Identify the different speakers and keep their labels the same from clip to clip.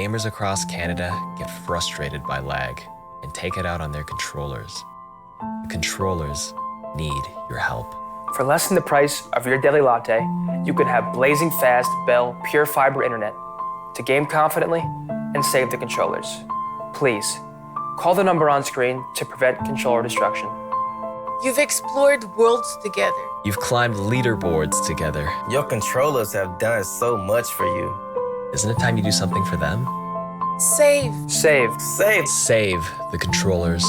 Speaker 1: Gamers across Canada get frustrated by lag and take it out on their controllers. The controllers need your help.
Speaker 2: For less than the price of your daily latte, you can have blazing fast Bell Pure Fiber Internet to game confidently and save the controllers. Please, call the number on screen to prevent controller destruction.
Speaker 3: You've explored worlds together.
Speaker 1: You've climbed leaderboards together.
Speaker 4: Your controllers have done so much for you.
Speaker 1: Isn't it time you do something for them?
Speaker 3: Save.
Speaker 2: Save.
Speaker 4: Save.
Speaker 1: Save the controllers.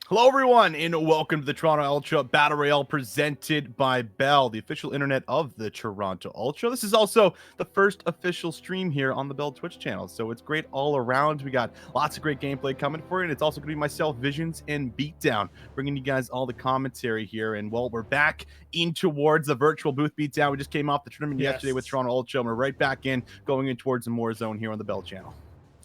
Speaker 5: Hello, everyone, and welcome to the Toronto Ultra Battle Royale presented by Bell, the official internet of the Toronto Ultra. This is also the first official stream here on the Bell Twitch channel, so it's great all around. We got lots of great gameplay coming for you, and it's also going to be myself, Visions, and Beatdown, bringing you guys all the commentary here. And, well, we're back in towards the virtual booth Beatdown. We just came off the tournament yesterday with Toronto Ultra, and we're right back in, going in towards the Warzone here on the Bell channel.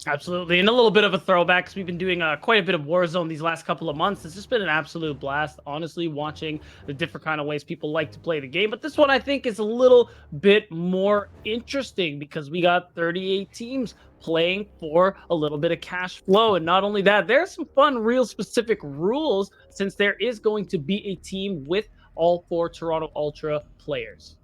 Speaker 6: Absolutely, and a little bit of a throwback because we've been doing quite a bit of Warzone these last couple of months. It's just been an absolute blast, honestly, watching the different kind of ways people like to play the game. But this one, I think, is a little bit more interesting because we got 38 teams playing for a little bit of cash flow. And not only that, there's some fun, real specific rules since there is going to be a team with all 4 Toronto Ultra players.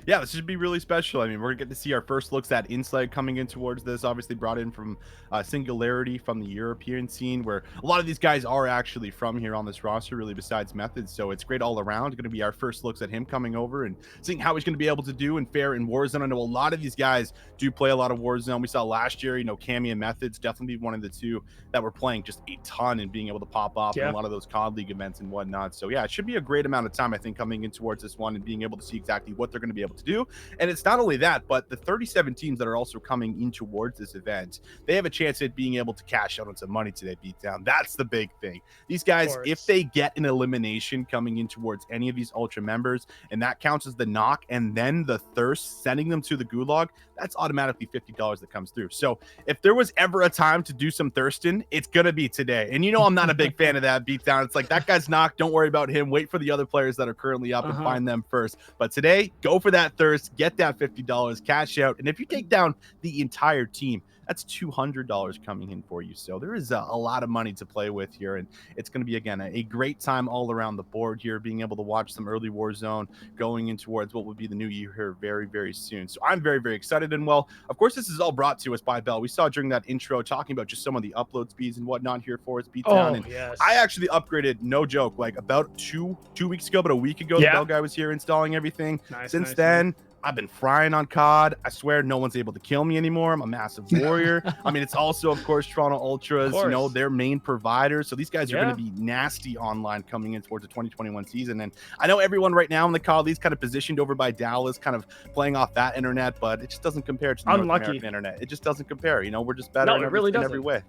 Speaker 5: Yeah, this should be really special. I mean, we're going to get to see our first looks at Insight coming in towards this, obviously brought in from Singularity from the European scene, where a lot of these guys are actually from here on this roster, really, besides Methodz. So it's great all around. It's going to be our first looks at him coming over and seeing how he's going to be able to do and fare in Warzone. I know a lot of these guys do play a lot of Warzone. We saw last year, Cammy and Methodz definitely one of the two that were playing just a ton and being able to pop off in a lot of those COD League events and whatnot. So yeah, it should be a great amount of time, I think, coming in towards this one and being able to see exactly what they're going to be able to do. And it's not only that, but the 37 teams that are also coming in towards this event, they have a chance at being able to cash out on some money today, Beatdown. That's the big thing. These guys, if they get an elimination coming in towards any of these Ultra members, and that counts as the knock, and then the thirst, sending them to the gulag, that's automatically $50 that comes through. So if there was ever a time to do some thirsting, it's going to be today. And I'm not a big fan of that, Beatdown. It's like, that guy's knocked. Don't worry about him. Wait for the other players that are currently up and find them first. But today, go for that thirst. Get that $50, cash out. And if you take down the entire team, that's $200 coming in for you. So there is a lot of money to play with here, and it's going to be, again, a great time all around the board here, being able to watch some early Warzone going in towards what would be the new year here very, very soon. So I'm very, very excited. And, well, of course, this is all brought to us by Bell. We saw during that intro talking about just some of the upload speeds and whatnot here for us, Beatdown. I actually upgraded, no joke, like about two weeks ago, but a week ago, the Bell guy was here installing everything. Since then, I've been frying on COD. I swear no one's able to kill me anymore. I'm a massive warrior. I mean, it's also, of course, Toronto Ultras, their main providers. So these guys are going to be nasty online coming in towards the 2021 season. And I know everyone right now in the COD League's kind of positioned over by Dallas, kind of playing off that internet, but it just doesn't compare to the North American internet. It just doesn't compare. We're just better in every way.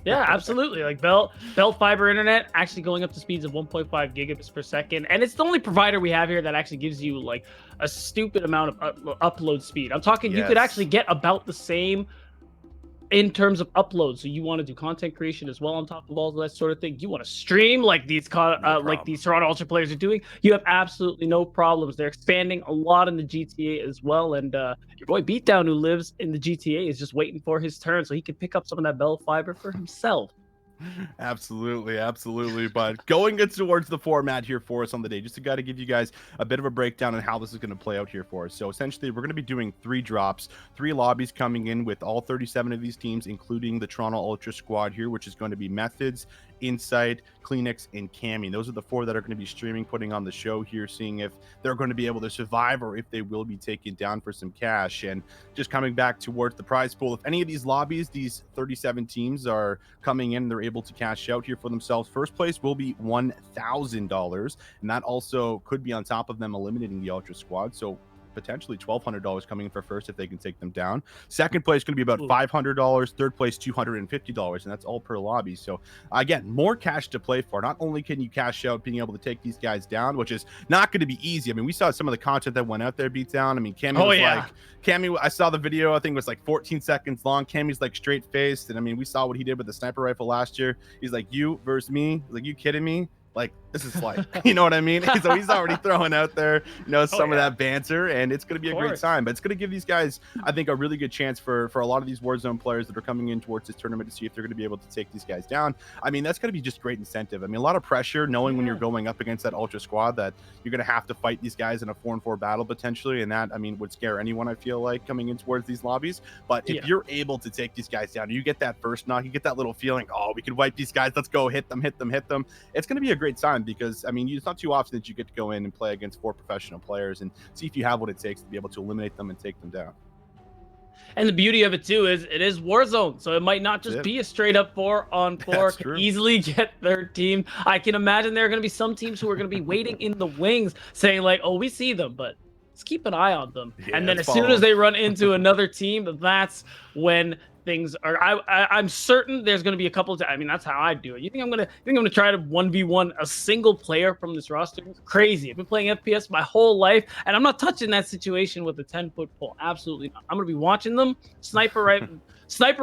Speaker 6: Yeah, absolutely. Like Bell Fiber Internet actually going up to speeds of 1.5 gigabits per second. And it's the only provider we have here that actually gives you like a stupid amount of upload speed. I'm talking, you could actually get about the same in terms of upload. So you want to do content creation as well on top of all that sort of thing. You want to stream like these Toronto Ultra players are doing. You have absolutely no problems. They're expanding a lot in the GTA as well. And your boy Beatdown, who lives in the GTA, is just waiting for his turn so he can pick up some of that Bell Fiber for himself.
Speaker 5: Absolutely. But going towards the format here for us on the day, just to kind of give you guys a bit of a breakdown on how this is going to play out here for us. So essentially, we're going to be doing 3 drops, 3 lobbies coming in with all 37 of these teams, including the Toronto Ultra squad here, which is going to be Methodz, Insight, Cleanx, and Cammy. Those are the 4 that are going to be streaming, putting on the show here, seeing if they're going to be able to survive or if they will be taken down for some cash. And just coming back towards the prize pool, if any of these lobbies, these 37 teams are coming in, they're able to cash out here for themselves. First place will be $1,000, and that also could be on top of them eliminating the Ultra squad. So potentially $1,200 coming in for first if they can take them down. Second place is going to be about $500. Third place, $250, and that's all per lobby. So again, more cash to play for. Not only can you cash out being able to take these guys down, which is not going to be easy. I mean, we saw some of the content that went out there, Beatdown. I mean, Cammy Cammy, I saw the video, I think it was like 14 seconds long. Cammy's like straight faced, and I mean, we saw what he did with the sniper rifle last year. He's like, you versus me. He's like, you kidding me? Like, this is like, you know what I mean? So he's already throwing out there, some of that banter, and it's going to be a great time. But it's going to give these guys, I think, a really good chance for a lot of these Warzone players that are coming in towards this tournament to see if they're going to be able to take these guys down. I mean, that's going to be just great incentive. I mean, a lot of pressure knowing when you're going up against that Ultra squad that you're going to have to fight these guys in a 4-on-4 battle potentially, and that, I mean, would scare anyone, I feel like, coming in towards these lobbies. But if you're able to take these guys down, you get that first knock, you get that little feeling, oh, we can wipe these guys, let's go hit them. It's going to be a great time because, I mean, it's not too often that you get to go in and play against 4 professional players and see if you have what it takes to be able to eliminate them and take them down.
Speaker 6: And the beauty of it too is it is Warzone, so it might not just be a straight up 4-on-4. Can easily get their team. I can imagine there are going to be some teams who are going to be waiting in the wings, saying like, "Oh, we see them, but let's keep an eye on them." And then as soon as they run into another team, that's when things are. I'm certain there's going to be a couple of. I mean, that's how I do it. You think I'm gonna try to 1v1 a single player from this roster? It's crazy. I've been playing FPS my whole life, and I'm not touching that situation with a 10-foot pole. Absolutely not. I'm gonna be watching them sniper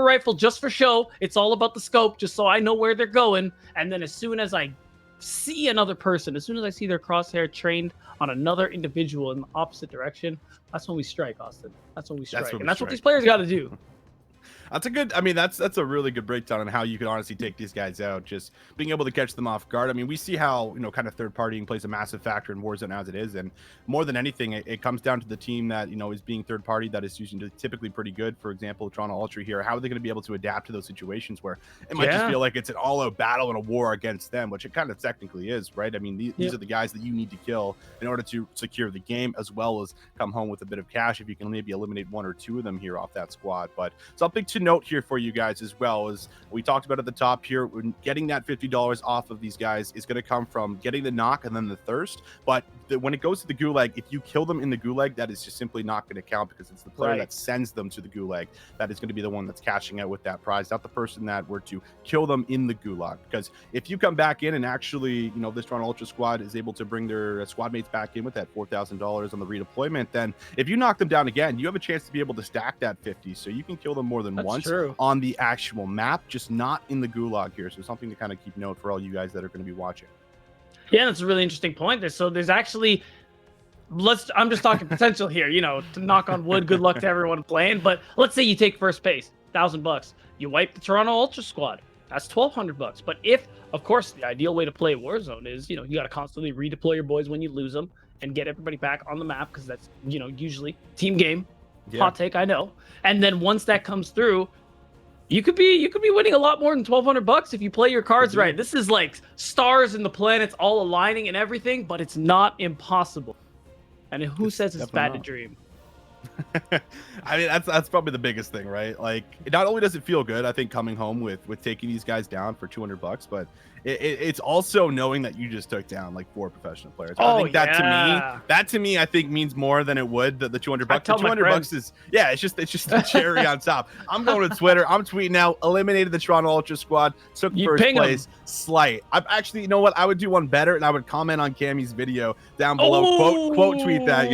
Speaker 6: rifle just for show. It's all about the scope, just so I know where they're going. And then as soon as I see another person, as soon as I see their crosshair trained on another individual in the opposite direction, that's when we strike, Austin. That's when we strike, and that's what these players got to do.
Speaker 5: That's a good, I mean, that's a really good breakdown on how you can honestly take these guys out, just being able to catch them off guard. I mean, we see how, kind of third partying plays a massive factor in Warzone as it is. And more than anything, it comes down to the team that, is being third party that is usually typically pretty good. For example, Toronto Ultra here, how are they going to be able to adapt to those situations where it might just feel like it's an all-out battle and a war against them, which it kind of technically is, right? I mean, these are the guys that you need to kill in order to secure the game, as well as come home with a bit of cash if you can maybe eliminate 1 or 2 of them here off that squad. But something to note here for you guys as well is we talked about at the top here, when getting that $50 off of these guys is going to come from getting the knock and then the thirst. But when it goes to the gulag, if you kill them in the gulag, that is just simply not going to count, because it's the player that sends them to the gulag that is going to be the one that's cashing out with that prize, not the person that were to kill them in the gulag. Because if you come back in and actually, this Toronto Ultra squad is able to bring their squad mates back in with that $4,000 on the redeployment, then if you knock them down again, you have a chance to be able to stack that 50, so you can kill them more than once on the actual map, just not in the gulag here. So something to kind of keep note for all you guys that are going to be watching.
Speaker 6: Yeah, that's a really interesting point. There's actually, I'm just talking potential here, to knock on wood, good luck to everyone playing. But let's say you take first base, $1,000. You wipe the Toronto Ultra squad. That's $1,200. But if, of course, the ideal way to play Warzone is, you got to constantly redeploy your boys when you lose them and get everybody back on the map, because that's, usually team game. Hot take, I know. And then once that comes through, you could be winning a lot more than $1,200 if you play your cards right. This is like stars and the planets all aligning and everything, but it's not impossible. And who says it's bad to dream?
Speaker 5: I mean, that's probably the biggest thing, right? Like, not only does it feel good, I think, coming home with taking these guys down for $200, but it's also knowing that you just took down like 4 professional players. I think that to me, I think means more than it would the $200. The $200 is it's just the cherry on top. I'm going to Twitter. I'm tweeting out, eliminated the Toronto Ultra squad, took first place. Slight. I've actually, you know what? I would do one better, and I would comment on Cammy's video down below. Quote tweet that,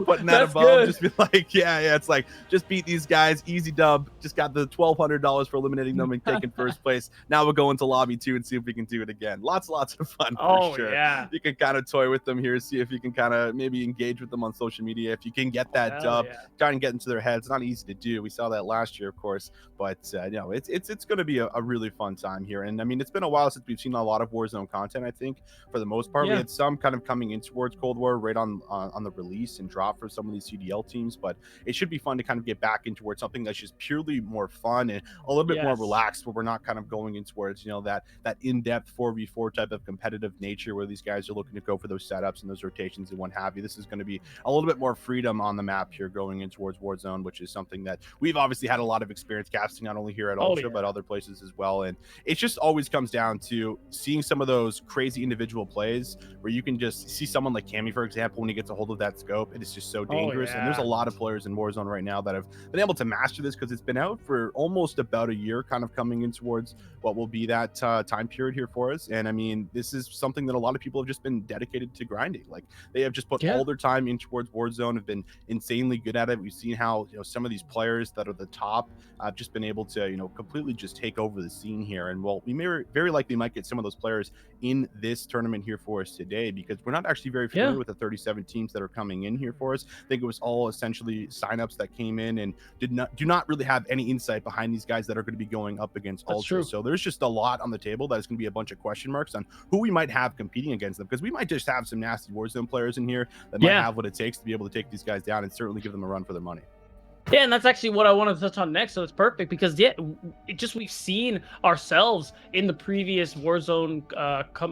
Speaker 5: putting that above. Good. Just be like, yeah, it's like, just beat these guys, easy dub. Just got the $1,200 for eliminating them and taking first place. Now we'll go into lobby 2 and see if we can do it again. Lots of fun for sure. Yeah. You can kind of toy with them here, see if you can kind of maybe engage with them on social media. If you can get that dub, try and get into their heads. Not easy to do. We saw that last year, of course, but it's going to be a really fun time here. And I mean, it's been a while since we've seen a lot of Warzone content. I think for the most part, we had some kind of coming in towards Cold War right on the release and drop for some of these CDL teams, but it should be fun to kind of get back into towards something that's just purely more fun and a little bit more relaxed, where we're not kind of going in towards that in-depth 4v4 type of competitive nature where these guys are looking to go for those setups and those rotations and what have you. This is going to be a little bit more freedom on the map here going in towards Warzone, which is something that we've obviously had a lot of experience casting, not only here at Ultra but other places as well. And it just always comes down to seeing some of those crazy individual plays where you can just see someone like Cammy, for example, when he gets a hold of that scope, it is just so dangerous. And there's a lot lot of players in Warzone right now that have been able to master this, because it's been out for almost about a year, kind of coming in towards what will be that time period here for us. And I mean, this is something that a lot of people have just been dedicated to grinding. Like, they have just put all their time in towards Warzone, have been insanely good at it. We've seen how, you know, some of these players that are the top have just been able to, you know, completely just take over the scene here. And well, we may very likely might get some of those players in this tournament here for us today, because we're not actually very familiar with the 37 teams that are coming in here for us. I think it was all essentially signups that came in and do not really have any insight behind these guys that are going to be going up against Ultra. So there's just a lot on the table that is going to be a bunch of question marks on who we might have competing against them, because we might just have some nasty Warzone players in here that might have what it takes to be able to take these guys down and certainly give them a run for their money.
Speaker 6: Yeah, and that's actually what I wanted to touch on next, so it's perfect, because we've seen ourselves in the previous Warzone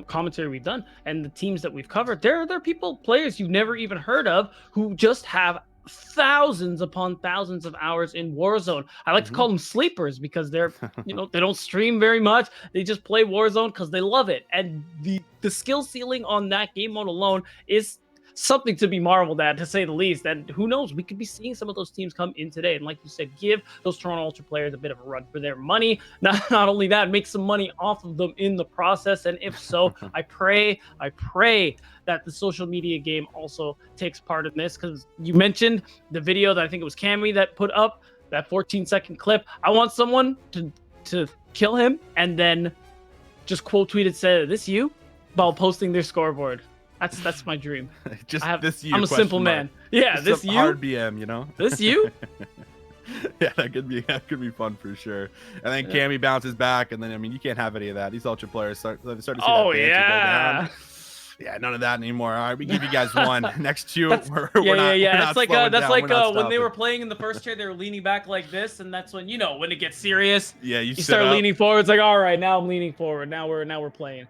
Speaker 6: commentary we've done, and the teams that we've covered, there are players you've never even heard of who just have thousands upon thousands of hours in Warzone. I like to call them sleepers, because they're, you know, they don't stream very much. They just play Warzone because they love it. And the skill ceiling on that game mode alone is something to be marveled at, to say the least. And who knows, we could be seeing some of those teams come in today, and like you said, give those Toronto Ultra players a bit of a run for their money. Not only that, make some money off of them in the process. And if so, I pray that the social media game also takes part in this, because you mentioned the video that I think it was Cammy that put up, that 14-second clip. I want someone to kill him and then just quote tweet it, say, "This you?" while posting their scoreboard. That's my dream.
Speaker 5: Just this you.
Speaker 6: I'm a simple man. Yeah,
Speaker 5: just
Speaker 6: this you.
Speaker 5: Hard BM, you know.
Speaker 6: This you.
Speaker 5: Yeah, that could be fun for sure. And then Cammy bounces back, and then I mean, you can't have any of that. These Ultra players start to see that banter go down. Yeah, none of that anymore. All right, we give you guys one. Next two, we're not.
Speaker 6: That's like when they were playing in the first chair, they were leaning back like this, and that's when, you know, when it gets serious.
Speaker 5: Yeah, you
Speaker 6: start leaning forward. It's like, all right, now I'm leaning forward. Now we're playing.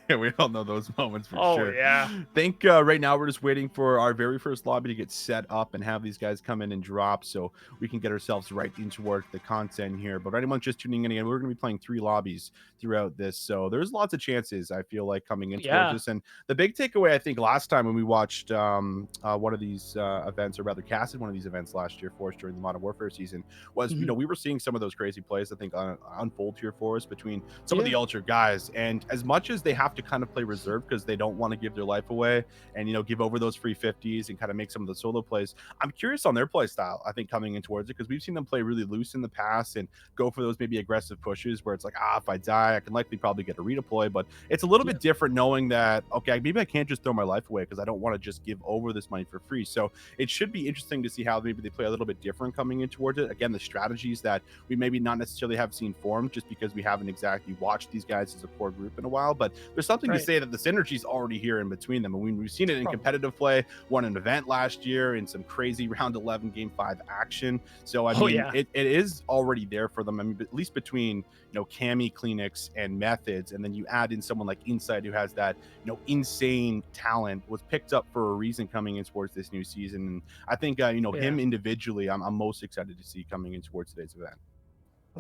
Speaker 5: We all know those moments for sure.
Speaker 6: Oh yeah.
Speaker 5: I think right now we're just waiting for our very first lobby to get set up and have these guys come in and drop, so we can get ourselves right into work the content here. But anyone just tuning in again, we're going to be playing 3 lobbies throughout this, so there's lots of chances, I feel like, coming into this. And the big takeaway, I think, last time when we watched one of these events, or rather casted one of these events last year for us during the Modern Warfare season, was you know, we were seeing some of those crazy plays, I think, unfold here for us between some of the Ultra guys. And as much as they have to kind of play reserve because they don't want to give their life away and, you know, give over those free 50s and kind of make some of the solo plays, I'm curious on their play style, I think, coming in towards it, because we've seen them play really loose in the past and go for those maybe aggressive pushes where it's like, if I die, I can likely probably get a redeploy. But it's a little bit different knowing that, okay, maybe I can't just throw my life away because I don't want to just give over this money for free. So it should be interesting to see how maybe they play a little bit different coming in towards it. Again, the strategies that we maybe not necessarily have seen formed just because we haven't exactly watched these guys as a core group in a while, but there's something to say that the synergy is already here in between them. And we've seen it in competitive play, won an event last year in some crazy round 11 game 5 action. So I mean, it is already there for them. I mean, at least between, you know, Cammy, Cleanx, and Methodz, and then you add in someone like Inside who has that, you know, insane talent, was picked up for a reason coming in towards this new season. And I think you know, him individually, I'm most excited to see coming in towards today's event.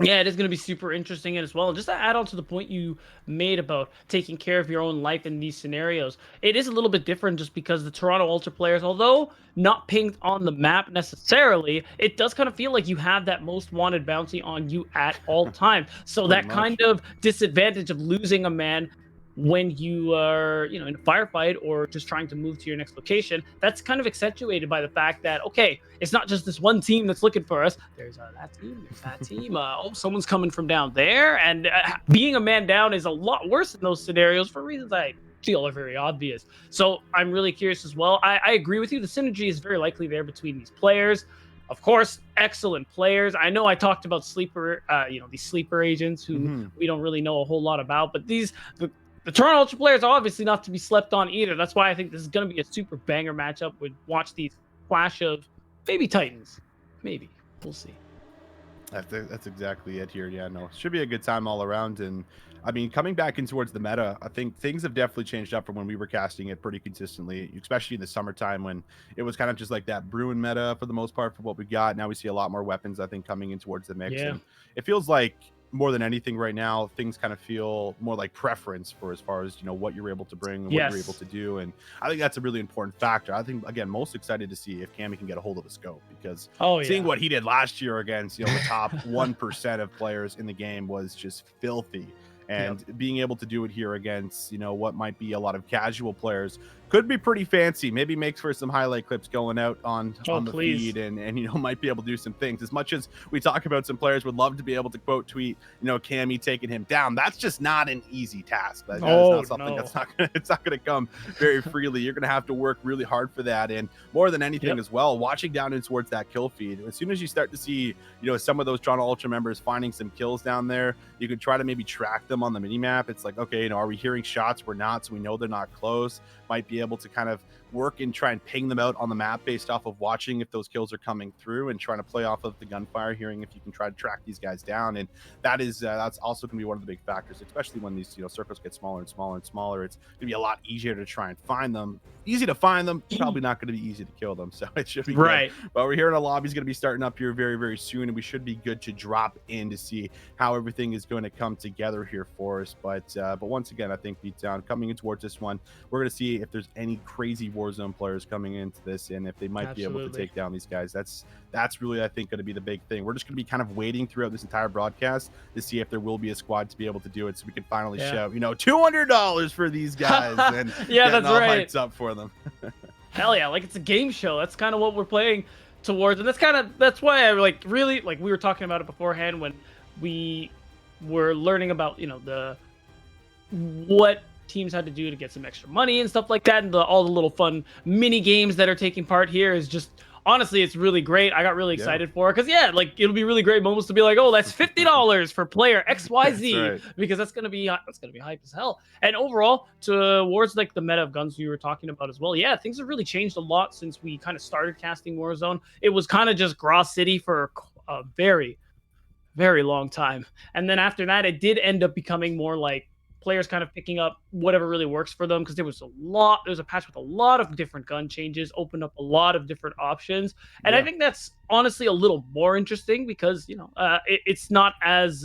Speaker 6: Yeah, it is going to be super interesting as well. Just to add on to the point you made about taking care of your own life in these scenarios, it is a little bit different just because the Toronto Ultra players, although not pinged on the map necessarily, it does kind of feel like you have that most wanted bounty on you at all times. So that kind of disadvantage of losing a man when you are, you know, in a firefight or just trying to move to your next location, that's kind of accentuated by the fact that, okay, it's not just this one team that's looking for us. There's that team, there's that team. Someone's coming from down there. And being a man down is a lot worse in those scenarios for reasons I feel are very obvious. So I'm really curious as well. I agree with you. The synergy is very likely there between these players. Of course, excellent players. I know I talked about sleeper, these sleeper agents who we don't really know a whole lot about, but the Toronto Ultra players are obviously not to be slept on either. That's why I think this is going to be a super banger matchup. We'd watch these clash of maybe Titans. Maybe. We'll see.
Speaker 5: That's exactly it here. Yeah, no, should be a good time all around. And I mean, coming back in towards the meta, I think things have definitely changed up from when we were casting it pretty consistently, especially in the summertime when it was kind of just like that Bruin meta for the most part for what we got. Now we see a lot more weapons, I think, coming in towards the mix.
Speaker 6: Yeah.
Speaker 5: And it feels like more than anything right now, things kind of feel more like preference for as far as, you know, what you're able to bring and what you're able to do. And I think that's a really important factor. I think, again, most excited to see if Cammy can get a hold of a scope, because seeing what he did last year against, you know, the top 1% of players in the game was just filthy. And being able to do it here against, you know, what might be a lot of casual players could be pretty fancy. Maybe makes for some highlight clips going out on the feed, and you know, might be able to do some things. As much as we talk about some players would love to be able to quote tweet, you know, Cammy taking him down, that's just not an easy task. That is not something it's not gonna come very freely. You're gonna have to work really hard for that. And more than anything as well, watching down in towards that kill feed, as soon as you start to see, you know, some of those Toronto Ultra members finding some kills down there, you can try to maybe track them on the mini map. It's like, okay, you know, are we hearing shots? We're not, so we know they're not close. Might be able to kind of work and try and ping them out on the map based off of watching if those kills are coming through, and trying to play off of the gunfire, hearing if you can try to track these guys down. And that is that's also going to be one of the big factors, especially when these, you know, circles get smaller and smaller and smaller. It's going to be a lot easier to try and find them. Easy to find them, probably not going to be easy to kill them, so it should be good. But we're hearing a lobby's going to be starting up here very, very soon, and we should be good to drop in to see how everything is going to come together here for us. But once again, I think Beatdown coming in towards this one, we're going to see if there's any crazy Warzone players coming into this, and if they might be able to take down these guys. That's really, I think, going to be the big thing. We're just going to be kind of waiting throughout this entire broadcast to see if there will be a squad to be able to do it, so we can finally shout, you know, $200 for these guys, and
Speaker 6: that's
Speaker 5: all
Speaker 6: right,
Speaker 5: hyped up for them.
Speaker 6: Hell yeah, like it's a game show. That's kind of what we're playing towards, and that's why I like really, like, we were talking about it beforehand when we were learning about, you know, what teams had to do to get some extra money and stuff like that, and all the little fun mini games that are taking part here is just, honestly, it's really great. I got really excited for it, because like, it'll be really great moments to be like, oh, that's $50 for player XYZ, because that's gonna be hype as hell. And overall, towards like the meta of guns we were talking about as well, things have really changed a lot since we kind of started casting Warzone. It was kind of just Graw City for a very, very long time, and then after that, it did end up becoming more like players kind of picking up whatever really works for them, because there was a patch with a lot of different gun changes, opened up a lot of different options, and I think that's honestly a little more interesting, because, you know, it's not as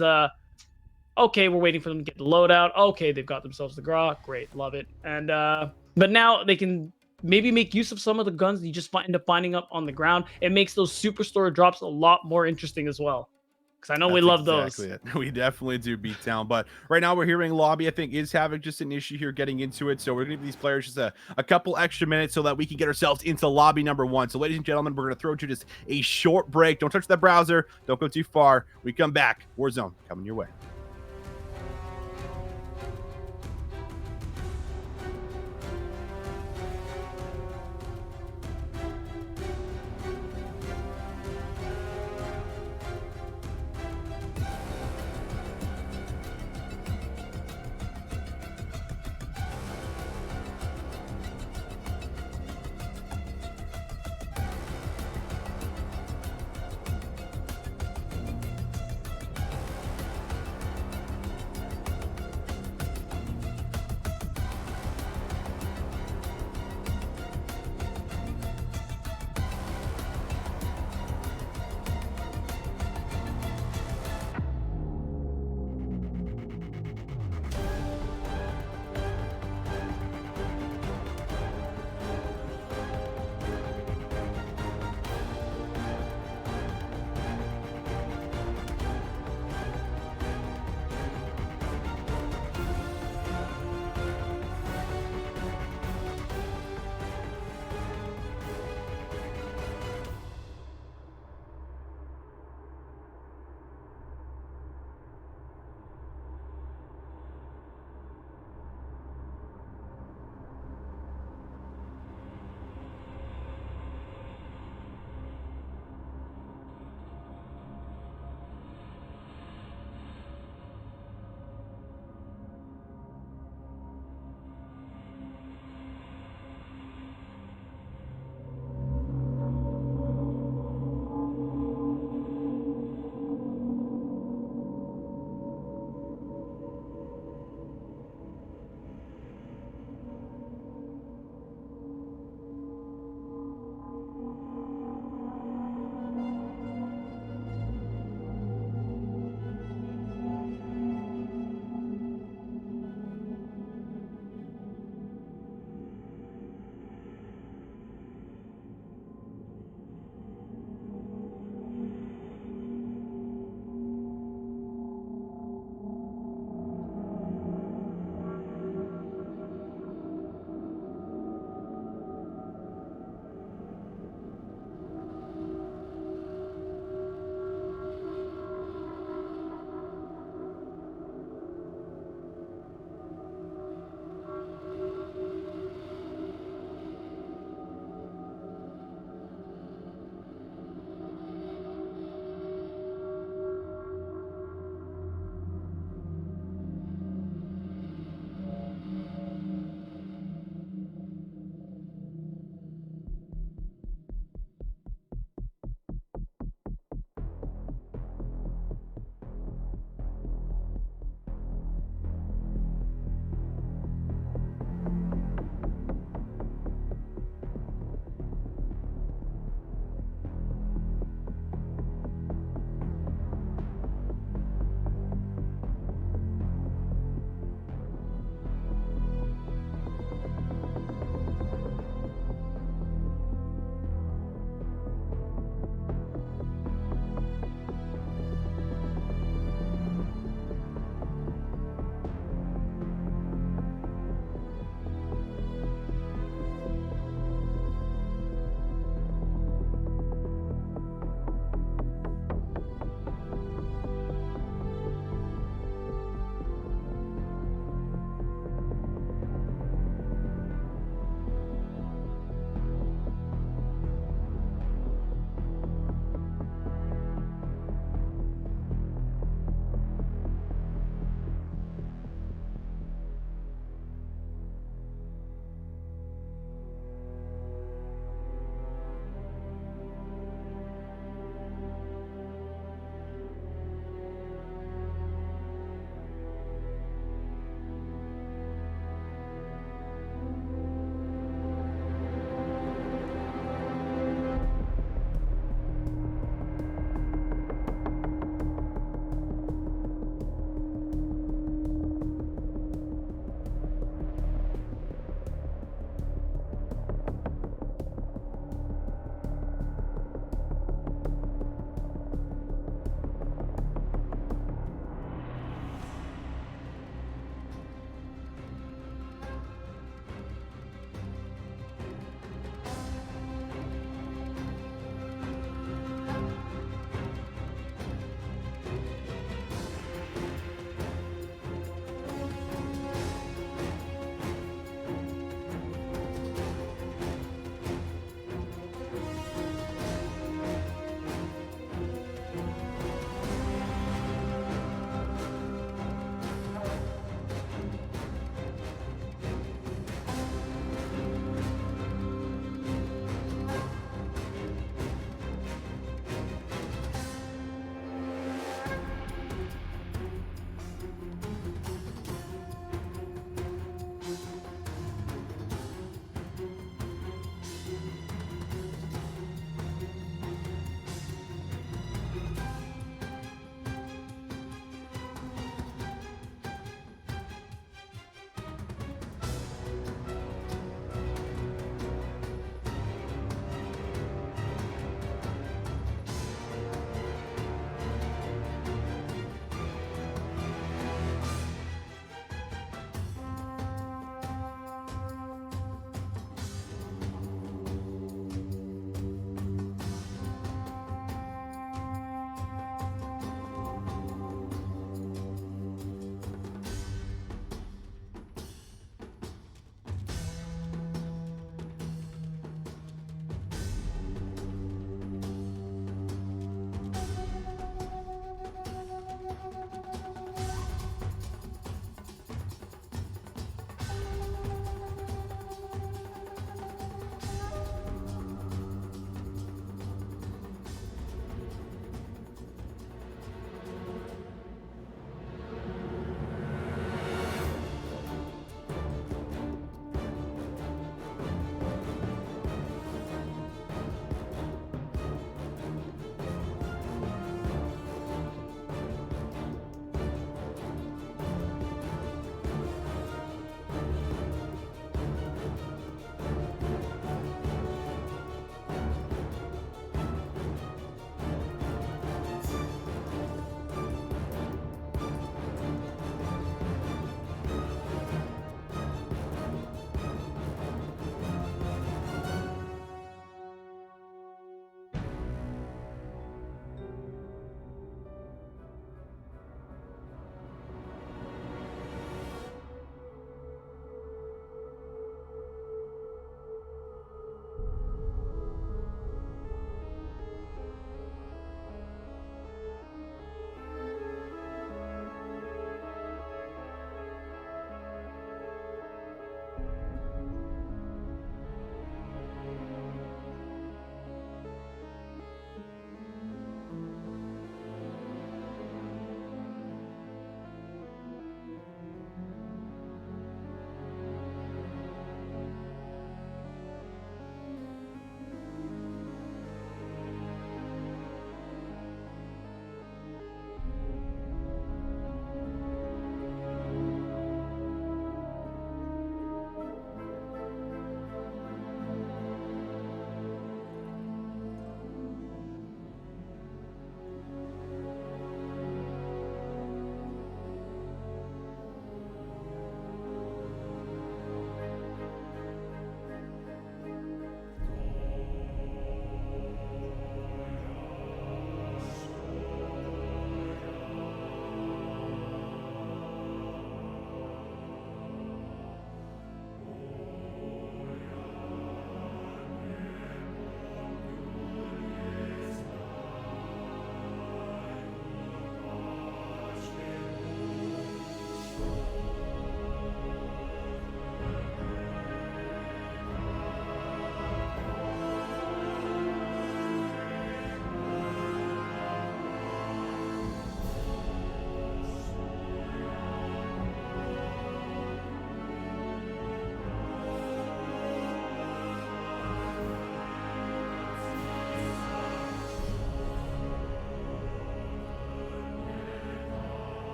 Speaker 6: okay, we're waiting for them to get the loadout, okay, they've got themselves the Graw, great, love it. And but now they can maybe make use of some of the guns that you just end up finding up on the ground. It makes those superstore drops a lot more interesting as well, because I know we love those.
Speaker 5: We definitely do, Beatdown. But right now we're hearing lobby, I think, is having just an issue here getting into it. So we're going to give these players just a couple extra minutes so that we can get ourselves into lobby number 1. So ladies and gentlemen, we're going to throw to just a short break. Don't touch that browser. Don't go too far. We come back. Warzone coming your way.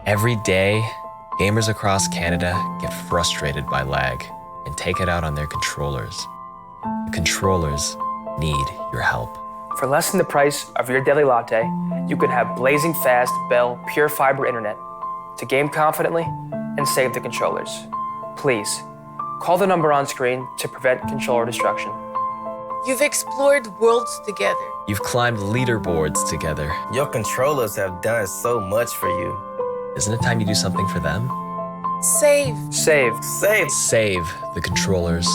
Speaker 1: Every day, gamers across Canada get frustrated by lag and take it out on their controllers. The controllers need your help.
Speaker 2: For less than the price of your daily latte, you can have blazing fast Bell Pure Fiber Internet to game confidently and save the controllers. Please, call the number on screen to prevent controller destruction.
Speaker 3: You've explored worlds together.
Speaker 1: You've climbed leaderboards together.
Speaker 4: Your controllers have done so much for you.
Speaker 1: Isn't it time you do something for them?
Speaker 3: Save.
Speaker 2: Save.
Speaker 4: Save.
Speaker 1: Save the controllers.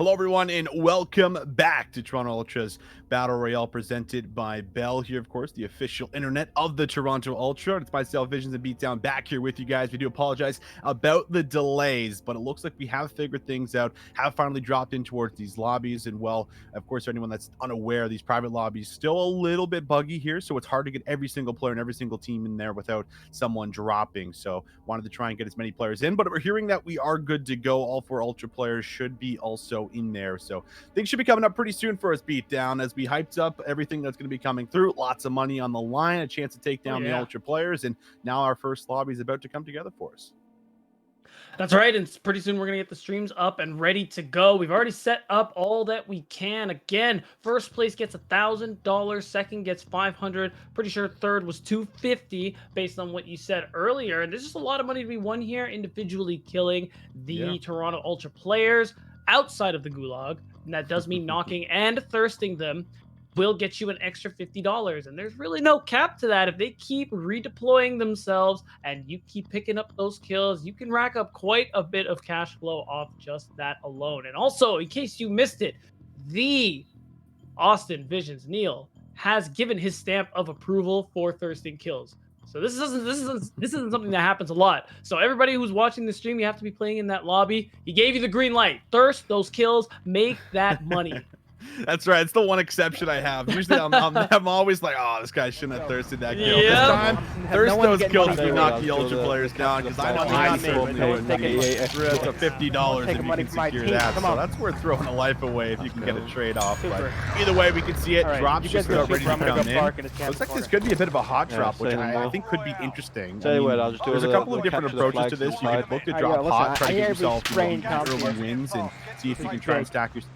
Speaker 5: Hello, everyone, and welcome back to Toronto Ultra's Battle Royale presented by Bell here, of course, the official internet of the Toronto Ultra. It's myself, Visions and Beatdown, back here with you guys. We do apologize about the delays, but it looks like we have figured things out, have finally dropped in towards these lobbies. And, well, of course, for anyone that's unaware, these private lobbies still a little bit buggy here, so it's hard to get every single player and every single team in there without someone dropping. So wanted to try and get as many players in, but we're hearing that we are good to go. All 4 Ultra players should be also in there, so things should be coming up pretty soon for us. Beatdown, as we hyped up everything that's going to be coming through, lots of money on the line, a chance to take down the Ultra players, and now our first lobby is about to come together for us.
Speaker 6: That's right, and pretty soon we're going to get the streams up and ready to go. We've already set up all that we can. Again, first place gets $1,000, second gets $500. Pretty sure third was $250 based on what you said earlier. And there's just a lot of money to be won here, individually killing the Toronto Ultra players outside of the Gulag. and that does mean knocking and thirsting them will get you an extra $50. And there's really no cap to that. If they keep redeploying themselves and you keep picking up those kills, you can rack up quite a bit of cash flow off just that alone. And also, in case you missed it, the Austin Visions Neil has given his stamp of approval for thirsting kills. So this isn't something that happens a lot. So everybody who's watching the stream, you have to be playing in that lobby. He gave you the green light. Thirst those kills, make that money.
Speaker 5: That's right. It's the one exception I have. Usually I'm always like, oh, this guy shouldn't have thirsted that kill.
Speaker 6: Yep.
Speaker 5: This time, thirst
Speaker 7: one
Speaker 5: those
Speaker 7: getting
Speaker 5: kills
Speaker 7: money
Speaker 5: to
Speaker 7: for
Speaker 5: knock
Speaker 7: it.
Speaker 5: the Ultra players down because I know
Speaker 7: I
Speaker 5: I certainly would
Speaker 7: take
Speaker 5: be
Speaker 7: it.
Speaker 5: worth the $50 if
Speaker 7: Taking
Speaker 5: you
Speaker 7: money
Speaker 5: can
Speaker 7: from my
Speaker 5: secure
Speaker 7: team.
Speaker 5: that.
Speaker 7: Come
Speaker 5: So
Speaker 7: on.
Speaker 5: that's worth throwing a life away if you can get a trade off. But
Speaker 7: Super.
Speaker 5: either way, we can see it.
Speaker 7: All right,
Speaker 5: Drops
Speaker 7: you
Speaker 5: just
Speaker 7: guys go
Speaker 5: about ready to
Speaker 7: super. I'm gonna
Speaker 5: come
Speaker 7: go park
Speaker 5: in.
Speaker 7: in his camp
Speaker 5: Looks like
Speaker 7: corner.
Speaker 5: this could be a bit of a hot
Speaker 8: Yeah,
Speaker 5: drop, which
Speaker 8: say no
Speaker 5: I
Speaker 8: more.
Speaker 5: think could be interesting.
Speaker 8: Tell you what, I'll just do
Speaker 5: There's a
Speaker 8: the-
Speaker 5: couple of different
Speaker 8: capture the
Speaker 5: approaches to
Speaker 8: flags
Speaker 5: this. You
Speaker 8: inside.
Speaker 5: could look to
Speaker 7: Alright,
Speaker 5: drop
Speaker 7: yo, listen,
Speaker 5: hot, try
Speaker 7: I
Speaker 5: to
Speaker 7: hear
Speaker 5: get
Speaker 7: every
Speaker 5: yourself
Speaker 7: spraying
Speaker 5: early
Speaker 7: comp.
Speaker 5: wins and see if you can try and stack yourself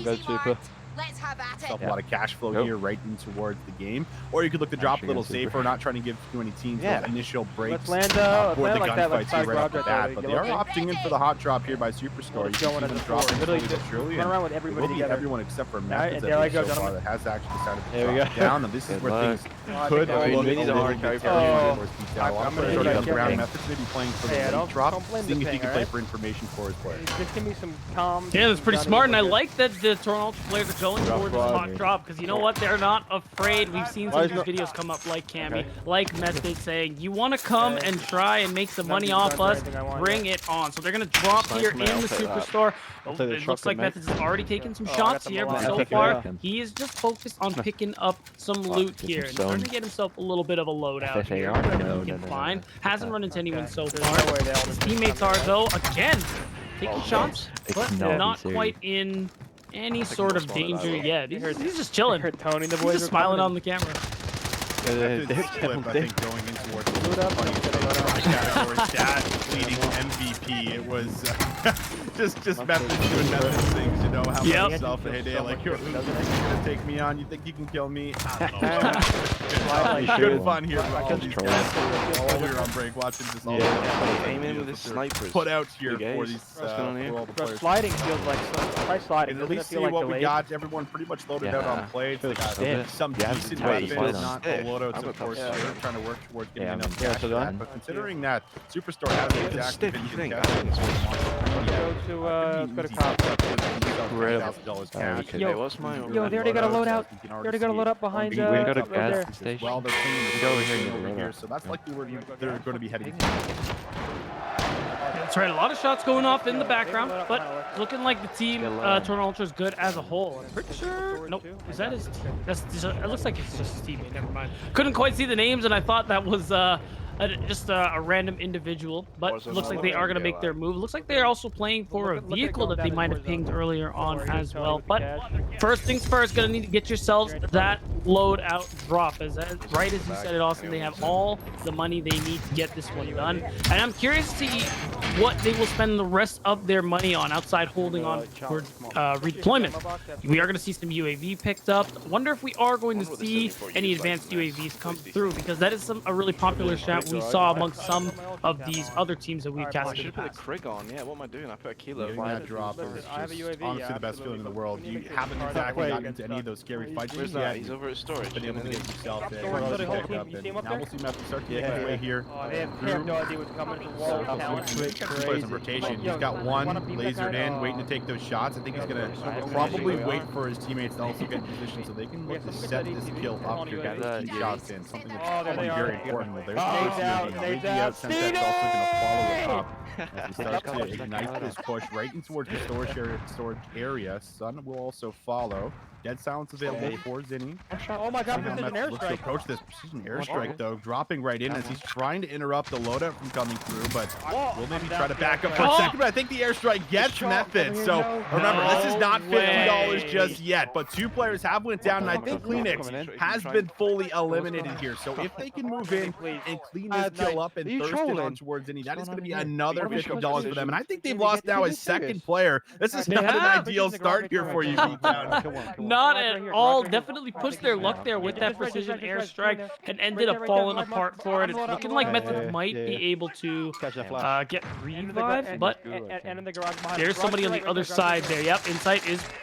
Speaker 8: Go super.
Speaker 9: Let's have at it.
Speaker 5: a lot of cash flow
Speaker 8: Nope.
Speaker 5: here right in towards the game. Or you could look to drop a little
Speaker 8: Actually,
Speaker 5: safer, not trying to give too many teams
Speaker 7: Yeah.
Speaker 5: those initial breaks
Speaker 7: Let's land,
Speaker 5: for
Speaker 7: land
Speaker 5: the
Speaker 7: like that.
Speaker 5: gunfights
Speaker 7: Let's
Speaker 5: here
Speaker 7: start
Speaker 5: right off the
Speaker 7: garage
Speaker 5: bat.
Speaker 7: right
Speaker 5: But
Speaker 7: there.
Speaker 5: they are opting in for the hot drop here by Superstore.
Speaker 7: Let's
Speaker 5: You
Speaker 7: go
Speaker 5: can
Speaker 7: in
Speaker 5: see them
Speaker 7: the
Speaker 5: dropping
Speaker 7: floor. Literally
Speaker 5: slowly
Speaker 7: just
Speaker 5: but surely,
Speaker 7: run
Speaker 5: and
Speaker 7: around with
Speaker 5: it
Speaker 7: everybody
Speaker 5: will be
Speaker 7: together.
Speaker 5: everyone except for
Speaker 7: Alright,
Speaker 5: Methodz
Speaker 7: and there I go,
Speaker 5: so far
Speaker 7: gentlemen.
Speaker 5: that has actually decided to
Speaker 8: There we
Speaker 5: drop
Speaker 8: go.
Speaker 5: down. And this is
Speaker 8: Good
Speaker 5: where
Speaker 8: luck.
Speaker 5: things
Speaker 7: Oh, I
Speaker 5: could
Speaker 7: think that
Speaker 5: look
Speaker 8: was-
Speaker 5: a little
Speaker 8: hard
Speaker 5: bit
Speaker 8: carry
Speaker 5: very
Speaker 7: Oh.
Speaker 5: towards detail.
Speaker 7: I'm
Speaker 5: I'm
Speaker 7: gonna
Speaker 5: going to
Speaker 7: take
Speaker 5: show
Speaker 7: that
Speaker 5: ground
Speaker 7: ping.
Speaker 5: Methodz maybe playing for the
Speaker 7: Hey,
Speaker 5: late drop,
Speaker 7: don't blame the
Speaker 5: seeing if he
Speaker 7: ping,
Speaker 5: can play
Speaker 7: alright?
Speaker 5: for information for his players.
Speaker 7: Just give me some calm.
Speaker 6: Yeah, that's pretty
Speaker 7: Johnny
Speaker 6: smart, and I
Speaker 7: Walker.
Speaker 6: like that the Toronto Ultra players are going towards this hot drop because you know what? They're not afraid. We've seen some of these videos come up like Cammy, like Methodz saying, you want to come and try and make some money off us, bring it on. So they're going to drop here in the Superstore. Oh,
Speaker 8: play the
Speaker 6: it looks like
Speaker 8: shotgun, mate.
Speaker 6: Methodz has already taken some
Speaker 7: I got
Speaker 6: shots
Speaker 7: the
Speaker 6: here, but
Speaker 7: Malone.
Speaker 6: so
Speaker 8: I'll take it
Speaker 6: far,
Speaker 8: out.
Speaker 6: he is just focused on picking up some loot
Speaker 8: get
Speaker 6: here
Speaker 8: some
Speaker 6: and starting to
Speaker 8: stone.
Speaker 6: get himself a little bit of a loadout here,
Speaker 8: FAR?
Speaker 6: whatever
Speaker 8: No,
Speaker 6: he
Speaker 8: no,
Speaker 6: can
Speaker 8: no,
Speaker 6: find.
Speaker 8: no.
Speaker 6: Hasn't run into anyone so
Speaker 7: There's
Speaker 6: far.
Speaker 7: no way they all
Speaker 6: His
Speaker 7: just
Speaker 6: teammates
Speaker 7: come
Speaker 6: are,
Speaker 7: here.
Speaker 6: though, again, taking shots, but
Speaker 8: cannot
Speaker 6: not
Speaker 8: be
Speaker 6: quite
Speaker 8: serious.
Speaker 6: in any sort of danger yet. He's just chilling.
Speaker 7: Heard Tony, the
Speaker 6: He's
Speaker 7: boys
Speaker 6: just
Speaker 7: were
Speaker 6: smiling
Speaker 7: coming
Speaker 6: on the camera.
Speaker 5: Methodz clip, I think, going in towards the funny category stat leading MVP. It was just Methodz doing Methodz things, you know, how
Speaker 6: Yep.
Speaker 5: about yourself a heyday, like, you're gonna take me on, you think you can kill me? I don't know. Good fun here for all these guys. While we were on break watching this all
Speaker 8: Came in with his snipers.
Speaker 5: put out here
Speaker 8: Big
Speaker 5: for
Speaker 8: A's.
Speaker 5: these
Speaker 8: What's going on here?
Speaker 5: for all the
Speaker 7: Bro,
Speaker 5: players.
Speaker 7: sliding feels like try sliding.
Speaker 5: And at
Speaker 7: Doesn't
Speaker 5: least
Speaker 7: it
Speaker 5: see
Speaker 7: feel like
Speaker 5: what we
Speaker 7: delayed?
Speaker 5: got. Everyone pretty much loaded out on plates. They got
Speaker 7: Sick.
Speaker 5: some
Speaker 8: Yeah,
Speaker 5: decent
Speaker 8: it's very
Speaker 5: weapons,
Speaker 8: fun.
Speaker 5: not the
Speaker 8: Sick.
Speaker 5: loadouts,
Speaker 8: I'm
Speaker 5: of course.
Speaker 8: a-
Speaker 5: They're trying to work towards getting
Speaker 8: Yeah,
Speaker 5: enough
Speaker 8: yeah,
Speaker 5: cash
Speaker 8: so
Speaker 5: for that.
Speaker 8: done.
Speaker 5: But considering that Superstore has the exact
Speaker 8: stiff, you
Speaker 5: Vindicated
Speaker 8: think?
Speaker 5: cash,
Speaker 8: I think it's
Speaker 7: Go to cop.
Speaker 8: Incredible.
Speaker 5: cash.
Speaker 8: Okay,
Speaker 7: Yo,
Speaker 8: what's mine?
Speaker 7: Yo, they already got a loadout. They already got a loadout behind.
Speaker 8: We got a
Speaker 7: up
Speaker 8: gas
Speaker 7: there.
Speaker 8: station.
Speaker 5: Well, they're pinging
Speaker 8: Go over here, you
Speaker 5: over
Speaker 8: load
Speaker 5: here,
Speaker 8: up.
Speaker 5: so that's likely where they're going to be heading.
Speaker 6: That's right, a lot of shots going off in the background, but looking like the team, Toronto Ultra is good as a whole. I'm pretty sure. Nope, is that his? That's just, it looks like it's just his teammate. Never mind. Couldn't quite see the names, and I thought that was just a random individual. But looks like they are going to make their move. Looks like they are also playing for a vehicle that they might have pinged earlier on as well. But first things first, going to need to get yourselves that loadout drop. As right as you said it, Austin, they have all the money they need to get this one done. And I'm curious to see what they will spend the rest of their money on outside holding on for redeployment. We are going to see some UAV picked up. Wonder if we are going to see any advanced UAVs come through, because that is a really popular strat we saw amongst some of these other teams that we've
Speaker 8: I
Speaker 6: casted.
Speaker 8: should have put a Krig on. Yeah, what am I doing? I put a kilo.
Speaker 5: Getting that drop is
Speaker 7: I have a
Speaker 5: just
Speaker 7: UAV,
Speaker 5: honestly
Speaker 7: yeah,
Speaker 5: the best feeling in the world. You
Speaker 7: absolutely.
Speaker 5: haven't exactly gotten into any of those scary fights
Speaker 8: Where's
Speaker 5: yet.
Speaker 8: that? He's over at storage.
Speaker 5: Been able to get yourself a
Speaker 7: Storage,
Speaker 5: really
Speaker 7: whole
Speaker 5: picked
Speaker 7: team.
Speaker 5: up,
Speaker 7: You
Speaker 5: and
Speaker 7: see him up
Speaker 5: now
Speaker 7: there?
Speaker 5: we'll see Methodz start to make
Speaker 8: Yeah.
Speaker 5: his way here.
Speaker 7: Oh, they have no idea what's coming. Just wall of talent.
Speaker 5: Plays in rotation. He's got one lasered in, waiting to take those shots. I think he's gonna probably wait for his teammates to also get in position so they can look to set this kill up here, get these key shots in. Something that's probably very important. Well, there's
Speaker 7: Nades out.
Speaker 5: Sensaxin also gonna follow it up as he starts to ignite this push right in towards the storage area. Sun will also follow. Dead silence available for Zinni.
Speaker 7: Oh my god,
Speaker 5: Now
Speaker 7: precision
Speaker 5: Methodz looks to
Speaker 7: airstrike.
Speaker 5: approach this precision airstrike though, dropping right in as he's trying to interrupt the loadout from coming through, but we'll maybe try to back up for a second. But I think the airstrike gets Methodz. So remember, this is not $50 just yet, but two players have went down, and I think Cleanx has been fully eliminated here. So if they can move in and clean this kill up and thirst it on towards Zinni, that is going to be another $50 for them. And I think they've lost now a second player. This is not an ideal start here for you, Beatdown.
Speaker 6: Not at all. Definitely pushed their luck there with that precision airstrike and ended up falling apart for it. It's looking like Methodz might be able to get revived, but there's somebody on the other side there. Yep, Insight is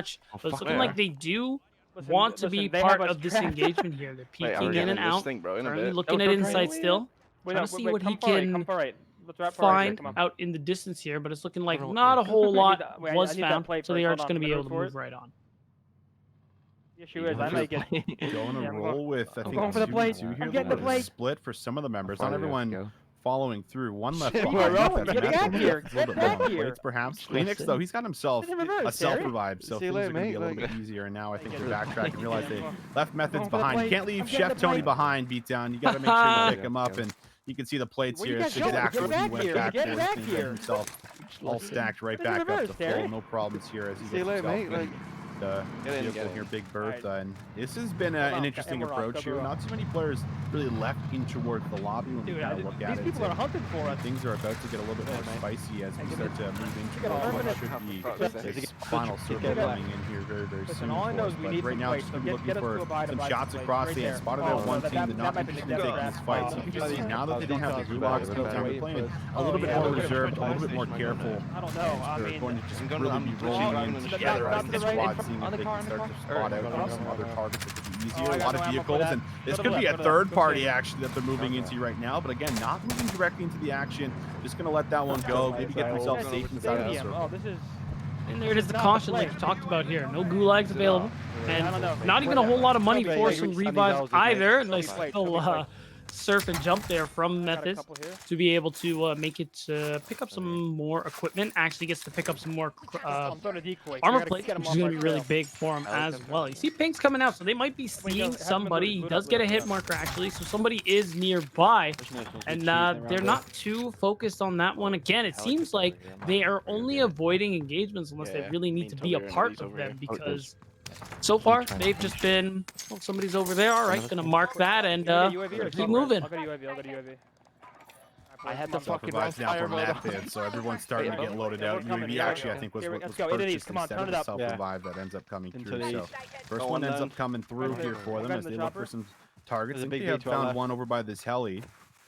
Speaker 6: much. But it's looking like they do
Speaker 7: Listen,
Speaker 6: want to be
Speaker 7: listen, they have
Speaker 6: part
Speaker 7: us
Speaker 6: of this
Speaker 7: trapped.
Speaker 6: engagement here. They're
Speaker 8: Wait,
Speaker 6: peeking in and
Speaker 8: this
Speaker 6: out.
Speaker 8: thing, bro, in a
Speaker 6: Currently
Speaker 8: bit.
Speaker 6: looking at
Speaker 7: Don't
Speaker 6: inside
Speaker 7: wait,
Speaker 6: still.
Speaker 7: Wait,
Speaker 6: Trying
Speaker 7: no,
Speaker 6: to see
Speaker 7: wait,
Speaker 6: what
Speaker 7: come
Speaker 6: he
Speaker 7: far right,
Speaker 6: can
Speaker 7: come far right. Let's wrap far right here,
Speaker 6: find
Speaker 7: come on.
Speaker 6: out in the distance here, but it's looking like
Speaker 9: Everyone-
Speaker 6: not a whole lot
Speaker 7: I
Speaker 6: was
Speaker 7: need that
Speaker 6: found,
Speaker 7: plate
Speaker 6: so they
Speaker 7: first,
Speaker 6: are
Speaker 7: hold
Speaker 6: just
Speaker 7: on,
Speaker 6: going to be
Speaker 7: I'm
Speaker 6: able to
Speaker 7: gonna
Speaker 6: move right on.
Speaker 7: The issue is, I might get.
Speaker 5: Going
Speaker 7: Yeah,
Speaker 5: to
Speaker 7: I'm
Speaker 5: roll with, I think,
Speaker 7: going for the
Speaker 5: 2
Speaker 7: plate.
Speaker 5: here.
Speaker 7: I'm
Speaker 5: A
Speaker 7: getting
Speaker 5: little
Speaker 7: the
Speaker 5: bit of
Speaker 7: plate.
Speaker 5: split for some of the members. Not
Speaker 9: Finally, let's
Speaker 5: everyone
Speaker 9: go.
Speaker 5: following through. One left
Speaker 9: Shit,
Speaker 5: behind.
Speaker 9: we're
Speaker 5: That's
Speaker 7: Get
Speaker 5: Methodz.
Speaker 7: back here.
Speaker 5: A little bit
Speaker 7: Get
Speaker 5: more
Speaker 7: back
Speaker 5: on
Speaker 7: here.
Speaker 5: plates, perhaps.
Speaker 9: Listen.
Speaker 5: Cleanx, though, he's got himself
Speaker 7: It's in reverse,
Speaker 5: a self-revive,
Speaker 9: Terry.
Speaker 5: so
Speaker 9: See you
Speaker 5: things are
Speaker 9: later,
Speaker 5: going to be a
Speaker 9: mate.
Speaker 5: little bit easier. And now I think
Speaker 7: Get
Speaker 5: they
Speaker 7: it.
Speaker 5: backtrack and realize they
Speaker 7: Yeah.
Speaker 5: left Methodz
Speaker 7: Going for the
Speaker 5: behind.
Speaker 7: plate.
Speaker 5: Can't leave
Speaker 7: I'm
Speaker 5: Chef
Speaker 7: getting the
Speaker 5: Tony
Speaker 7: plate.
Speaker 5: behind, beatdown. You got to make sure you pick him up,
Speaker 9: Let's go.
Speaker 5: and you can see the plates
Speaker 7: Where you
Speaker 5: here.
Speaker 7: guys
Speaker 5: It's
Speaker 7: going?
Speaker 5: exactly
Speaker 7: Get
Speaker 5: what he
Speaker 7: back
Speaker 5: went
Speaker 7: here.
Speaker 5: back
Speaker 7: Get
Speaker 5: for.
Speaker 7: back
Speaker 5: He's
Speaker 7: here.
Speaker 5: himself all stacked right
Speaker 7: Put it in
Speaker 5: back up
Speaker 7: reverse,
Speaker 5: to full.
Speaker 7: Terry.
Speaker 5: No problems here as he
Speaker 9: See you
Speaker 5: gets
Speaker 9: later,
Speaker 5: himself
Speaker 9: mate.
Speaker 5: in.
Speaker 9: Like,
Speaker 5: the
Speaker 8: Get in,
Speaker 5: vehicle
Speaker 8: get
Speaker 5: here,
Speaker 8: in.
Speaker 5: Big Bertha. And this has been
Speaker 7: Come
Speaker 5: an
Speaker 7: on,
Speaker 5: interesting
Speaker 7: and we're off,
Speaker 5: approach
Speaker 7: go,
Speaker 5: here.
Speaker 7: we're
Speaker 5: Not too many players really left in towards the lobby when we
Speaker 7: Dude,
Speaker 5: kind of look at
Speaker 7: these
Speaker 5: it.
Speaker 7: people are
Speaker 5: and
Speaker 7: hunting for us.
Speaker 5: things are about to get a little bit more spicy as we start to move into
Speaker 7: got a
Speaker 5: what
Speaker 7: permanent-
Speaker 5: should be
Speaker 8: Listen,
Speaker 5: this final circle coming in here very, very
Speaker 7: Listen,
Speaker 5: soon
Speaker 7: all I
Speaker 5: for
Speaker 7: know
Speaker 5: us.
Speaker 7: is we
Speaker 5: But
Speaker 7: need
Speaker 5: right
Speaker 7: some
Speaker 5: now,
Speaker 7: fights,
Speaker 5: just
Speaker 7: so
Speaker 5: going to be
Speaker 7: get
Speaker 5: looking
Speaker 7: us
Speaker 5: for
Speaker 7: to a buy to
Speaker 5: some
Speaker 7: buy
Speaker 5: shots
Speaker 7: some
Speaker 5: across.
Speaker 7: fights
Speaker 5: They
Speaker 7: right
Speaker 5: had
Speaker 7: there.
Speaker 5: spotted
Speaker 7: Oh,
Speaker 5: out one
Speaker 7: that
Speaker 5: team,
Speaker 7: might
Speaker 5: the not
Speaker 7: be the
Speaker 5: interested in
Speaker 7: best
Speaker 5: taking
Speaker 7: strat.
Speaker 5: this fight. So you can see now that they don't have the gulags to the time, they're playing a little bit
Speaker 7: yeah,
Speaker 5: more
Speaker 7: we're gonna
Speaker 5: reserved, a
Speaker 8: try
Speaker 5: little bit more
Speaker 8: PlayStation,
Speaker 5: careful.
Speaker 7: I don't know. I
Speaker 5: They're
Speaker 7: mean,
Speaker 5: going to just
Speaker 8: I'm gonna-
Speaker 5: really
Speaker 8: I'm
Speaker 5: be
Speaker 8: pushing
Speaker 5: rolling
Speaker 8: you
Speaker 5: in
Speaker 8: in the
Speaker 5: together
Speaker 7: not
Speaker 5: as
Speaker 7: to
Speaker 5: the
Speaker 7: the right,
Speaker 5: squad,
Speaker 7: in front-
Speaker 5: seeing
Speaker 9: on
Speaker 5: if
Speaker 9: the
Speaker 5: they
Speaker 9: car,
Speaker 5: can
Speaker 9: on the
Speaker 5: start to
Speaker 9: car.
Speaker 5: spot
Speaker 9: Alright,
Speaker 5: out
Speaker 9: go,
Speaker 5: on
Speaker 9: go,
Speaker 5: some
Speaker 9: go,
Speaker 5: other
Speaker 9: go.
Speaker 5: targets that could be easier.
Speaker 7: I
Speaker 5: A
Speaker 7: got
Speaker 5: lot
Speaker 7: no
Speaker 5: of
Speaker 7: ammo for
Speaker 5: vehicles,
Speaker 7: that.
Speaker 5: and this
Speaker 7: Go to
Speaker 5: could
Speaker 7: the
Speaker 5: be a
Speaker 7: left, go to the
Speaker 5: third
Speaker 7: left, go
Speaker 5: party
Speaker 7: straight.
Speaker 5: actually that they're moving into right now. But again, not moving directly into the action. Just going to let that one go. Maybe get themselves safe inside of the
Speaker 7: Stadium.
Speaker 5: circle.
Speaker 7: Oh, this is.
Speaker 6: And there it is, the
Speaker 7: Not the
Speaker 6: caution like
Speaker 7: play.
Speaker 6: we talked about here. No gulags available, and
Speaker 7: I don't know.
Speaker 6: not even a whole lot of money
Speaker 9: Wait,
Speaker 6: for
Speaker 9: wait,
Speaker 6: some
Speaker 9: wait,
Speaker 6: revives
Speaker 9: $70 mate.
Speaker 6: either.
Speaker 7: Go
Speaker 6: Nice
Speaker 7: be played,
Speaker 6: little
Speaker 7: go be played.
Speaker 6: surf and jump there from
Speaker 7: Got a
Speaker 6: Methodz
Speaker 7: couple here.
Speaker 6: to be able to make it pick up some more equipment. Actually gets to pick up some more
Speaker 7: I'm throwing a decoy.
Speaker 6: armor
Speaker 7: We gotta
Speaker 6: plate,
Speaker 7: get him
Speaker 6: which
Speaker 7: off
Speaker 6: is going
Speaker 7: our
Speaker 6: to be really
Speaker 7: trail.
Speaker 6: big for him as well. You see Pink's coming out, so they might be
Speaker 7: Wait, no,
Speaker 6: seeing
Speaker 7: it hasn't been
Speaker 6: somebody.
Speaker 7: looted.
Speaker 6: He
Speaker 7: Loot
Speaker 6: does
Speaker 7: up,
Speaker 6: get a
Speaker 7: loot
Speaker 6: hit
Speaker 7: up.
Speaker 6: marker actually, so somebody is nearby. And they're not too focused on that one. Again, it seems like they are only avoiding engagements unless they really need to be a part of them, because so far they've just been, well, somebody's over there. All right, gonna mark that and
Speaker 7: Give me the UAV or
Speaker 6: keep
Speaker 7: cover?
Speaker 6: moving.
Speaker 7: I'll go to UAV. I'll go to UAV.
Speaker 9: I had the fucking
Speaker 5: Provides now
Speaker 9: fire
Speaker 5: for
Speaker 9: mode on.
Speaker 5: Methodz, so everyone's starting to get loaded
Speaker 7: Yeah,
Speaker 5: out.
Speaker 7: we're coming.
Speaker 5: UAV
Speaker 7: Yeah,
Speaker 5: actually, I think, was
Speaker 7: here we-
Speaker 5: what was
Speaker 7: let's go. Into these.
Speaker 5: purchased
Speaker 7: Come on,
Speaker 5: instead
Speaker 7: turn
Speaker 5: of
Speaker 7: it
Speaker 5: the
Speaker 7: up.
Speaker 5: self-revive that ends up coming
Speaker 9: Into
Speaker 5: through.
Speaker 9: these.
Speaker 5: So first
Speaker 8: Go
Speaker 5: one
Speaker 8: on
Speaker 5: ends
Speaker 8: then.
Speaker 5: up coming through here for them
Speaker 7: Guys
Speaker 5: as
Speaker 7: in
Speaker 5: they
Speaker 7: the
Speaker 5: look for
Speaker 7: chopper?
Speaker 5: some targets.
Speaker 9: There's a
Speaker 5: I think
Speaker 9: big
Speaker 5: they have
Speaker 9: V12
Speaker 5: found
Speaker 9: left.
Speaker 5: one over by this heli.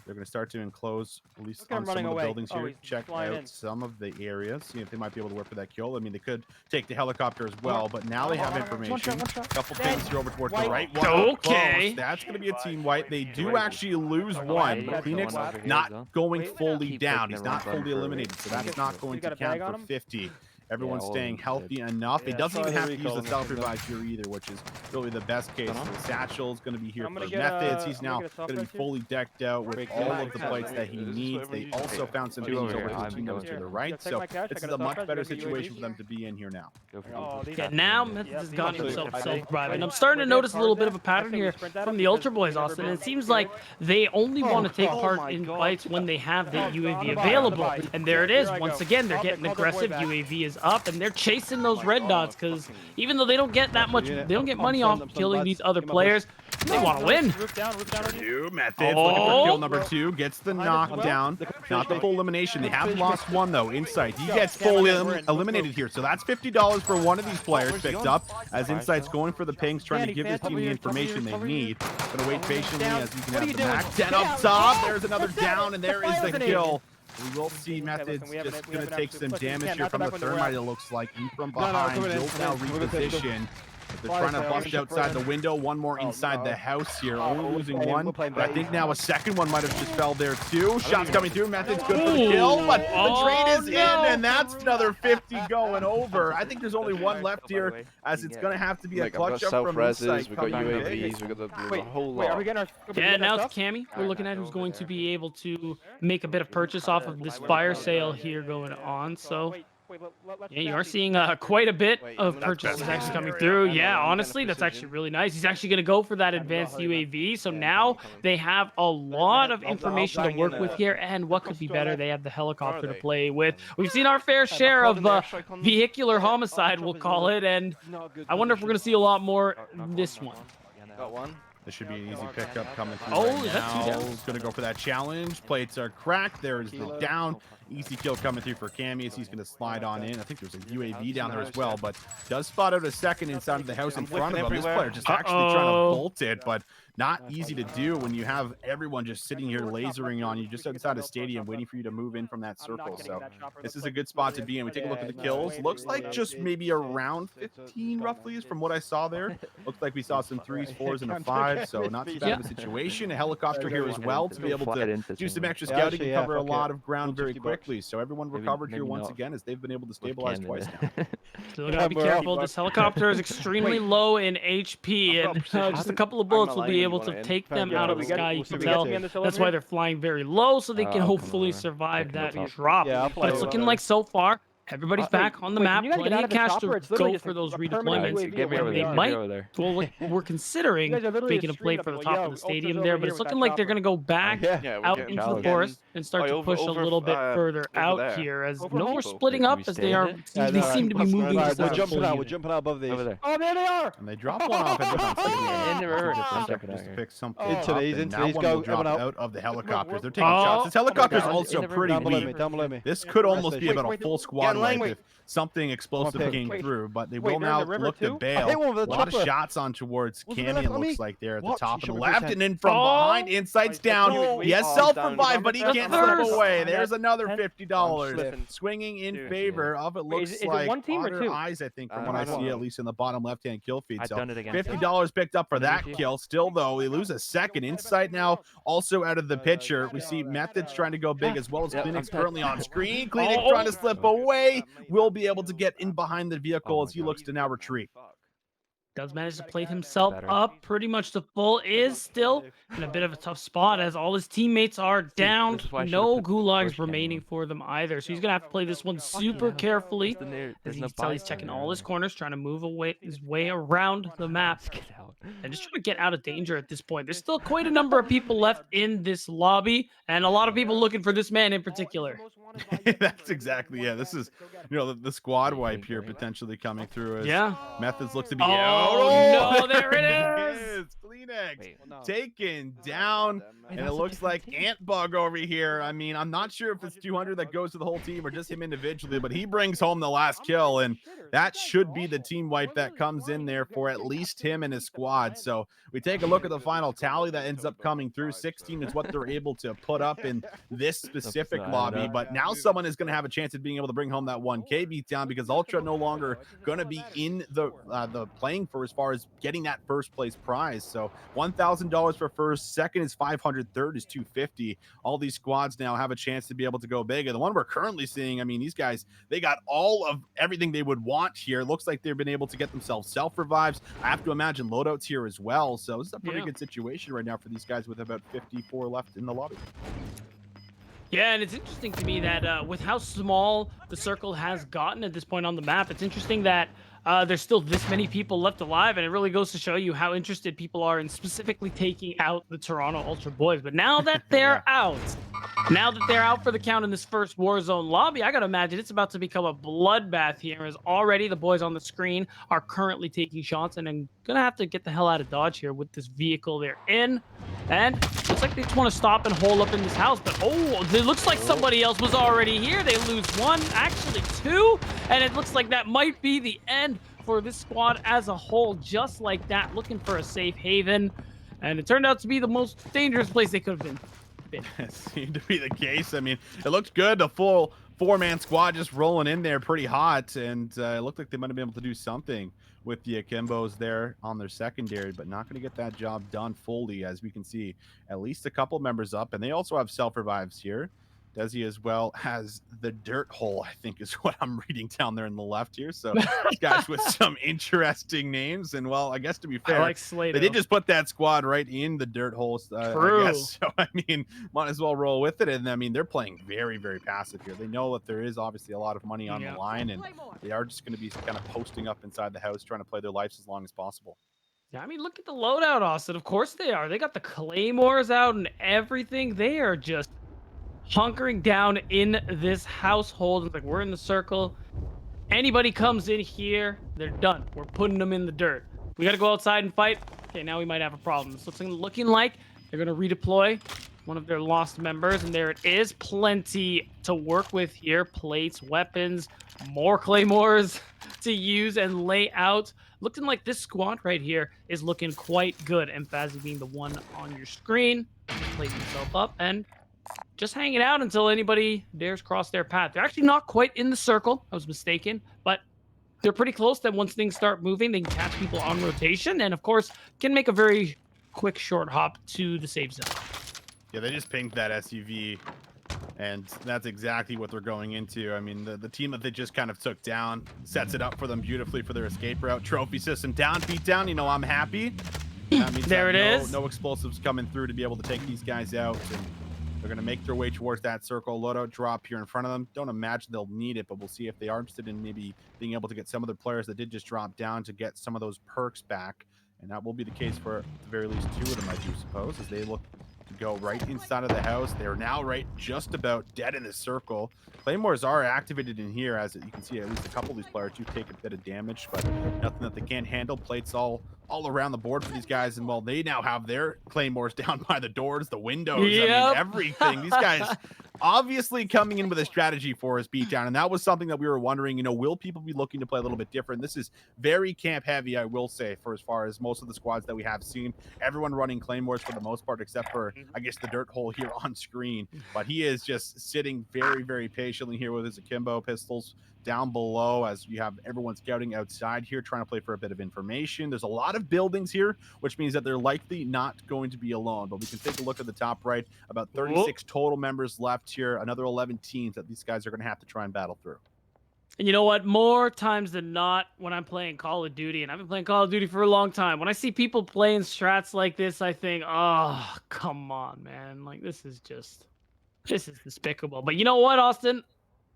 Speaker 5: They're going to start to enclose at least
Speaker 7: Look at him
Speaker 5: on some
Speaker 7: running
Speaker 5: of the
Speaker 7: away.
Speaker 5: buildings
Speaker 7: Oh,
Speaker 5: here.
Speaker 7: he's
Speaker 5: Check
Speaker 7: flying
Speaker 5: out
Speaker 7: in.
Speaker 5: some of the areas, see if they might be able to work for that kill. I mean, they could take the helicopter as well, but now they have information. Couple things here over towards the right. One up
Speaker 6: Okay.
Speaker 5: close. That's going to be a team wipe. They do actually lose one, but Cleanx not going fully down. He's not fully eliminated, so that's not going to count for 50. Everyone's staying healthy enough. It doesn't even have to use the self-revive here either, which is really the best case. The Satchel is going to be here
Speaker 7: I'm
Speaker 5: for
Speaker 7: gonna get,
Speaker 5: Methodz. He's
Speaker 7: I'm
Speaker 5: now
Speaker 7: gonna get a
Speaker 5: going to be
Speaker 7: self-res here.
Speaker 5: fully decked out with all of the plates that he
Speaker 8: This is
Speaker 5: needs.
Speaker 8: what
Speaker 5: They
Speaker 8: everyone
Speaker 5: also
Speaker 8: uses.
Speaker 5: found some
Speaker 8: Two
Speaker 5: things
Speaker 8: over
Speaker 5: over
Speaker 8: here.
Speaker 5: to the
Speaker 8: I'm
Speaker 5: team members to
Speaker 8: going
Speaker 5: the
Speaker 8: here.
Speaker 5: right.
Speaker 7: Yeah, take
Speaker 5: So
Speaker 7: my cash. I
Speaker 5: this
Speaker 7: got
Speaker 5: is
Speaker 7: a
Speaker 5: a much
Speaker 7: self-res.
Speaker 5: better
Speaker 7: I got a UAV.
Speaker 5: situation for them to be in here now.
Speaker 7: Oh, these
Speaker 6: Yeah,
Speaker 7: guys-
Speaker 6: now
Speaker 7: Yeah,
Speaker 6: Methodz has
Speaker 7: these
Speaker 6: gotten
Speaker 7: guys-
Speaker 6: himself
Speaker 7: I think-
Speaker 6: self-revive. And I'm
Speaker 7: Wait,
Speaker 6: starting to
Speaker 7: wait,
Speaker 6: notice a little bit
Speaker 7: cars
Speaker 6: of a
Speaker 7: there? I
Speaker 6: pattern
Speaker 7: say we
Speaker 6: here
Speaker 7: sprint at
Speaker 6: from
Speaker 7: them
Speaker 6: the
Speaker 7: because
Speaker 6: Ultra Boys,
Speaker 7: we never
Speaker 6: Austin.
Speaker 7: build
Speaker 6: It seems
Speaker 7: good.
Speaker 6: like they only want to take
Speaker 8: oh
Speaker 6: part
Speaker 8: my
Speaker 6: in
Speaker 8: God.
Speaker 6: fights when they have the
Speaker 7: Oh,
Speaker 6: UAV
Speaker 7: on the buy,
Speaker 6: available.
Speaker 7: on the buy.
Speaker 6: And there it is.
Speaker 7: Here I
Speaker 6: Once
Speaker 7: go.
Speaker 6: again, they're
Speaker 7: Oh, they
Speaker 6: getting
Speaker 7: called their boy
Speaker 6: aggressive.
Speaker 7: back.
Speaker 6: UAV is up, and they're chasing those red dots because even though they don't get that much,
Speaker 9: unit.
Speaker 6: they don't get
Speaker 9: I'm
Speaker 6: money
Speaker 9: stunned,
Speaker 6: off
Speaker 9: I'm stunned,
Speaker 6: killing
Speaker 9: lads.
Speaker 6: these other
Speaker 9: Get my
Speaker 6: players. They want to win.
Speaker 7: Roof down on you.
Speaker 5: You Methodz looking for kill number
Speaker 6: Oh.
Speaker 5: 2, gets the
Speaker 7: Behind us,
Speaker 5: knockdown. Not the full elimination. They have lost one though. Insight. He gets
Speaker 7: Cam,
Speaker 5: fully
Speaker 7: again, we're in.
Speaker 5: eliminated here. So that's $50 for one of these players picked up. As Insight's going for the pings, trying to
Speaker 7: Danny,
Speaker 5: give this
Speaker 7: fan,
Speaker 5: team
Speaker 7: cover
Speaker 5: the
Speaker 7: here, cover
Speaker 5: information
Speaker 7: here,
Speaker 5: they
Speaker 7: cover
Speaker 5: need. Gonna wait patiently
Speaker 7: Down.
Speaker 5: as you can
Speaker 7: What are
Speaker 5: have
Speaker 7: you
Speaker 5: the
Speaker 7: doing?
Speaker 5: max 10
Speaker 7: Get
Speaker 5: up
Speaker 7: out.
Speaker 5: top.
Speaker 7: Oh,
Speaker 5: There's another
Speaker 7: that's it.
Speaker 5: down, and there is the
Speaker 7: Eliminated.
Speaker 5: kill. We will see
Speaker 7: Okay,
Speaker 5: Methodz
Speaker 7: listen, we have
Speaker 5: just
Speaker 7: an- we
Speaker 5: going
Speaker 7: have
Speaker 5: to
Speaker 7: an
Speaker 5: take
Speaker 7: absolute
Speaker 5: some
Speaker 7: push. We
Speaker 5: damage
Speaker 7: can't
Speaker 5: here
Speaker 7: knock
Speaker 5: from
Speaker 7: it
Speaker 5: the
Speaker 7: back when they're
Speaker 5: thermite,
Speaker 7: out.
Speaker 5: it looks like. In from
Speaker 9: No, no,
Speaker 5: behind,
Speaker 9: coming in,
Speaker 5: Jill's now
Speaker 9: coming in. We're gonna finish them.
Speaker 5: reposition. They're
Speaker 9: Fire
Speaker 5: trying to
Speaker 9: sale,
Speaker 5: bust
Speaker 9: ship
Speaker 5: outside the
Speaker 9: right.
Speaker 5: window. One more
Speaker 9: Oh,
Speaker 5: inside
Speaker 9: no.
Speaker 5: the house here.
Speaker 9: Oh,
Speaker 5: Only
Speaker 9: we're
Speaker 5: losing
Speaker 9: playing-
Speaker 5: one.
Speaker 9: we're playing
Speaker 5: But I
Speaker 9: base.
Speaker 5: think now a second one might have just fell there too. Shots coming through. Method's good for the kill, but the trade is in, and that's another 50 going over. I think there's only one left here, as it's going to have to be a
Speaker 8: Like, I've got
Speaker 5: clutch up from
Speaker 8: self-reses,
Speaker 5: Insight.
Speaker 8: we've got
Speaker 5: coming in.
Speaker 8: UAVs, we've got the
Speaker 7: Wait,
Speaker 8: whole
Speaker 7: wait, are
Speaker 8: lot.
Speaker 7: we getting our?
Speaker 6: Yeah, now it's Cammy. We're looking at who's going to be able to make a bit of purchase off of this fire sale here going on. So yeah, you are seeing quite a bit of purchases actually coming through. Yeah, honestly, that's actually really nice. He's actually going to go for that advanced UAV. So now they have a lot of information to work with here. And what could be better? They have the helicopter to play with. We've seen our fair share of vehicular homicide, we'll call it. And I wonder if we're going to see a lot more this one.
Speaker 8: Got one.
Speaker 5: This should be an easy pickup coming through
Speaker 6: Oh,
Speaker 5: right
Speaker 6: is that two
Speaker 5: now.
Speaker 6: downs?
Speaker 5: He's going to go for that challenge. Plates are cracked. There is the down. Easy kill coming through for Cammy as he's going to slide on in. I think there's a UAV down there as well, but does spot out a second inside of the house in front of him. This player just actually trying to bolt it, but not easy to do when you have everyone just sitting here lasering on you just outside a stadium waiting for you to move in from that circle. So this is a good spot to be in. We take a look at the kills. Looks like just maybe around 15 roughly is from what I saw there. Looks like we saw some 3s, 4s, and a 5, so not too bad of a situation. A helicopter here as well to be able to do some extra scouting and cover a lot of ground very quickly. So everyone recovered here once again as they've been able to stabilize twice now.
Speaker 6: So gotta be careful. This helicopter is extremely low in HP, and just a couple of bullets will be able to take them out of the sky. You can tell that's why they're flying very low, so they can hopefully survive that drop. But it's looking like so far Everybody's back on the
Speaker 7: wait,
Speaker 6: map.
Speaker 7: can you guys get
Speaker 6: Plenty
Speaker 7: out
Speaker 6: of
Speaker 7: of the
Speaker 6: cash
Speaker 7: chopper?
Speaker 6: to
Speaker 7: It's literally
Speaker 6: go
Speaker 7: just
Speaker 6: for
Speaker 7: a
Speaker 6: those
Speaker 7: permanent
Speaker 6: redeployments.
Speaker 7: UAV
Speaker 9: Get me over
Speaker 6: And
Speaker 9: there.
Speaker 6: they
Speaker 9: Get me
Speaker 6: might.
Speaker 9: over there.
Speaker 6: Well, we're considering
Speaker 7: You guys are literally
Speaker 6: making a
Speaker 7: just
Speaker 6: play
Speaker 7: screaming
Speaker 6: for the
Speaker 7: at
Speaker 6: top
Speaker 7: them,
Speaker 6: of the
Speaker 7: like,
Speaker 6: stadium
Speaker 7: yo,
Speaker 6: there,
Speaker 7: Ultra's
Speaker 6: but
Speaker 7: over
Speaker 6: it's
Speaker 7: here
Speaker 6: looking
Speaker 7: with
Speaker 6: like
Speaker 7: that
Speaker 6: they're going to go back
Speaker 8: Yeah, we're
Speaker 6: out
Speaker 8: getting
Speaker 6: into the
Speaker 8: getting-
Speaker 6: forest and start to
Speaker 8: over-
Speaker 6: push a
Speaker 8: over,
Speaker 6: little bit further
Speaker 8: over
Speaker 6: out
Speaker 8: there.
Speaker 6: here, as
Speaker 7: Over
Speaker 6: no
Speaker 7: home?
Speaker 6: more splitting
Speaker 9: Can
Speaker 6: up
Speaker 9: we
Speaker 6: as
Speaker 9: stay
Speaker 6: they
Speaker 9: in
Speaker 6: are.
Speaker 9: it?
Speaker 6: They
Speaker 10: no,
Speaker 6: seem to be
Speaker 8: let's go
Speaker 6: moving
Speaker 8: ahead.
Speaker 10: Alright,
Speaker 6: as
Speaker 10: we're
Speaker 6: a
Speaker 10: jumping
Speaker 6: full
Speaker 10: out. We're
Speaker 6: unit.
Speaker 10: jumping out above these.
Speaker 9: Over there.
Speaker 7: Oh, there they are.
Speaker 5: And they drop one off.
Speaker 9: In the river.
Speaker 5: Just
Speaker 9: Jump it
Speaker 5: to
Speaker 9: out
Speaker 5: pick something
Speaker 10: Into
Speaker 5: up,
Speaker 10: these,
Speaker 5: and
Speaker 10: into
Speaker 5: now
Speaker 10: these,
Speaker 5: one
Speaker 10: go,
Speaker 5: will drop
Speaker 10: coming out.
Speaker 5: out of the helicopters. They're taking
Speaker 6: Oh.
Speaker 5: shots. This helicopter's
Speaker 7: God.
Speaker 5: also
Speaker 9: In the river.
Speaker 5: pretty
Speaker 10: Down below
Speaker 5: weak.
Speaker 10: me. Down below me.
Speaker 5: This could almost be
Speaker 10: Wait,
Speaker 5: about a
Speaker 7: wait,
Speaker 5: full squad
Speaker 7: Lang,
Speaker 5: wipe if something explosive
Speaker 10: pick.
Speaker 5: came
Speaker 7: Wait.
Speaker 5: through, but they
Speaker 7: Wait,
Speaker 5: will
Speaker 7: they're in
Speaker 5: now
Speaker 7: the river
Speaker 5: look to
Speaker 7: too?
Speaker 10: I
Speaker 5: bail.
Speaker 10: hit one
Speaker 5: A
Speaker 10: with a
Speaker 5: lot of
Speaker 10: chopper.
Speaker 5: shots on towards
Speaker 10: Wasn't
Speaker 5: Cammy,
Speaker 10: there
Speaker 5: it
Speaker 10: left on me?
Speaker 5: looks like there at the
Speaker 10: What?
Speaker 5: top
Speaker 10: She
Speaker 5: and
Speaker 10: shot me
Speaker 5: left,
Speaker 10: first
Speaker 5: and then from behind, insights down.
Speaker 7: no.
Speaker 5: He has
Speaker 8: Oh,
Speaker 5: self-revive, but he
Speaker 8: down.
Speaker 5: can't
Speaker 6: First.
Speaker 5: slip away.
Speaker 7: Yeah.
Speaker 5: There's another
Speaker 7: I'm
Speaker 5: $50
Speaker 8: slipping.
Speaker 5: swinging in
Speaker 8: Dude.
Speaker 5: favor of it.
Speaker 7: Wait,
Speaker 5: Looks
Speaker 7: is it
Speaker 5: like
Speaker 7: one team or two?
Speaker 5: Ottereyes, I think, from what
Speaker 8: I
Speaker 5: I
Speaker 8: don't
Speaker 5: see,
Speaker 8: know.
Speaker 5: at least in the bottom left-hand kill feed.
Speaker 9: I've
Speaker 5: So
Speaker 9: done it again.
Speaker 5: $50 picked up for that
Speaker 9: Underneath you.
Speaker 5: kill. Still, though, we lose a second. Insight now also out of the picture. We see Methodz trying to go big, as well as
Speaker 9: Yeah,
Speaker 5: Cleanx
Speaker 9: I'm
Speaker 5: currently on screen. Cleanx
Speaker 6: Oh.
Speaker 5: trying to slip away. Will be able to get in behind the vehicle
Speaker 9: Oh
Speaker 5: as
Speaker 9: my
Speaker 5: he
Speaker 9: God.
Speaker 5: looks to now retreat.
Speaker 6: Does manage to plate himself
Speaker 9: Better.
Speaker 6: up pretty much to full. Is still in a bit of a tough spot as all his teammates are down.
Speaker 9: this is why I should've
Speaker 6: No
Speaker 9: put
Speaker 6: gulags
Speaker 9: bush camo
Speaker 6: remaining
Speaker 9: on.
Speaker 6: for them either. So he's gonna have to play this one super
Speaker 9: hell.
Speaker 6: carefully.
Speaker 9: What's the near-
Speaker 6: As
Speaker 9: there's
Speaker 6: you
Speaker 9: no
Speaker 6: can tell, he's
Speaker 9: bison
Speaker 6: checking
Speaker 9: there,
Speaker 6: all his
Speaker 9: right?
Speaker 6: corners, trying to move away his way around the map,
Speaker 9: Get out.
Speaker 6: and just trying to get out of danger at this point. There's still quite a number of people left in this lobby, and a lot of people looking for this man in particular.
Speaker 5: That's exactly, yeah. This is, the squad wipe here potentially coming through as
Speaker 6: Yeah.
Speaker 5: Methodz looks to be.
Speaker 6: Oh, no, there it is.
Speaker 5: Cleanx
Speaker 9: Wait.
Speaker 5: taken down, and it
Speaker 9: that's a
Speaker 5: looks
Speaker 9: different
Speaker 5: like
Speaker 9: team.
Speaker 5: Antbug over here. I mean, I'm not sure if it's 200 that goes to the whole team or just him individually, but he brings home the last kill, and that should be the team wipe that comes in there for at least him and his squad. So we take a look at the final tally that ends up coming through. 16 is what they're able to put up in this specific lobby, but now someone is going to have a chance of being able to bring home that 1K beatdown, because Ultra no longer going to be in the playing for as far as getting that first place prize. So $1,000 for first, second is 500, third is 250. All these squads now have a chance to be able to go big, and the one we're currently seeing, I mean, these guys, they got all of everything they would want here. Looks like they've been able to get themselves self-revives. I have to imagine loadouts here as well. So this is a pretty
Speaker 6: Yeah.
Speaker 5: good situation right now for these guys with about 54 left in the lobby.
Speaker 6: Yeah, and it's interesting to me that with how small the circle has gotten at this point on the map, it's interesting that there's still this many people left alive, and it really goes to show you how interested people are in specifically taking out the Toronto Ultra boys. But now that they're out for the count in this first Warzone lobby, I gotta imagine it's about to become a bloodbath here, as already the boys on the screen are currently taking shots, and I'm gonna have to get the hell out of Dodge here with this vehicle they're in. And looks like they just want to stop and hole up in this house, but it looks like somebody else was already here. They lose one, actually two, and it looks like that might be the end for this squad as a whole, just like that, looking for a safe haven. And it turned out to be the most dangerous place they could have been.
Speaker 5: It seemed to be the case. I mean, it looked good. The full four-man squad just rolling in there pretty hot, and it looked like they might have been able to do something with the Akimbos there on their secondary, but not going to get that job done fully, as we can see at least a couple members up, and they also have self-revives here. Desi as well has the dirt hole, I think is what I'm reading down there in the left here. So guys with some interesting names, and well, I guess to be fair,
Speaker 6: I like Slato.
Speaker 5: they did just put that squad right in the dirt holes.
Speaker 6: True.
Speaker 5: I guess. So I mean, might as well roll with it. And I mean, they're playing very, very passive here. They know that there is obviously a lot of money on the line, and they are just going to be kind of posting up inside the house, trying to play their lives as long as possible.
Speaker 6: Yeah, I mean, look at the loadout, Austin. Of course they are. They got the claymores out and everything. They are just hunkering down in this household. It's like, we're in the circle. Anybody comes in here, they're done. We're putting them in the dirt. We got to go outside and fight. Okay, now we might have a problem. So it's looking like they're going to redeploy one of their lost members, and there it is. Plenty to work with here. Plates, weapons, more claymores to use and lay out. Looking like this squad right here is looking quite good. Emphazi being the one on your screen. Just played himself up and just hanging out until anybody dares cross their path. They're actually not quite in the circle. I was mistaken, but they're pretty close. That once things start moving, they can catch people on rotation, and of course can make a very quick short hop to the safe zone.
Speaker 5: Yeah, they just pinged that SUV, and that's exactly what they're going into. I mean, the team that they just kind of took down sets it up for them beautifully for their escape route. Trophy system down, beat down. You know, I'm happy. That means
Speaker 6: There
Speaker 5: that
Speaker 6: it is.
Speaker 5: no explosives coming through to be able to take these guys out. And They're going to make their way towards that circle. Loadout drop here in front of them. Don't imagine they'll need it, but we'll see if they are interested in maybe being able to get some of the players that did just drop down to get some of those perks back. And that will be the case for at the very least 2 of them, I do suppose, as they look to go right inside of the house. They're now right just about dead in the circle. Claymores are activated in here, as you can see at least a couple of these players do take a bit of damage, but nothing that they can't handle. Plates all around the board for these guys, and well, they now have their Claymores down by the doors, the windows,
Speaker 6: Yep.
Speaker 5: I mean, everything. These guys obviously coming in with a strategy for his beatdown, and that was something that we were wondering, you know, will people be looking to play a little bit different? This is very camp heavy, I will say, for as far as most of the squads that we have seen. Everyone running Claymores for the most part, except for, I guess, the dirt hole here on screen, but he is just sitting very, very patiently here with his akimbo pistols down below, as you have everyone scouting outside here trying to play for a bit of information. There's a lot of buildings here, which means that they're likely not going to be alone, but we can take a look at the top right. About 36 total members left here, another 11 teams that these guys are going to have to try and battle through.
Speaker 6: And you know what? More times than not, when I'm playing Call of Duty, and I've been playing Call of Duty for a long time, when I see people playing strats like this, I think, oh, come on, man. Like, this is despicable. But you know what, Austin?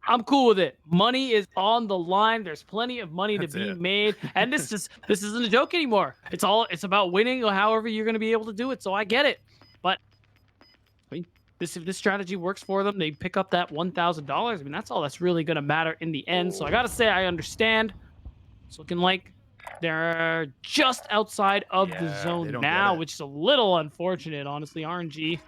Speaker 6: I'm cool with it. Money is on the line. There's plenty of money to be made. And this isn't a joke anymore. It's about winning or however you're going to be able to do it. So I get it. But I mean, if this strategy works for them, they pick up that $1,000. I mean, that's all that's really going to matter in the end. So I got to say, I understand. It's looking like they're just outside of the zone now, which is a little unfortunate, honestly. RNG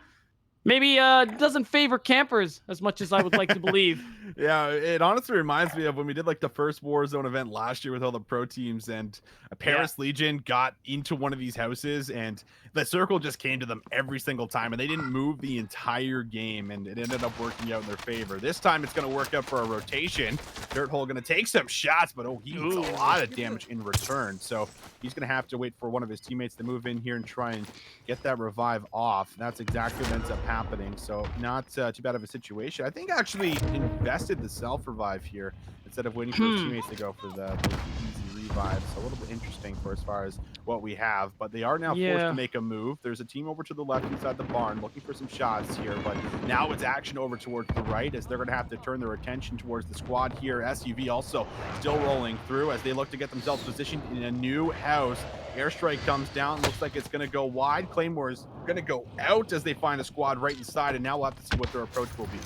Speaker 6: maybe doesn't favor campers as much as I would like to believe.
Speaker 5: Yeah, it honestly reminds me of when we did like the first Warzone event last year with all the pro teams, and a Paris Legion got into one of these houses and the circle just came to them every single time, and they didn't move the entire game, and it ended up working out in their favor. This time it's going to work out for a rotation. Dirt Hole going to take some shots, but he eats a lot of damage in return. So he's going to have to wait for one of his teammates to move in here and try and get that revive off. That's exactly what ends up happening. So not too bad of a situation. I think actually invested the self-revive here instead of waiting for his teammates to go for the easy revive. So a little bit interesting for as far as what we have, but they are now forced to make a move. There's a team over to the left inside the barn looking for some shots here, but now it's action over towards the right as they're going to have to turn their attention towards the squad here. SUV also still rolling through as they look to get themselves positioned in a new house. Airstrike comes down, looks like it's going to go wide. Claymore's going to go out as they find a squad right inside, and now we'll have to see what their approach will be.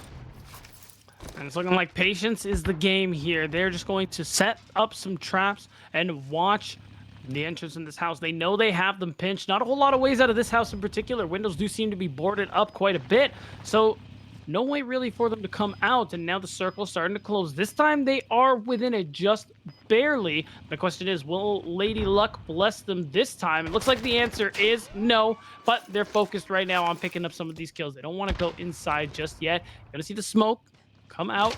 Speaker 6: And it's looking like patience is the game here. They're just going to set up some traps and watch the entrance in this house. They know they have them pinched. Not a whole lot of ways out of this house in particular. Windows do seem to be boarded up quite a bit. So no way really for them to come out. And now the circle's starting to close. This time they are within it just barely. The question is, will Lady Luck bless them this time? It looks like the answer is no, but they're focused right now on picking up some of these kills. They don't want to go inside just yet. You're gonna see the smoke come out.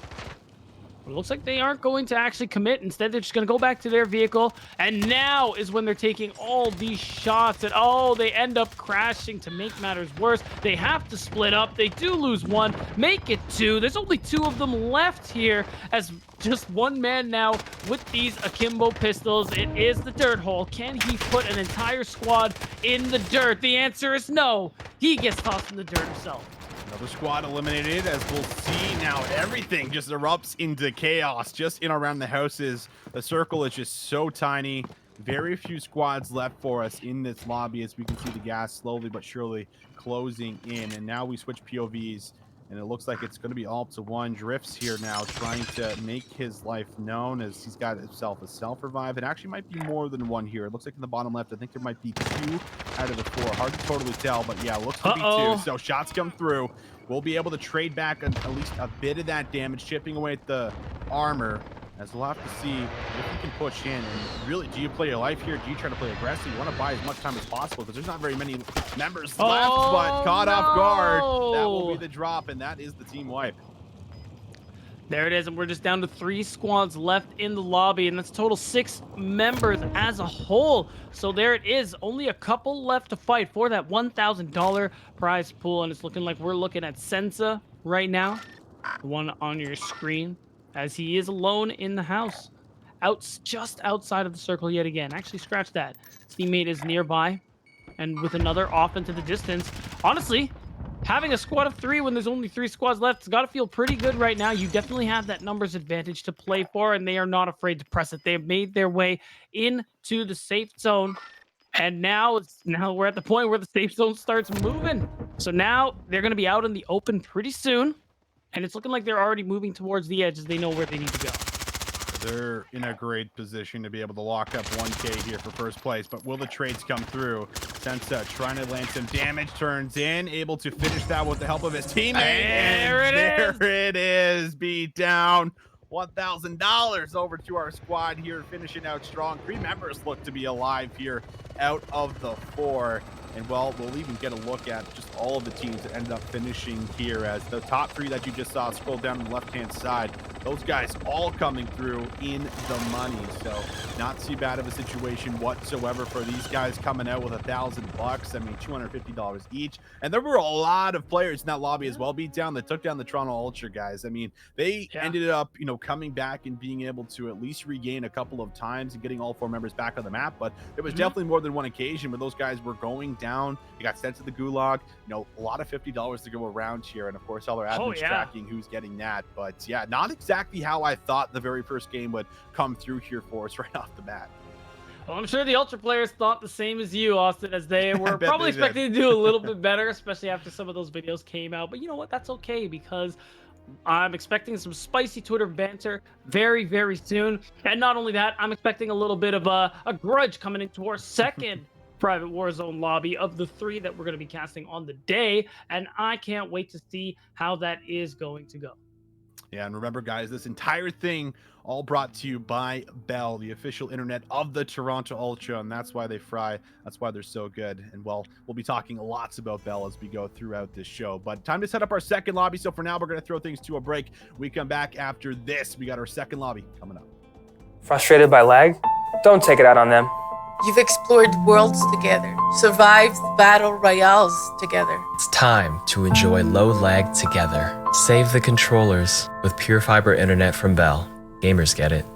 Speaker 6: It looks like they aren't going to actually commit. Instead, they're just going to go back to their vehicle. And now is when they're taking all these shots. And they end up crashing. To make matters worse, they have to split up. They do lose one, make it two. There's only two of them left here as just one man now with these akimbo pistols. It is the Dirt Hole. Can he put an entire squad in the dirt? The answer is no. He gets tossed in the dirt himself.
Speaker 5: Another squad eliminated, as we'll see now. Everything just erupts into chaos just in around the houses. The circle is just so tiny. Very few squads left for us in this lobby, as we can see the gas slowly but surely closing in. And now we switch POVs, and it looks like it's going to be all to one. Drifts here now trying to make his life known, as he's got himself a self-revive. It actually might be more than one here. It looks like in the bottom left, I think there might be 2 out of the 4. Hard to totally tell, but yeah, looks to be 2. So shots come through. We'll be able to trade back at least a bit of that damage, chipping away at the armor, as we'll have to see if we can push in. And really, do you play your life here? Do you try to play aggressive? You want to buy as much time as possible, because there's not very many members left, but caught off guard. That will be the drop, and that is the team wipe.
Speaker 6: There it is, and we're just down to 3 squads left in the lobby, and that's total 6 members as a whole. So there it is, only a couple left to fight for that $1,000 prize pool, and it's looking like we're looking at Sensa right now, the one on your screen, as he is alone in the house, just outside of the circle yet again. Actually, scratch that. His teammate is nearby, and with another off into the distance. Honestly, having a squad of 3 when there's only 3 squads left, it's got to feel pretty good right now. You definitely have that numbers advantage to play for, and they are not afraid to press it. They have made their way into the safe zone, and now we're at the point where the safe zone starts moving. So now they're going to be out in the open pretty soon, and it's looking like they're already moving towards the edge as they know where they need to go.
Speaker 5: They're in a great position to be able to lock up 1K here for first place, but will the trades come through? Sensa trying to land some damage, turns in, able to finish that with the help of his teammate. There it is, beat down. $1,000 over to our squad here, finishing out strong. 3 members look to be alive here out of the 4. And well, we'll even get a look at just all of the teams that ended up finishing here, as the top 3 that you just saw scroll down on the left-hand side, those guys all coming through in the money. So not too bad of a situation whatsoever for these guys coming out with $1,000. I mean, $250 each. And there were a lot of players in that lobby as well, beat down, that took down the Toronto Ultra guys. I mean, they ended up, you know, coming back and being able to at least regain a couple of times and getting all 4 members back on the map. But there was definitely more than one occasion where those guys were going down. You got sent to the gulag, you know, a lot of $50 to go around here, and of course all our admins tracking who's getting that. But yeah, not exactly how I thought the very first game would come through here for us right off the bat.
Speaker 6: Well, I'm sure the Ultra players thought the same as you, Austin, as they were probably expecting to do a little bit better, especially after some of those videos came out. But you know what? That's okay, because I'm expecting some spicy Twitter banter very, very soon. And not only that, I'm expecting a little bit of a grudge coming into our second private Warzone lobby of the 3 that we're going to be casting on the day. And I can't wait to see how that is going to go.
Speaker 5: Yeah, and remember, guys, this entire thing all brought to you by Bell, the official internet of the Toronto Ultra, and that's why they fry. That's why they're so good. And well, we'll be talking lots about Bell as we go throughout this show. But time to set up our second lobby. So for now, we're going to throw things to a break. We come back after this. We got our second lobby coming up.
Speaker 2: Frustrated by lag? Don't take it out on them.
Speaker 3: You've explored worlds together, survived battle royales together.
Speaker 1: It's time to enjoy low lag together. Save the controllers with pure fiber internet from Bell. Gamers get it.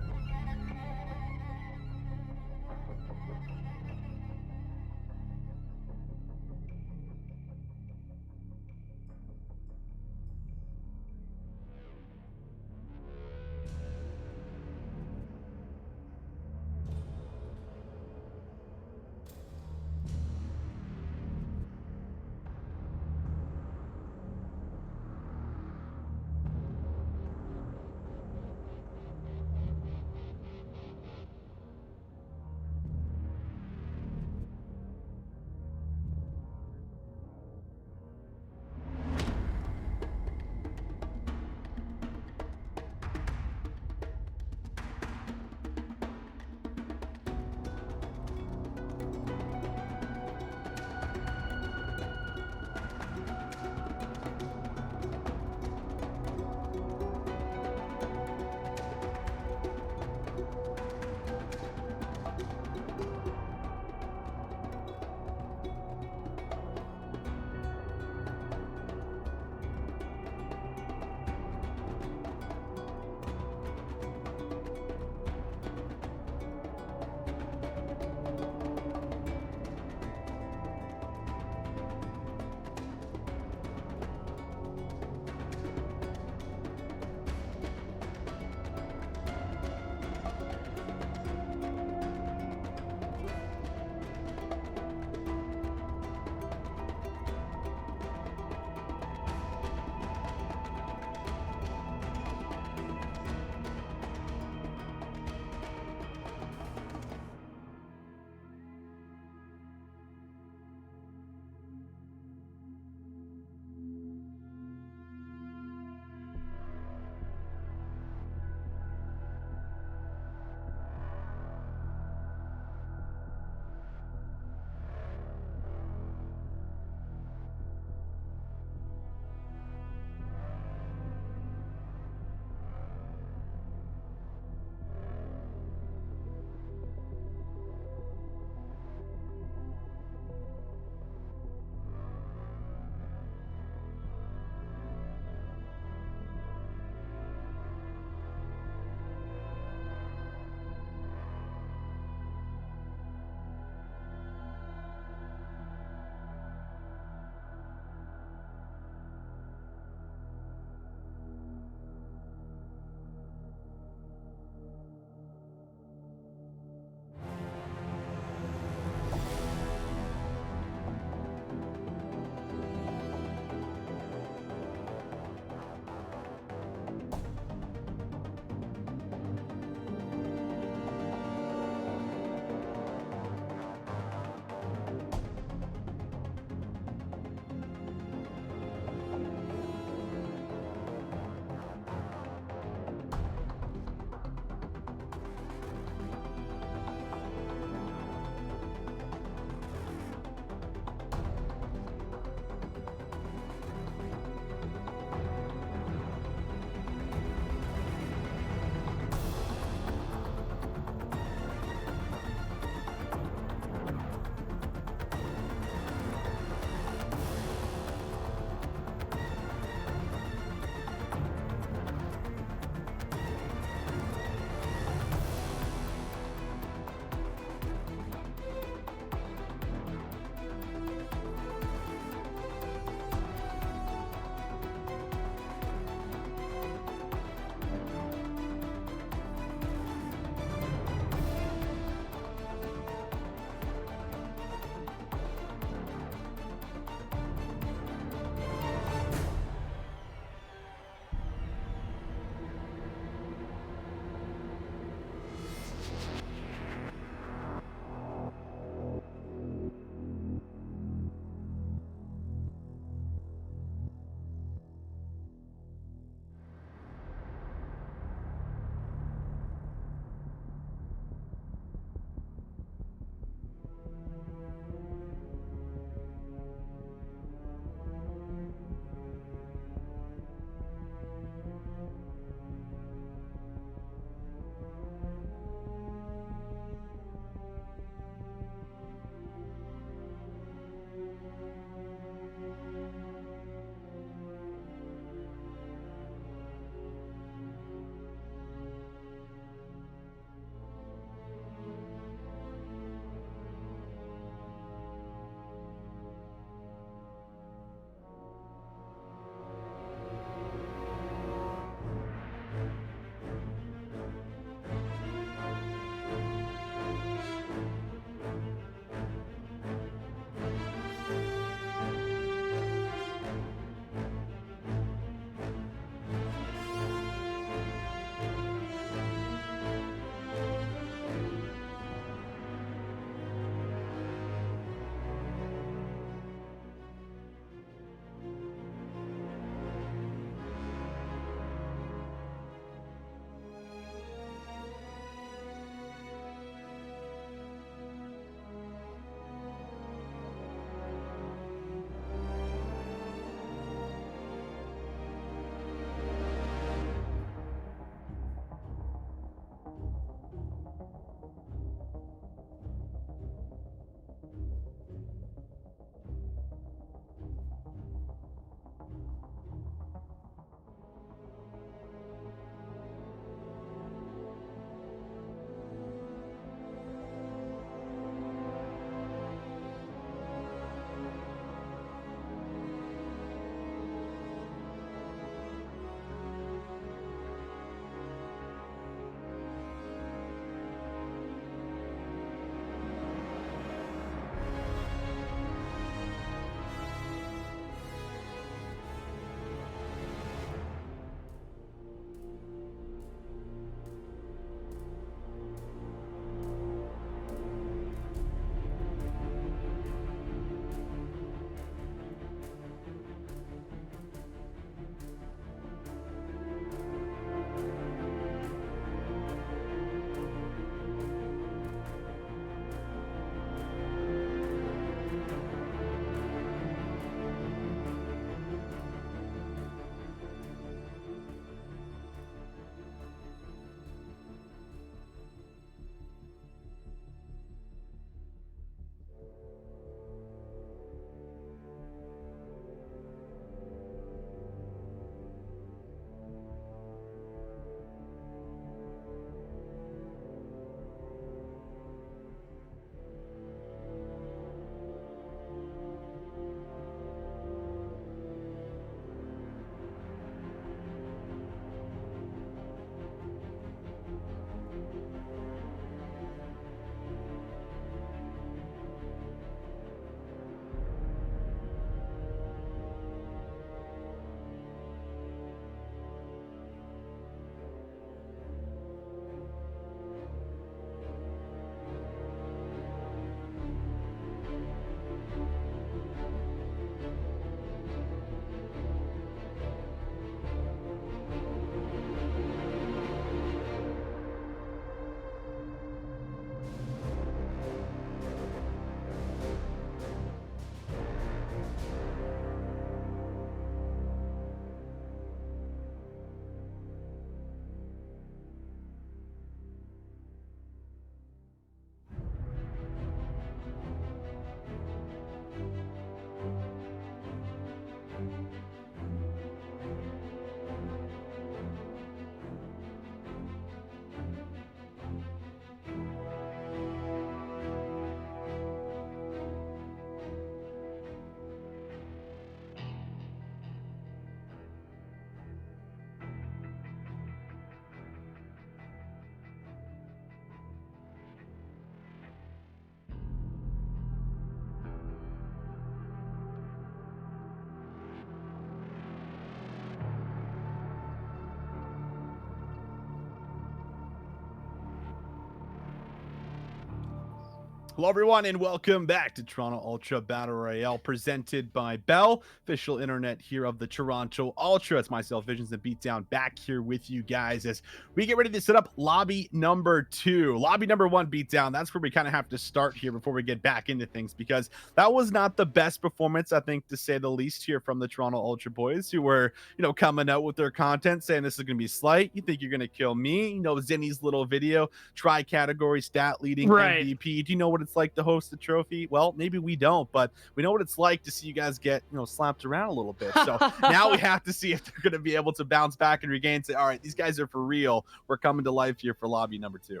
Speaker 5: Hello, everyone, and welcome back to Toronto Ultra Battle Royale, presented by Bell, official internet here of the Toronto Ultra. It's myself, Visions, and Beatdown, back here with you guys as we get ready to set up lobby number 2. Lobby number 1, Beatdown. That's where we kind of have to start here before we get back into things, because that was not the best performance, I think, to say the least, here from the Toronto Ultra boys, who were, coming out with their content saying this is going to be slight. You think you're going to kill me? Zinni's little video, tri-category stat leading MVP. Do you know what it's like to host the trophy? Well, maybe we don't, but we know what it's like to see you guys get slapped around a little bit. So now we have to see if they're going to be able to bounce back and regain, say, all right, these guys are for real. We're coming to life here for lobby number 2.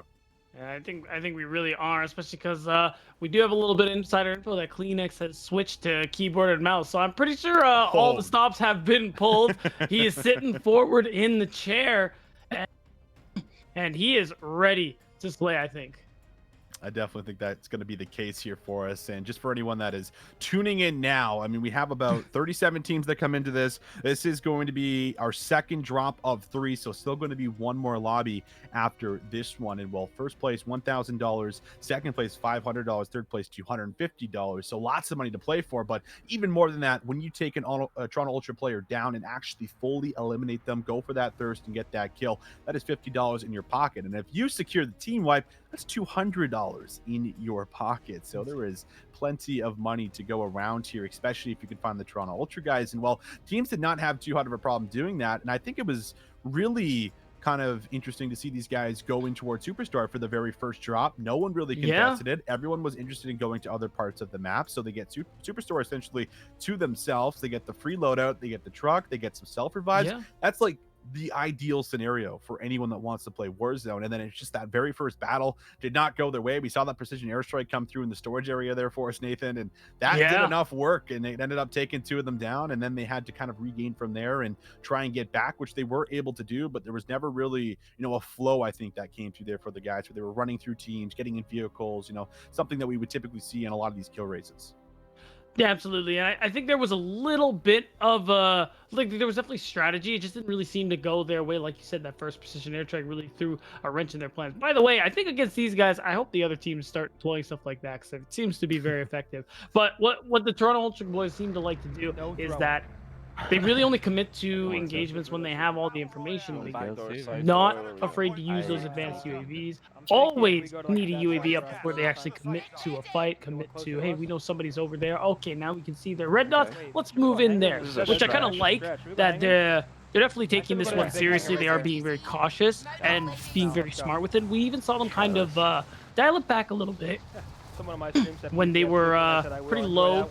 Speaker 6: Yeah, I think we really are, especially because we do have a little bit of insider info that Cleanx has switched to keyboard and mouse. So I'm pretty sure all the stops have been pulled. He is sitting forward in the chair, and he is ready to play, I think.
Speaker 5: I definitely think that's going to be the case here for us. And just for anyone that is tuning in now, I mean, we have about 37 teams that come into this. This is going to be our second drop of 3, so still going to be one more lobby after this one. And well, first place $1,000, second place $500, third place $250. So lots of money to play for. But even more than that, when you take a Toronto Ultra player down and actually fully eliminate them, go for that thirst and get that kill, that is $50 in your pocket. And if you secure the team wipe, that's $200 in your pocket. So there is plenty of money to go around here, especially if you can find the Toronto Ultra guys. And well, teams did not have too hard of a problem doing that. And I think it was really kind of interesting to see these guys go in towards Superstar for the very first drop. No one really contested it. Everyone was interested in going to other parts of the map. So they get Superstar essentially to themselves. They get the free loadout, they get the truck, they get some self-revives. That's like the ideal scenario for anyone that wants to play Warzone. And then it's just that very first battle did not go their way. We saw that precision airstrike come through in the storage area there for us, Nathan, and that did enough work, and they ended up taking 2 of them down, and then they had to kind of regain from there and try and get back, which they were able to do. But there was never really a flow, I think, that came through there for the guys, where they were running through teams, getting in vehicles, something that we would typically see in a lot of these kill races.
Speaker 6: Yeah, absolutely. I think there was a little bit of there was definitely strategy. It just didn't really seem to go their way. Like you said, that first precision airstrike really threw a wrench in their plans. By the way, I think against these guys, I hope the other teams start deploying stuff like that, because it seems to be very effective. But what the Toronto Ultra boys seem to like to do is that they really only commit to engagements when they have all the information. They're not afraid to use those advanced UAVs. Always need a UAV up before they actually commit to a fight, commit to, hey, we know somebody's over there. Okay, now we can see their red dots. Let's move in there. Which I kind of like, that they're definitely taking this one seriously. They are being very cautious and being very smart with it. We even saw them kind of dial it back a little bit when they were pretty low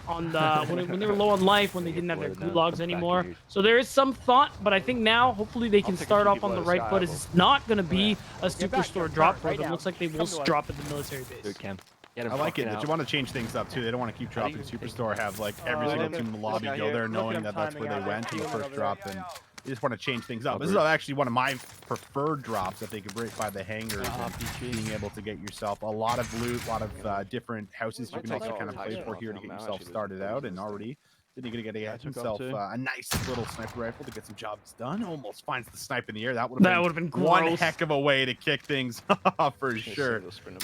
Speaker 6: on the when they were low on life, when they didn't have their gulags anymore. So there is some thought, but I think now hopefully they can start off on the right foot. It's not going to be a Superstore drop for them. Looks like they will drop at the military base.
Speaker 5: I like it, but you want to change things up too. They don't want to keep dropping Superstore, have like every single team in the lobby go there knowing that that's where they went in the first drop, and you just want to change things up. This is actually one of my preferred drops that they could break by the hangars, and being able to get yourself a lot of loot, a lot of different houses you can also kind of play for here to get yourself started out. And already then you're going to get himself a nice little sniper rifle to get some jobs done. Almost finds the snipe in the air. That would have been one heck of a way to kick things off for sure.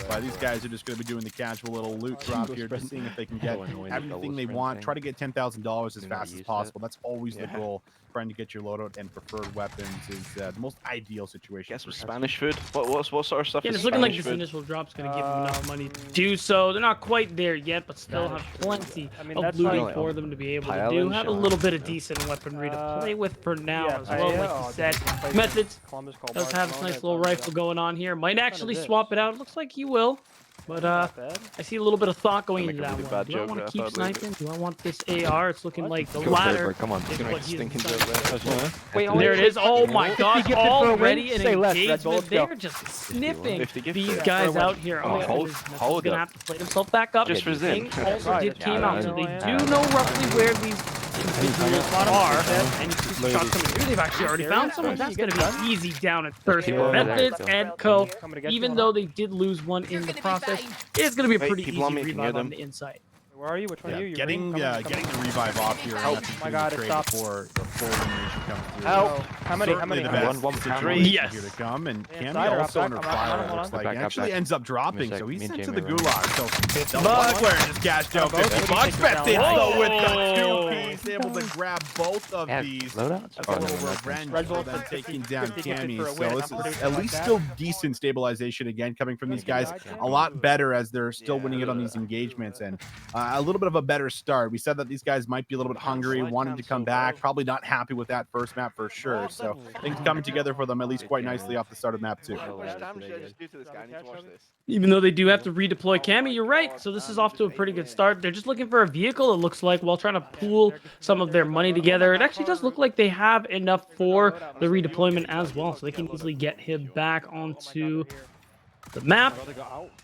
Speaker 5: But these guys are just going to be doing the casual little loot drop here, just seeing if they can get everything they want. Try to get $10,000 as fast as possible. That's always the goal. Trying to get your loadout and preferred weapons is the most ideal situation.
Speaker 8: Guess with Spanish food. What sort of stuff?
Speaker 6: Yeah, it's looking like this initial drop's going to give them enough money to do so. They're not quite there yet, but still have plenty of looting for them to be able to do. Have a little bit of decent weaponry to play with for now as well. Like you said, Methodz does have this nice little rifle going on here. Might actually swap it out. Looks like he will. But I see a little bit of thought going into that one. Do I want to keep sniping? Do I want this AR? It's looking like the latter.
Speaker 8: Come on,
Speaker 6: Wait, there it is. Oh my gosh, already an engagement. They're just sniffing these guys out here. Oh, he's gonna have to play himself back up.
Speaker 8: Just for Zin.
Speaker 6: Also did came out, so they do know roughly where these individuals are. And shots coming through. They've actually already found someone. That's gonna be easy down at first for Methodz and Co. Even though they did lose one in the process, it's gonna be a pretty easy revive on the inside.
Speaker 7: Where are you? Which one are you? You're
Speaker 5: Getting
Speaker 7: green? Come
Speaker 5: getting
Speaker 7: on.
Speaker 5: the revive off here.
Speaker 7: Oh my God, it stopped.
Speaker 5: Before the full elimination comes through.
Speaker 7: Help! How many? How
Speaker 5: Certainly
Speaker 7: many?
Speaker 5: the
Speaker 7: How
Speaker 5: best
Speaker 7: many?
Speaker 5: situation
Speaker 6: Yes.
Speaker 5: here to come, and
Speaker 7: Yeah,
Speaker 5: Cammy
Speaker 7: side or
Speaker 5: also
Speaker 7: up,
Speaker 5: under
Speaker 7: back, I'm
Speaker 5: fire.
Speaker 7: on,
Speaker 5: It looks like
Speaker 10: Back,
Speaker 5: he actually
Speaker 10: back.
Speaker 5: ends up dropping,
Speaker 10: Sec,
Speaker 5: so he's
Speaker 10: me and
Speaker 5: sent to
Speaker 10: Jamie
Speaker 5: the
Speaker 10: run.
Speaker 5: gulag. So
Speaker 6: Bug.
Speaker 5: Bugware just cashed out
Speaker 7: Both?
Speaker 5: 50
Speaker 7: What do you
Speaker 5: bucks.
Speaker 7: think
Speaker 5: Methodz
Speaker 7: now?
Speaker 5: though with the
Speaker 6: Oh.
Speaker 5: 2 piece, able to grab both of
Speaker 10: Yeah,
Speaker 5: these.
Speaker 10: loadouts?
Speaker 5: That's
Speaker 10: Oh,
Speaker 5: a
Speaker 10: no,
Speaker 5: little
Speaker 10: no,
Speaker 5: revenge
Speaker 7: Red
Speaker 5: for
Speaker 7: Bull
Speaker 5: them
Speaker 7: 50,
Speaker 5: taking down
Speaker 7: 50 gifted
Speaker 5: Cammy.
Speaker 7: for a
Speaker 5: So
Speaker 7: win.
Speaker 5: this
Speaker 7: I'm
Speaker 5: is
Speaker 7: producing
Speaker 5: at
Speaker 7: like
Speaker 5: least
Speaker 7: that.
Speaker 5: still decent stabilization again coming from these guys. A lot better as they're still winning it on these engagements, and a little bit of a better start. We said that these guys might be a little bit hungry, wanting to come back, probably not happy with that first map for sure. So things coming together for them at least quite nicely off the start of map 2.
Speaker 6: Even though they do have to redeploy Cammy, you're right. So this is off to a pretty good start. They're just looking for a vehicle, it looks like, while trying to pool some of their money together. It actually does look like they have enough for the redeployment as well, so they can easily get him back onto the map,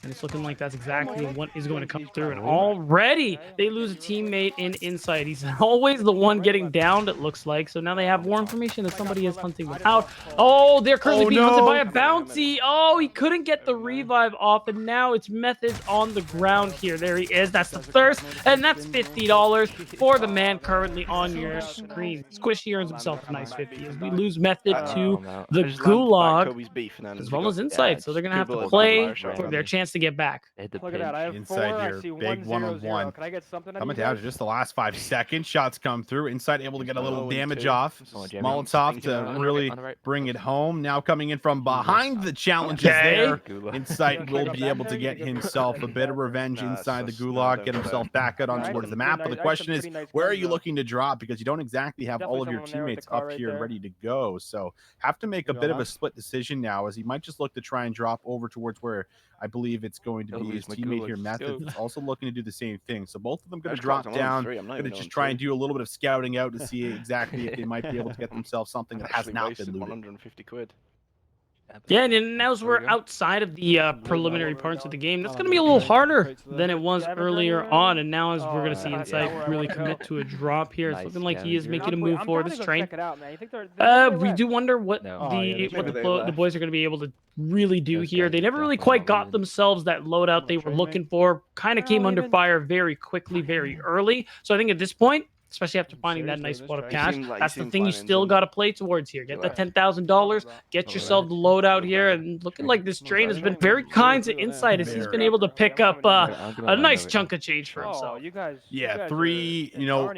Speaker 6: and it's looking like that's exactly what is going to come through. And already they lose a teammate in Insight. He's always the one getting downed, it looks like. So now they have more information that somebody is hunting them out. Oh, they're currently being hunted by a bounty. Oh, he couldn't get the revive off, and now it's Methodz on the ground here. There he is. That's the thirst, and that's $50 for the man currently on your screen. Squishy earns himself a nice 50 as we lose Methodz to the Gulag as well as Insight. So they're gonna have to play for their chance to get back.
Speaker 7: Look at that. I have
Speaker 5: Inside
Speaker 7: 4.
Speaker 5: here,
Speaker 7: I see
Speaker 5: big
Speaker 7: 1-0-0.
Speaker 5: one-on-one.
Speaker 7: Can I get something out of
Speaker 5: Coming
Speaker 7: you
Speaker 5: down
Speaker 7: guys?
Speaker 5: to just the last 5 seconds. Shots come through. Insight able to get a little damage off. Molotov to really bring it home. Now coming in from behind the challenges there. Insight will be able to get himself a bit of revenge inside the gulag, get himself back out on towards the map. But the question is, where are you looking to drop? Because you don't exactly have all of your teammates up here and ready to go. So have to make a bit of a split decision now, as he might just look to try and drop over towards where I believe it's going to be his teammate here, Methodz, is also looking to do the same thing. So both of them going to drop down, going to just try and do a little bit of scouting out to see exactly if they might be able to get themselves something that has not been looted.
Speaker 8: 150 quid.
Speaker 6: Yeah, and as we're outside of the preliminary parts of the game, that's going to be a little harder than it was earlier on. And now as we're going to see Insight really commit to a drop here, it's looking like he is making a move for this train. We do wonder what the boys are going to be able to really do here. They never really quite got themselves that loadout they were looking for. Kind of came under fire very quickly, very early. So I think at this point, especially after finding that nice spot of cash, that's the thing you still got to play towards here. Get that $10,000, get yourself the loadout here, and looking like this train has been very kind to Insight as he's been able to pick up a nice chunk of change for himself.
Speaker 5: Yeah, 3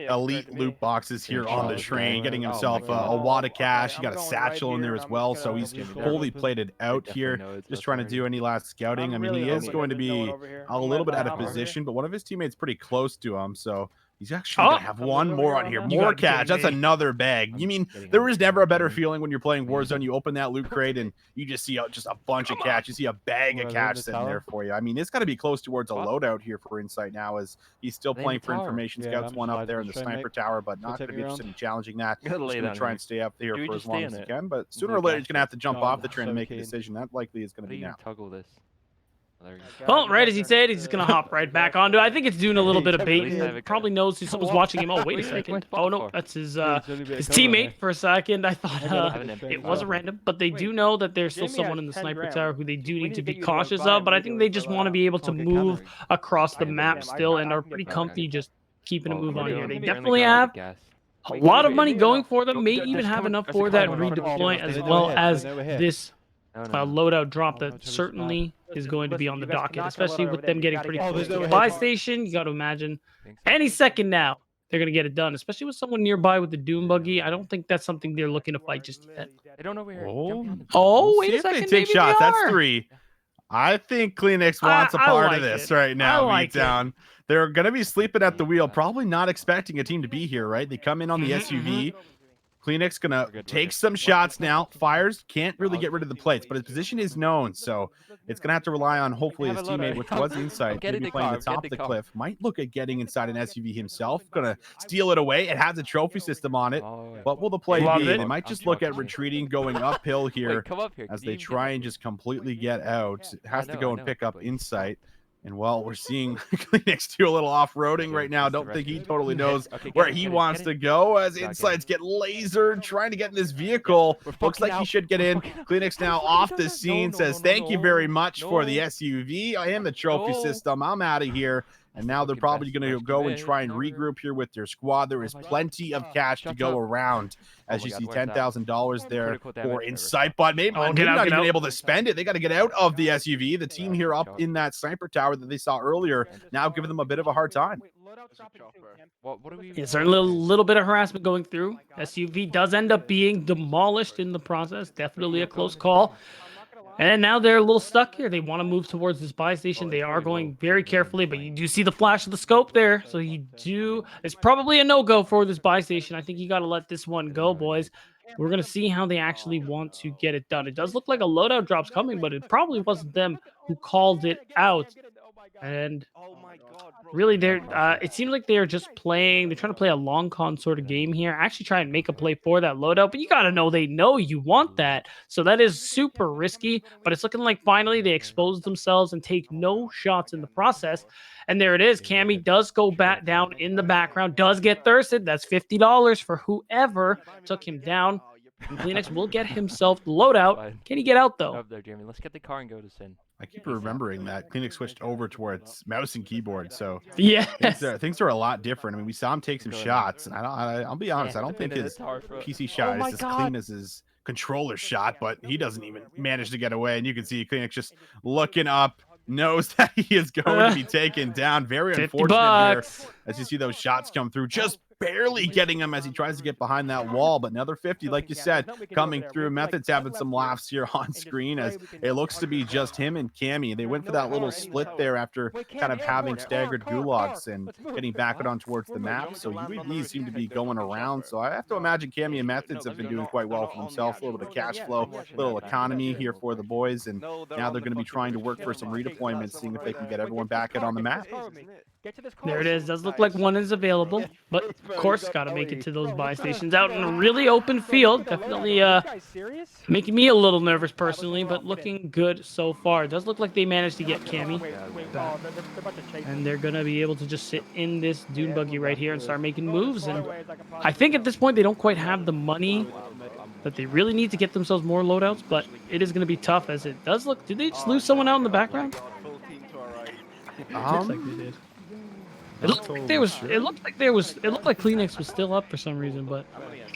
Speaker 5: elite loot boxes here on the train, getting himself a wad of cash. He got a satchel in there as well, so he's fully plated out here, just trying to do any last scouting. I mean, he is going to be a little bit out of position, but one of his teammates pretty close to him, so he's actually going to have one more on here. More cash. That's another bag. You mean there is never a better feeling when you're playing Warzone. You open that loot crate and you just see just a bunch of cash. You see a bag of cash sitting there for you. I mean, it's got to be close towards a loadout here for Insight now, as he's still playing for information scouts. One up there in the sniper tower, but not going to be interested in challenging that. He's going to try and stay up there for as long as he can. But sooner or later, he's going to have to jump off the train and make a decision. That likely is going to be now.
Speaker 6: Well, right as he said, he's just going to hop right back onto it. I think it's doing a little bit of baiting. Probably knows someone's watching him. Oh, wait a second. Oh, no, that's his teammate for a second. I thought it was a random, but they do know that there's still someone in the sniper tower who they do need to be cautious of, but I think they just want to be able to move across the map still and are pretty comfy just keeping a move on here. They definitely have a lot of money going for them, may even have enough for that redeploy as well as this loadout drop that certainly is going to be on the docket, especially with them getting pretty close to the buy station. You got to imagine any second now they're going to get it done, especially with someone nearby with the Doom buggy. I don't think that's something they're looking to fight just yet.
Speaker 10: I don't know where.
Speaker 6: Wait a second.
Speaker 5: They take shots. That's 3. I think Cleanx wants a part of this right now. Beatdown. They're going to be sleeping at the wheel, probably not expecting a team to be here, right? They come in on the SUV. Cleanx gonna take some shots now. Fires can't really get rid of the plates, but his position is known, so it's gonna have to rely on hopefully his teammate, which was Insight, maybe playing the top of the cliff. Might look at getting inside an SUV himself. Gonna steal it away. It has a trophy system on it. What will the play be? They might just look at retreating, going uphill here as they try and just completely get out. It has to go and pick up Insight. And well, we're seeing Cleanx do a little off-roading right now. Don't think he totally knows where he wants to go, as Insights get lasered, trying to get in this vehicle. Looks like he should get in. Cleanx now off the scene, says thank you very much for the SUV and the trophy system. I'm out of here. And now they're probably going to go and try and regroup here with their squad. There is plenty of cash to go around. As you see, $10,000 there for Insight, but maybe not even able to spend it. They got to get out of the SUV. The team here up in that sniper tower that they saw earlier, now giving them a bit of a hard time.
Speaker 6: Yes, certainly a little bit of harassment going through. SUV does end up being demolished in the process. Definitely a close call. And now they're a little stuck here. They want to move towards this buy station. They are going very carefully, but you do see the flash of the scope there. So it's probably a no-go for this buy station. I think you got to let this one go, boys. We're going to see how they actually want to get it done. It does look like a loadout drop's coming, but it probably wasn't them who called it out. And really, it seems like they're just playing. They're trying to play a long con sort of game here. Actually try and make a play for that loadout, but you got to know they know you want that. So that is super risky, but it's looking like finally they expose themselves and take no shots in the process. And there it is. Cammy does go back down in the background, does get thirsted. That's $50 for whoever took him down. And Cleanx will get himself the loadout. Can he get out, though?
Speaker 9: Up there, Jeremy. Let's get the car and go to Sin.
Speaker 5: I keep remembering that Cleanx switched over towards mouse and keyboard, so
Speaker 6: yes,
Speaker 5: things are a lot different. I mean, we saw him take some shots, and I'll be honest, I don't think his PC shot is as clean as his controller shot, but he doesn't even manage to get away, and you can see Cleanx just looking up, knows that he is going to be taken down. Very unfortunate here, as you see those shots come through, just barely getting him as he tries to get behind that wall, but another 50, like you said, coming through. Methodz having some laughs here on screen as it looks to be just him and Cammy. They went for that little split there after kind of having staggered gulags and getting back on towards the map. So UAVs seem to be going around. So I have to imagine Cammy and Methodz have been doing quite well for themselves. A little bit of cash flow, a little economy here for the boys, and now they're going to be trying to work for some redeployments, seeing if they can get everyone back out on the map.
Speaker 6: There it is. Does look like one is available, but of course, got to make it to those buy stations out in a really open field. Definitely making me a little nervous personally, but looking good so far. It does look like they managed to get Cammy back, and they're gonna be able to just sit in this dune buggy right here and start making moves. And I think at this point they don't quite have the money that they really need to get themselves more loadouts, but it is gonna be tough as it does look. Did they just lose someone out in the background? Looks like they did. It looked like there was. It looked like Cleanx was still up for some reason, but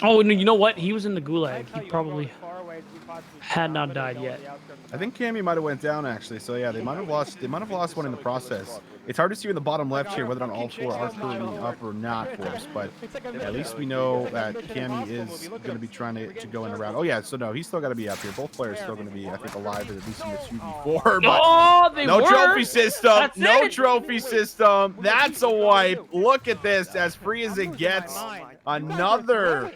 Speaker 6: oh, you know what? He was in the gulag. He probably had not died yet.
Speaker 5: I think Cammy might have went down actually. So yeah, they might have lost. They might have lost one in the process. It's hard to see in the bottom left here whether or not all four are currently up or not for us, but yeah, at least we know that Cammy is going to be trying to go in around. Oh yeah, so no, he's still got to be up here. Both players still going to be, I think, alive at least in the 2v4. But no trophy system. No trophy system. That's a wipe. Look at this, as free as it gets. Another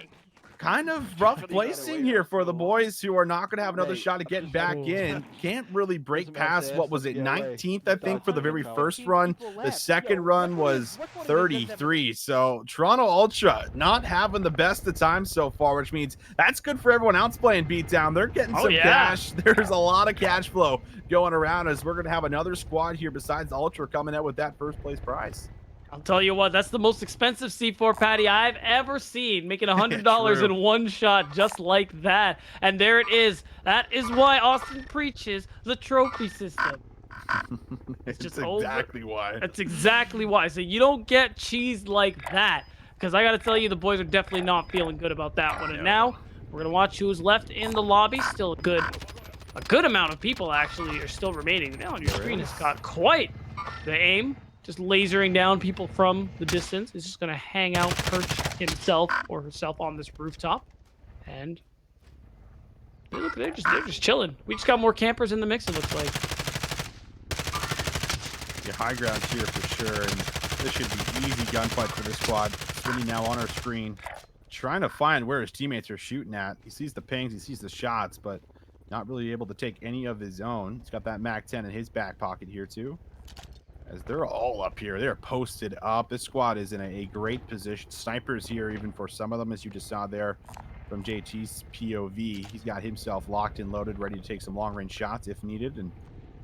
Speaker 5: kind of rough placing here for the boys who are not going to have another shot at getting back in. Can't really break past, what was it, 19th, I think, for the very first run. The second run was 33. So Toronto Ultra not having the best of times so far, which means that's good for everyone else playing Beatdown. They're getting some cash. There's a lot of cash flow going around, as we're going to have another squad here besides Ultra coming out with that first place prize.
Speaker 6: I'll tell you what, that's the most expensive C4 patty I've ever seen, making $100 in one shot just like that. And there it is. That is why Austin preaches the trophy system.
Speaker 5: It's just exactly why.
Speaker 6: That's exactly why. So you don't get cheese like that, because I got to tell you, the boys are definitely not feeling good about that one. And now we're going to watch who's left in the lobby. Still a good amount of people actually are still remaining. Now on your screen has got quite the aim. Just lasering down people from the distance. He's just gonna hang out, perch himself or herself on this rooftop, and look, they're just chilling. We just got more campers in the mix, it looks like.
Speaker 5: Yeah, high ground here for sure, and this should be easy gunfight for this squad. Swinny now on our screen, trying to find where his teammates are shooting at. He sees the pings, he sees the shots, but not really able to take any of his own. He's got that MAC-10 in his back pocket here too. As they're all up here, they're posted up. This squad is in a great position. Snipers here, even for some of them, as you just saw there from JT's POV. He's got himself locked and loaded, ready to take some long-range shots if needed. And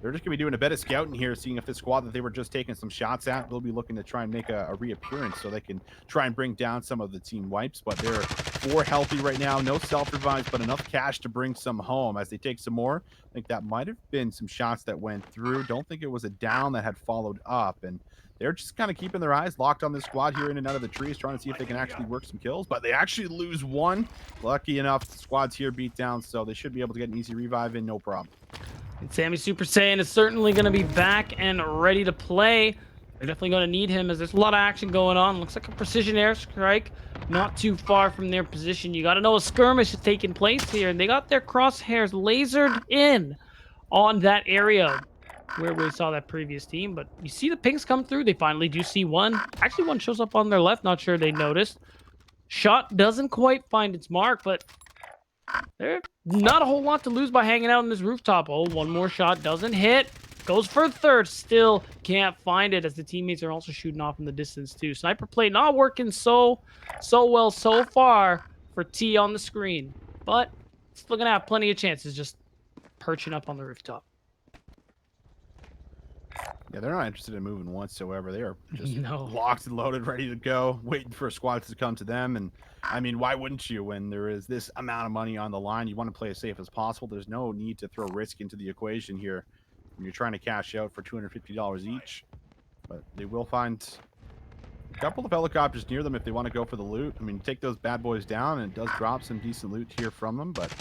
Speaker 5: they're just going to be doing a bit of scouting here, seeing if this squad that they were just taking some shots at will be looking to try and make a reappearance so they can try and bring down some of the team wipes. But they're 4 healthy right now, no self-revives, but enough cash to bring some home as they take some more. I think that might have been some shots that went through. Don't think it was a down that had followed up. And they're just kind of keeping their eyes locked on this squad here in and out of the trees, trying to see if they can actually work some kills. But they actually lose one. Lucky enough, the squad's here beat down, so they should be able to get an easy revive in, no problem.
Speaker 6: And Sammy Super Saiyan is certainly going to be back and ready to play. They're definitely going to need him as there's a lot of action going on. Looks like a precision airstrike not too far from their position. You got to know a skirmish is taking place here, and they got their crosshairs lasered in on that area where we saw that previous team. But you see the pings come through. They finally do see one. Actually, one shows up on their left. Not sure they noticed. Shot doesn't quite find its mark, but there's not a whole lot to lose by hanging out on this rooftop. Oh, one more shot doesn't hit. Goes for a third. Still can't find it as the teammates are also shooting off in the distance too. Sniper play not working so well so far for T on the screen. But still going to have plenty of chances just perching up on the rooftop.
Speaker 5: Yeah, they're not interested in moving whatsoever. They are just locked and loaded, ready to go, waiting for squads to come to them. And I mean, why wouldn't you when there is this amount of money on the line? You want to play as safe as possible. There's no need to throw risk into the equation here when you're trying to cash out for $250 each. But they will find a couple of helicopters near them if they want to go for the loot. I mean, take those bad boys down, and it does drop some decent loot here from them, but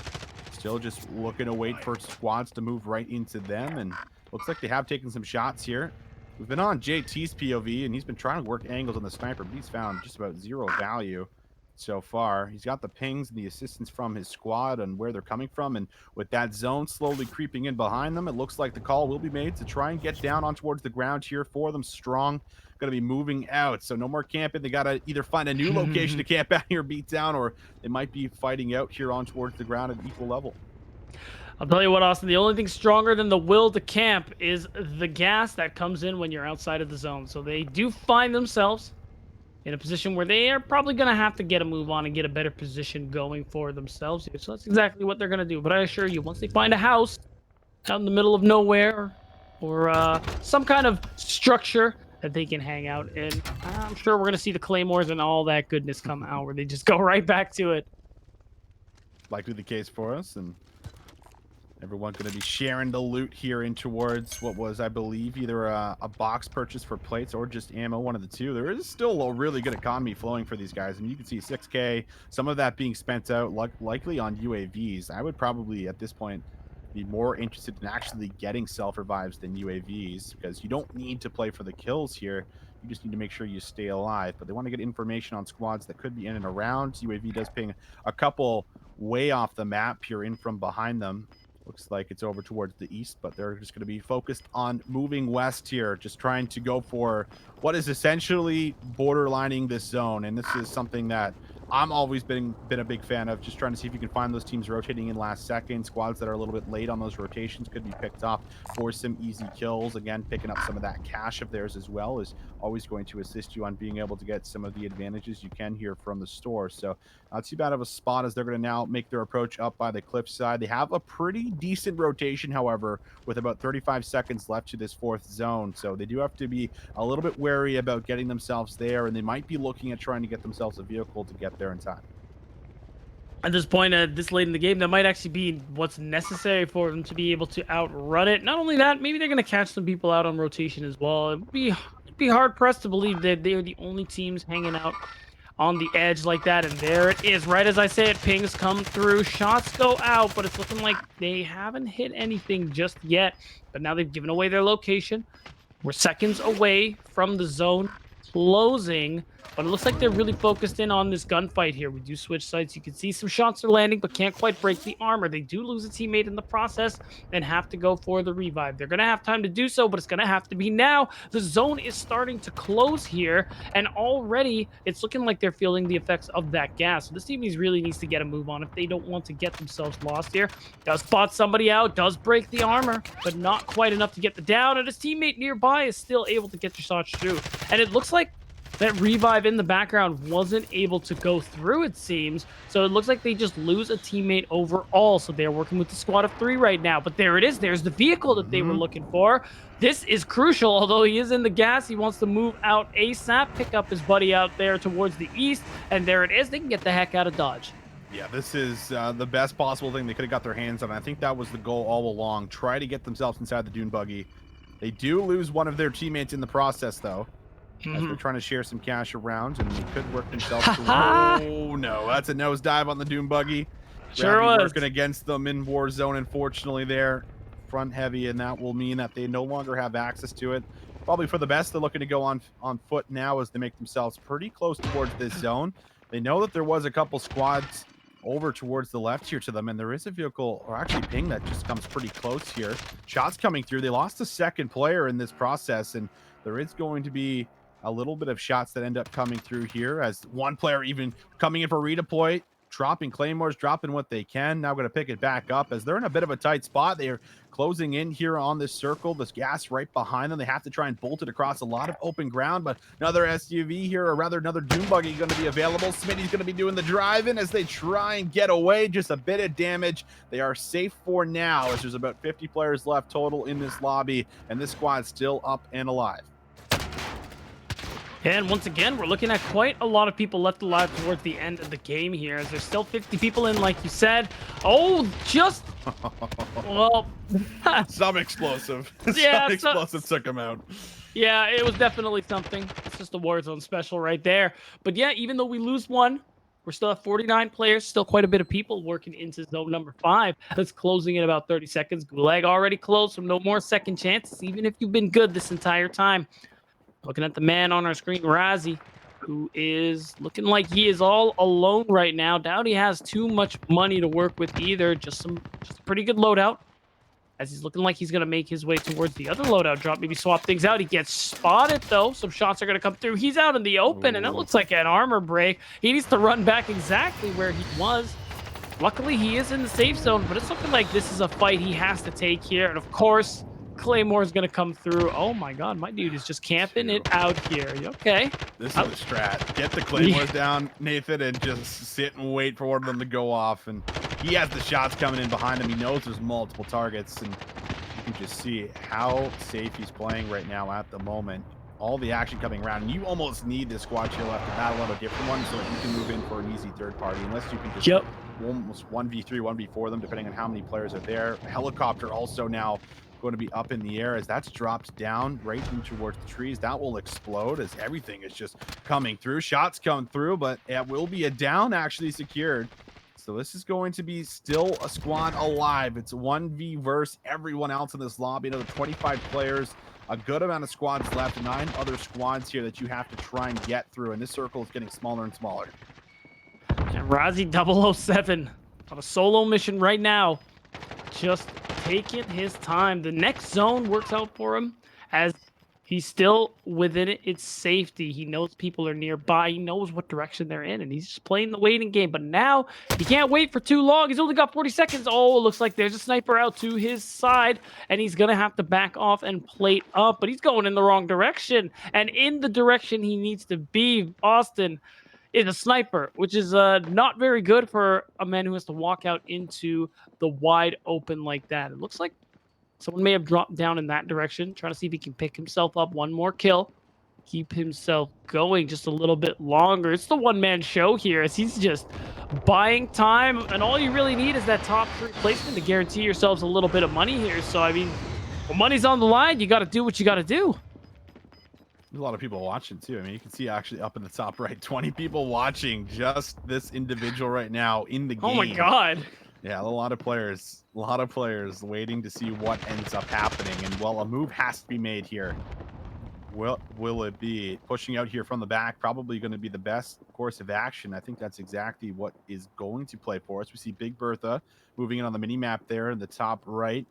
Speaker 5: still just looking to wait for squads to move right into them. And looks like they have taken some shots here. We've been on JT's POV, and he's been trying to work angles on the sniper, but he's found just about 0 value so far. He's got the pings and the assistance from his squad and where they're coming from, and with that zone slowly creeping in behind them, it looks like the call will be made to try and get down on towards the ground here for them. Strong going to be moving out, so no more camping. They got to either find a new location to camp out here, beat down, or they might be fighting out here on towards the ground at equal level.
Speaker 6: I'll tell you what, Austin, the only thing stronger than the will to camp is the gas that comes in when you're outside of the zone. So they do find themselves in a position where they are probably going to have to get a move on and get a better position going for themselves. So that's exactly what they're going to do. But I assure you, once they find a house out in the middle of nowhere or some kind of structure that they can hang out in, I'm sure we're going to see the claymores and all that goodness come out where they just go right back to it.
Speaker 5: Likely the case for us, and everyone going to be sharing the loot here in towards what was, I believe, either a box purchase for plates or just ammo, one of the two. There is still a really good economy flowing for these guys. I mean, you can see 6K, some of that being spent out likely on UAVs. I would probably, at this point, be more interested in actually getting self-revives than UAVs, because you don't need to play for the kills here. You just need to make sure you stay alive. But they want to get information on squads that could be in and around. UAV does ping a couple way off the map here in from behind them. Looks like it's over towards the east, but they're just going to be focused on moving west here, just trying to go for what is essentially borderlining this zone. And this is something that I'm always been a big fan of, just trying to see if you can find those teams rotating in last second. Squads that are a little bit late on those rotations could be picked off for some easy kills. Again, picking up some of that cash of theirs as well is always going to assist you on being able to get some of the advantages you can here from the store. So not too bad of a spot as they're going to now make their approach up by the cliff side. They have a pretty decent rotation, however, with about 35 seconds left to this fourth zone. So they do have to be a little bit wary about getting themselves there, and they might be looking at trying to get themselves a vehicle to get there in time.
Speaker 6: At this point, this late in the game, that might actually be what's necessary for them to be able to outrun it. Not only that, maybe they're going to catch some people out on rotation as well. It'd be hard-pressed to believe that they are the only teams hanging out on the edge like that. And there it is. Right as I say it, pings come through. Shots go out, but it's looking like they haven't hit anything just yet. But now they've given away their location. We're seconds away from the zone closing, but it looks like they're really focused in on this gunfight here. We do switch sites. You can see some shots are landing, but can't quite break the armor. They do lose a teammate in the process and have to go for the revive. They're going to have time to do so, but it's going to have to be now. The zone is starting to close here, and already it's looking like they're feeling the effects of that gas. So this team really needs to get a move on if they don't want to get themselves lost here. Does spot somebody out, does break the armor, but not quite enough to get the down, and his teammate nearby is still able to get the shots through. And it looks like That revive in the background wasn't able to go through, it seems. So it looks like they just lose a teammate overall. So they're working with the squad of 3 right now. But there it is. There's the vehicle that they were looking for. This is crucial. Although he is in the gas, he wants to move out ASAP, pick up his buddy out there towards the east. And there it is. They can get the heck out of Dodge.
Speaker 5: Yeah, this is the best possible thing they could have got their hands on. I think that was the goal all along. Try to get themselves inside the dune buggy. They do lose one of their teammates in the process, though. As they're trying to share some cash around, and they could work themselves to oh no, that's a nosedive on the dune buggy.
Speaker 6: Sure was.
Speaker 5: Working against them in Warzone, unfortunately, there. Front heavy, and that will mean that they no longer have access to it. Probably for the best. They're looking to go on foot now as they make themselves pretty close towards this zone. They know that there was a couple squads over towards the left here to them, and there is a vehicle, or actually ping, that just comes pretty close here. Shots coming through. They lost a second player in this process, and there is going to be a little bit of shots that end up coming through here, as one player even coming in for redeploy, dropping claymores, dropping what they can. Now going to pick it back up as they're in a bit of a tight spot. They are closing in here on this circle. This gas right behind them. They have to try and bolt it across a lot of open ground, but another SUV here, or rather another dune buggy, going to be available. Smitty's going to be doing the drive-in as they try and get away. Just a bit of damage. They are safe for now, as there's about 50 players left total in this lobby, and this squad's still up and alive.
Speaker 6: And once again, we're looking at quite a lot of people left alive towards the end of the game here, as there's still 50 people in, like you said. Oh, just... well...
Speaker 5: some explosive.
Speaker 6: Yeah,
Speaker 5: some explosive took him out.
Speaker 6: Yeah, it was definitely something. It's just a Warzone special right there. But yeah, even though we lose one, we're still at 49 players, still quite a bit of people working into zone number 5. That's closing in about 30 seconds. Gulag already closed, so no more second chances, even if you've been good this entire time. Looking at the man on our screen, Razzie, who is looking like he is all alone right now. Doubt he has too much money to work with either. Just a pretty good loadout, as he's looking like he's going to make his way towards the other loadout drop, maybe swap things out. He gets spotted, though. Some shots are going to come through. He's out in the open, and it looks like an armor break. He needs to run back exactly where he was. Luckily, he is in the safe zone, but it's looking like this is a fight he has to take here. And, of course, Claymore is going to come through. Oh, my God. My dude is just camping it out here. Okay.
Speaker 5: This is a strat. Get the Claymores down, Nathan, and just sit and wait for one of them to go off. And he has the shots coming in behind him. He knows there's multiple targets, and you can just see how safe he's playing right now at the moment. All the action coming around. And you almost need this squad chill left to battle out a different one so that you can move in for an easy third party, unless you can just almost 1v3, 1v4 them, depending on how many players are there. A helicopter also now going to be up in the air, as that's dropped down right in towards the trees. That will explode as everything is just coming through. Shots come through, but it will be a down actually secured. So this is going to be still a squad alive. It's 1v versus everyone else in this lobby. Another 25 players, a good amount of squads left, 9 other squads here that you have to try and get through, and this circle is getting smaller and smaller.
Speaker 6: And Razzie 007 on a solo mission right now, just taking his time. The next zone works out for him, as he's still within its safety. He knows people are nearby. He knows what direction they're in, and he's just playing the waiting game. But now he can't wait for too long. He's only got 40 seconds. Oh, it looks like there's a sniper out to his side, and he's going to have to back off and plate up. But he's going in the wrong direction, and in the direction he needs to be. Austin is a sniper, which is not very good for a man who has to walk out into the wide open like that. It looks like someone may have dropped down in that direction, trying to see if he can pick himself up one more kill, keep himself going just a little bit longer. It's the one-man show here, as he's just buying time, and all you really need is that top 3 placement to guarantee yourselves a little bit of money here. So, I mean, when money's on the line, you got to do what you got to do.
Speaker 5: There's a lot of people watching too. I mean, you can see actually up in the top right, 20 people watching just this individual right now in the game.
Speaker 6: Oh my God.
Speaker 5: Yeah, a lot of players waiting to see what ends up happening. And well, a move has to be made here. Will it be pushing out here from the back? Probably going to be the best course of action. I think that's exactly what is going to play for us. We see Big Bertha moving in on the mini map there in the top right.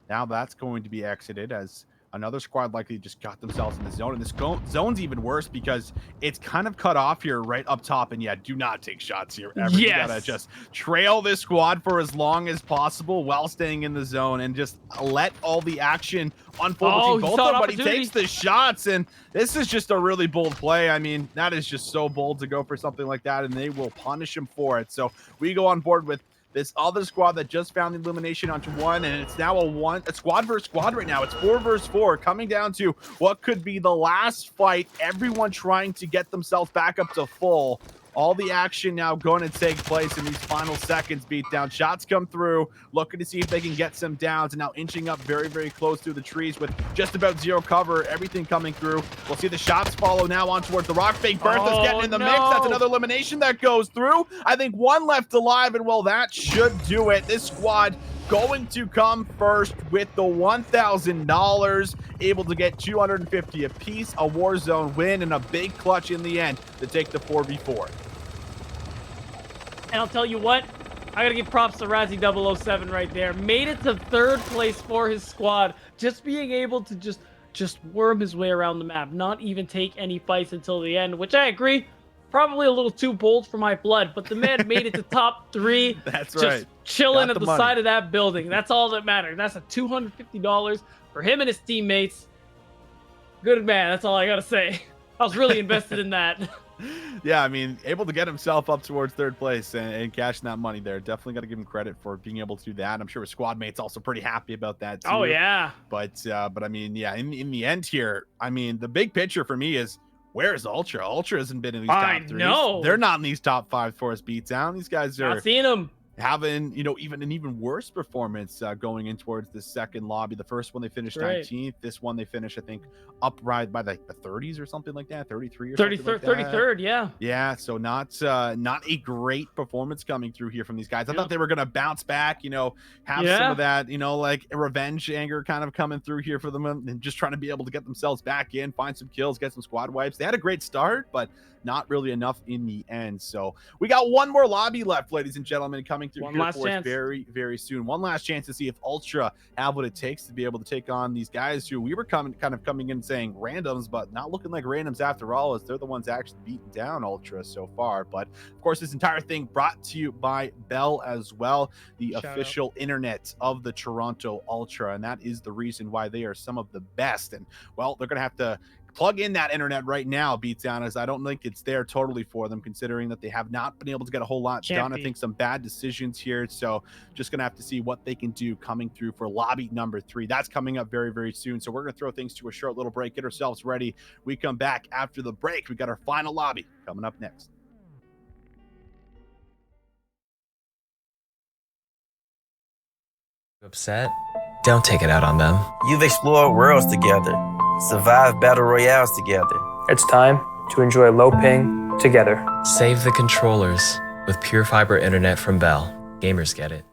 Speaker 5: Now that's going to be exited, as Another squad likely just got themselves in the zone, and this zone's even worse because it's kind of cut off here right up top, and yeah, do not take shots here ever. You gotta just trail this squad for as long as possible while staying in the zone and just let all the action unfold between both of them, but he takes the shots, and this is just a really bold play. I mean, that is just so bold to go for something like that, and they will punish him for it. So we go on board with this other squad that just found the elimination onto one, and it's now a squad versus squad right now. It's 4 versus 4, coming down to what could be the last fight. Everyone trying to get themselves back up to full. All the action now going to take place in these final seconds. Beatdown shots come through, looking to see if they can get some downs, and now inching up very, very close through the trees with just about zero cover. Everything coming through. We'll see the shots follow now on towards the rock. Fake Bertha's getting in the mix. That's another elimination that goes through. I think one left alive, and well, that should do it. This squad going to come first with the $1,000, able to get 250 apiece, a Warzone win, and a big clutch in the end to take the 4v4.
Speaker 6: And I'll tell you what, I gotta give props to Razzie 007 right there. Made it to 3rd place for his squad, just being able to just worm his way around the map, not even take any fights until the end, which I agree, probably a little too bold for my blood, but the man made it to top 3.
Speaker 5: That's
Speaker 6: just
Speaker 5: right.
Speaker 6: Chilling at the side of that building. That's all that matters. That's a $250 for him and his teammates. Good man. That's all I gotta say. I was really invested in that.
Speaker 5: Yeah, I mean, able to get himself up towards 3rd place and cashing that money there. Definitely got to give him credit for being able to do that. I'm sure his squad mates also pretty happy about that too.
Speaker 6: Oh yeah.
Speaker 5: But I mean, yeah, in the end here, I mean, the big picture for me is, where's Ultra? Ultra hasn't been in these top 3s.
Speaker 6: Know.
Speaker 5: They're not in these top 5 for us beatdown. These guys are
Speaker 6: not seeing them.
Speaker 5: Having, you know, even worse performance going in towards the second lobby. The first one they finished 19th. This one they finished, I think, upright by like the 30s or something like that, 33 or
Speaker 6: 33rd, yeah.
Speaker 5: Yeah, so not a great performance coming through here from these guys. I thought they were gonna bounce back, you know, have some of that, you know, like revenge anger kind of coming through here for them, and just trying to be able to get themselves back in, find some kills, get some squad wipes. They had a great start, but not really enough in the end. So we got one more lobby left, ladies and gentlemen, coming through here for us very, very soon. One last chance to see if Ultra have what it takes to be able to take on these guys who we were kind of coming in saying randoms, but not looking like randoms after all, as they're the ones actually beating down Ultra so far. But of course, this entire thing brought to you by Bell as well, the official internet of the Toronto Ultra, and that is the reason why they are some of the best. And well, they're gonna have to plug in that internet right now, Beatdown, as I don't think it's there totally for them, considering that they have not been able to get a whole lot done. I think some bad decisions here, so just gonna have to see what they can do coming through for lobby number 3. That's coming up very, very soon. So we're gonna throw things to a short little break, get ourselves ready. We come back after the break. We got our final lobby coming up next.
Speaker 1: Upset? Don't take it out on them.
Speaker 4: You've explored worlds together, survived battle royales together.
Speaker 2: It's time to enjoy low ping together.
Speaker 1: Save the controllers with pure fiber internet from Bell. Gamers get it.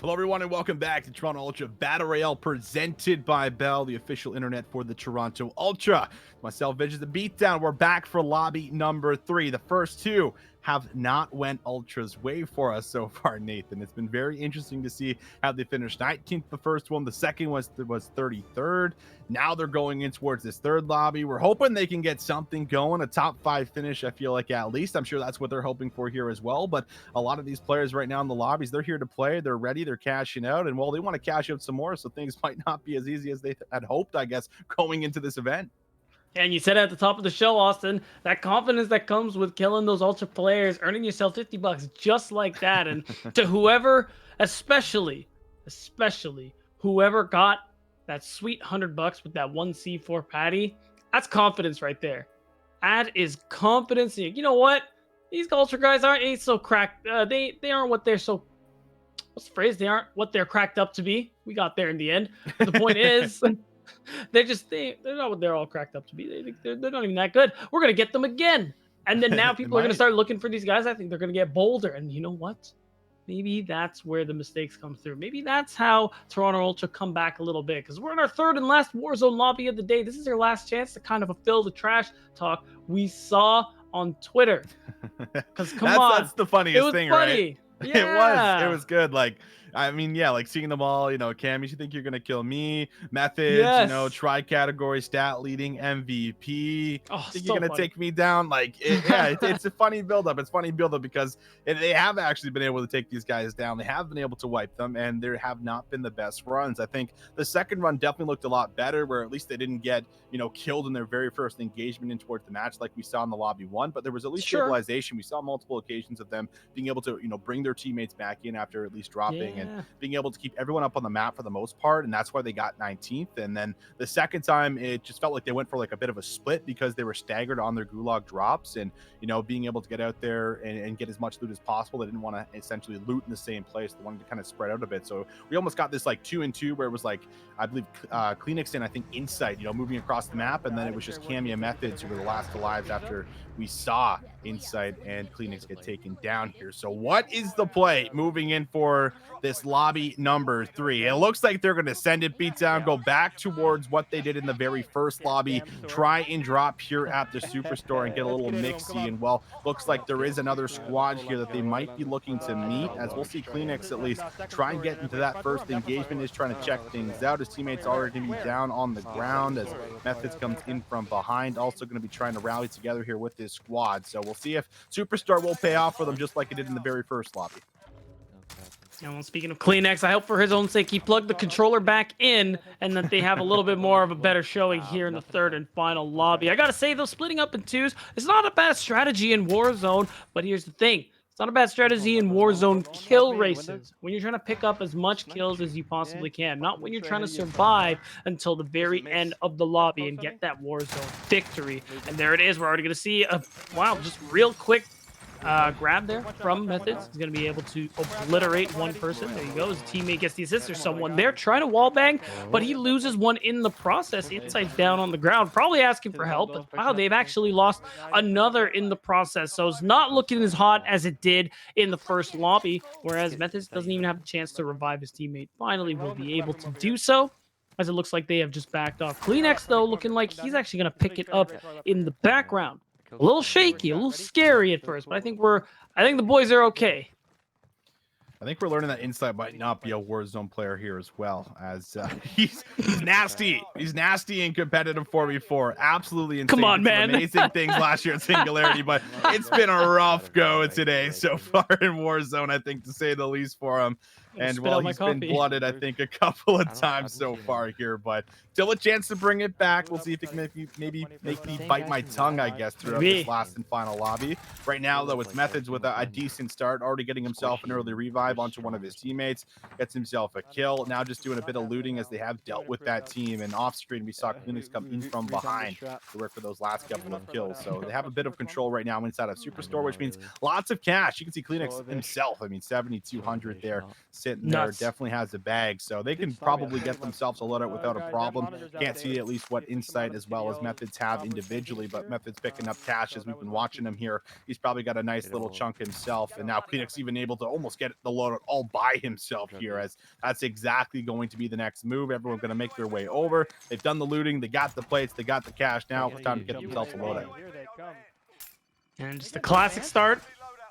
Speaker 5: Hello, everyone, and welcome back to Toronto Ultra Battle Royale presented by Bell, the official internet for the Toronto Ultra. Myself, Vidge, the Beatdown. We're back for lobby number 3. The first two have not went Ultra's way for us so far, Nathan. It's been very interesting to see how they finished 19th the first one. The second was 33rd. Now they're going in towards this third lobby. We're hoping they can get something going, a top 5 finish, I feel like, at least. I'm sure that's what they're hoping for here as well. But a lot of these players right now in the lobbies, they're here to play. They're ready. They're cashing out. And, well, they want to cash out some more, so things might not be as easy as they had hoped, I guess, going into this event.
Speaker 6: And you said at the top of the show, Austin, that confidence that comes with killing those Ultra players, earning yourself $50 just like that. And to whoever, especially whoever got that sweet $100 with that one C4 patty, that's confidence right there. That is confidence. You know what? These Ultra guys ain't so cracked. They aren't what they're so. What's the phrase? They aren't what they're cracked up to be. We got there in the end. But the point is. They're not what they're all cracked up to be. They're not even that good. We're gonna get them again, and then now people are gonna start looking for these guys. I think they're gonna get bolder, and you know what? Maybe that's where the mistakes come through. Maybe that's how Toronto Ultra come back a little bit, because we're in our third and last Warzone lobby of the day. This is your last chance to kind of fulfill the trash talk we saw on Twitter. Because come on,
Speaker 5: that's the funniest thing,
Speaker 6: funny.
Speaker 5: Right?
Speaker 6: Yeah.
Speaker 5: It was good. Like, I mean, yeah, like seeing them all, you know, Cammy, you think you're going to kill me, Methodz,
Speaker 6: Yes.
Speaker 5: you know, tri-category stat leading MVP.
Speaker 6: Oh,
Speaker 5: think
Speaker 6: so
Speaker 5: you're going to
Speaker 6: funny.
Speaker 5: take me down? Like, it's a funny build-up. It's funny build-up because they have actually been able to take these guys down. They have been able to wipe them, and there have not been the best runs. I think the second run definitely looked a lot better, where at least they didn't get, you know, killed in their very first engagement in towards the match like we saw in the lobby 1, but there was at least stabilization. We saw multiple occasions of them being able to, you know, bring their teammates back in after at least dropping and being able to keep everyone up on the map for the most part, and that's why they got 19th. And then the second time, it just felt like they went for like a bit of a split because they were staggered on their gulag drops, and, you know, being able to get out there and get as much loot as possible. They didn't want to essentially loot in the same place. They wanted to kind of spread out a bit. So we almost got this like 2-and-2 where it was like, I believe Cleanx and I think Insight, you know, moving across the map, and then it was just Cammy and Methodz who were the last lives after we saw Insight and Cleanx get taken down here. So what is the play moving in for this lobby number 3? It looks like they're going to send it beat down, go back towards what they did in the very first lobby, try and drop here at the Superstore and get a little mixy. And, well, looks like there is another squad here that they might be looking to meet, as we'll see Cleanx at least try and get into that first engagement. Is trying to check things out. His teammates already going to be down on the ground as Methodz comes in from behind, also going to be trying to rally together here with this squad. So we'll see if Superstar will pay off for them just like it did in the very first lobby.
Speaker 6: And well, speaking of Cleanx, I hope for his own sake he plugged the controller back in and that they have a little bit more of a better showing here in the third and final lobby. I gotta say, though, splitting up in twos is not a bad strategy in Warzone, but here's the thing. It's not a bad strategy in Warzone kill races, when you're trying to pick up as much kills as you possibly can, not when you're trying to survive until the very end of the lobby and get that Warzone victory. And there it is. We're already going to see a, wow, just real quick grab there from Methodz. He's going to be able to obliterate one person. There you go. His teammate gets the assist. There's someone there trying to wallbang, but he loses one in the process. Insight down on the ground, probably asking for help. But wow, they've actually lost another in the process. So it's not looking as hot as it did in the first lobby, whereas Methodz doesn't even have a chance to revive his teammate. Finally, will be able to do so, as it looks like they have just backed off. Cleanx, though, looking like he's actually going to pick it up in the background. A little shaky, a little scary at first, but I think the boys are okay.
Speaker 5: I think we're learning that Insight might not be a Warzone player here as well, as he's nasty. He's nasty in competitive 4v4. Absolutely insane.
Speaker 6: Come on, man.
Speaker 5: Amazing things last year at Singularity, but it's been a rough go today so far in Warzone, I think, to say the least for him. And, well, he's been blooded, I think, a couple of times so far here, but still a chance to bring it back. We'll see if he can maybe make me bite my tongue, I guess, throughout this last and final lobby. Right now, though, it's Methodz with a decent start, already getting himself an early revive onto one of his teammates, gets himself a kill. Now just doing a bit of looting as they have dealt with that team. And off screen, we saw Cleanx come in from behind to work for those last couple of kills. So they have a bit of control right now inside of Superstore, which means lots of cash. You can see Cleanx himself. I mean, 7,200 there. sitting there,
Speaker 6: Nuts.
Speaker 5: definitely has a bag, so they can probably get themselves a loadout without a problem. Can't see at least what Insight as well as Methodz have individually, but Methodz picking up cash as we've been watching him here. He's probably got a nice little chunk himself, and now Cleanx even able to almost get the loadout all by himself here, as that's exactly going to be the next move. Everyone's going to make their way over. They've done the looting, they got the plates, they got the cash. Now it's time to get themselves a loadout.
Speaker 6: And just the classic start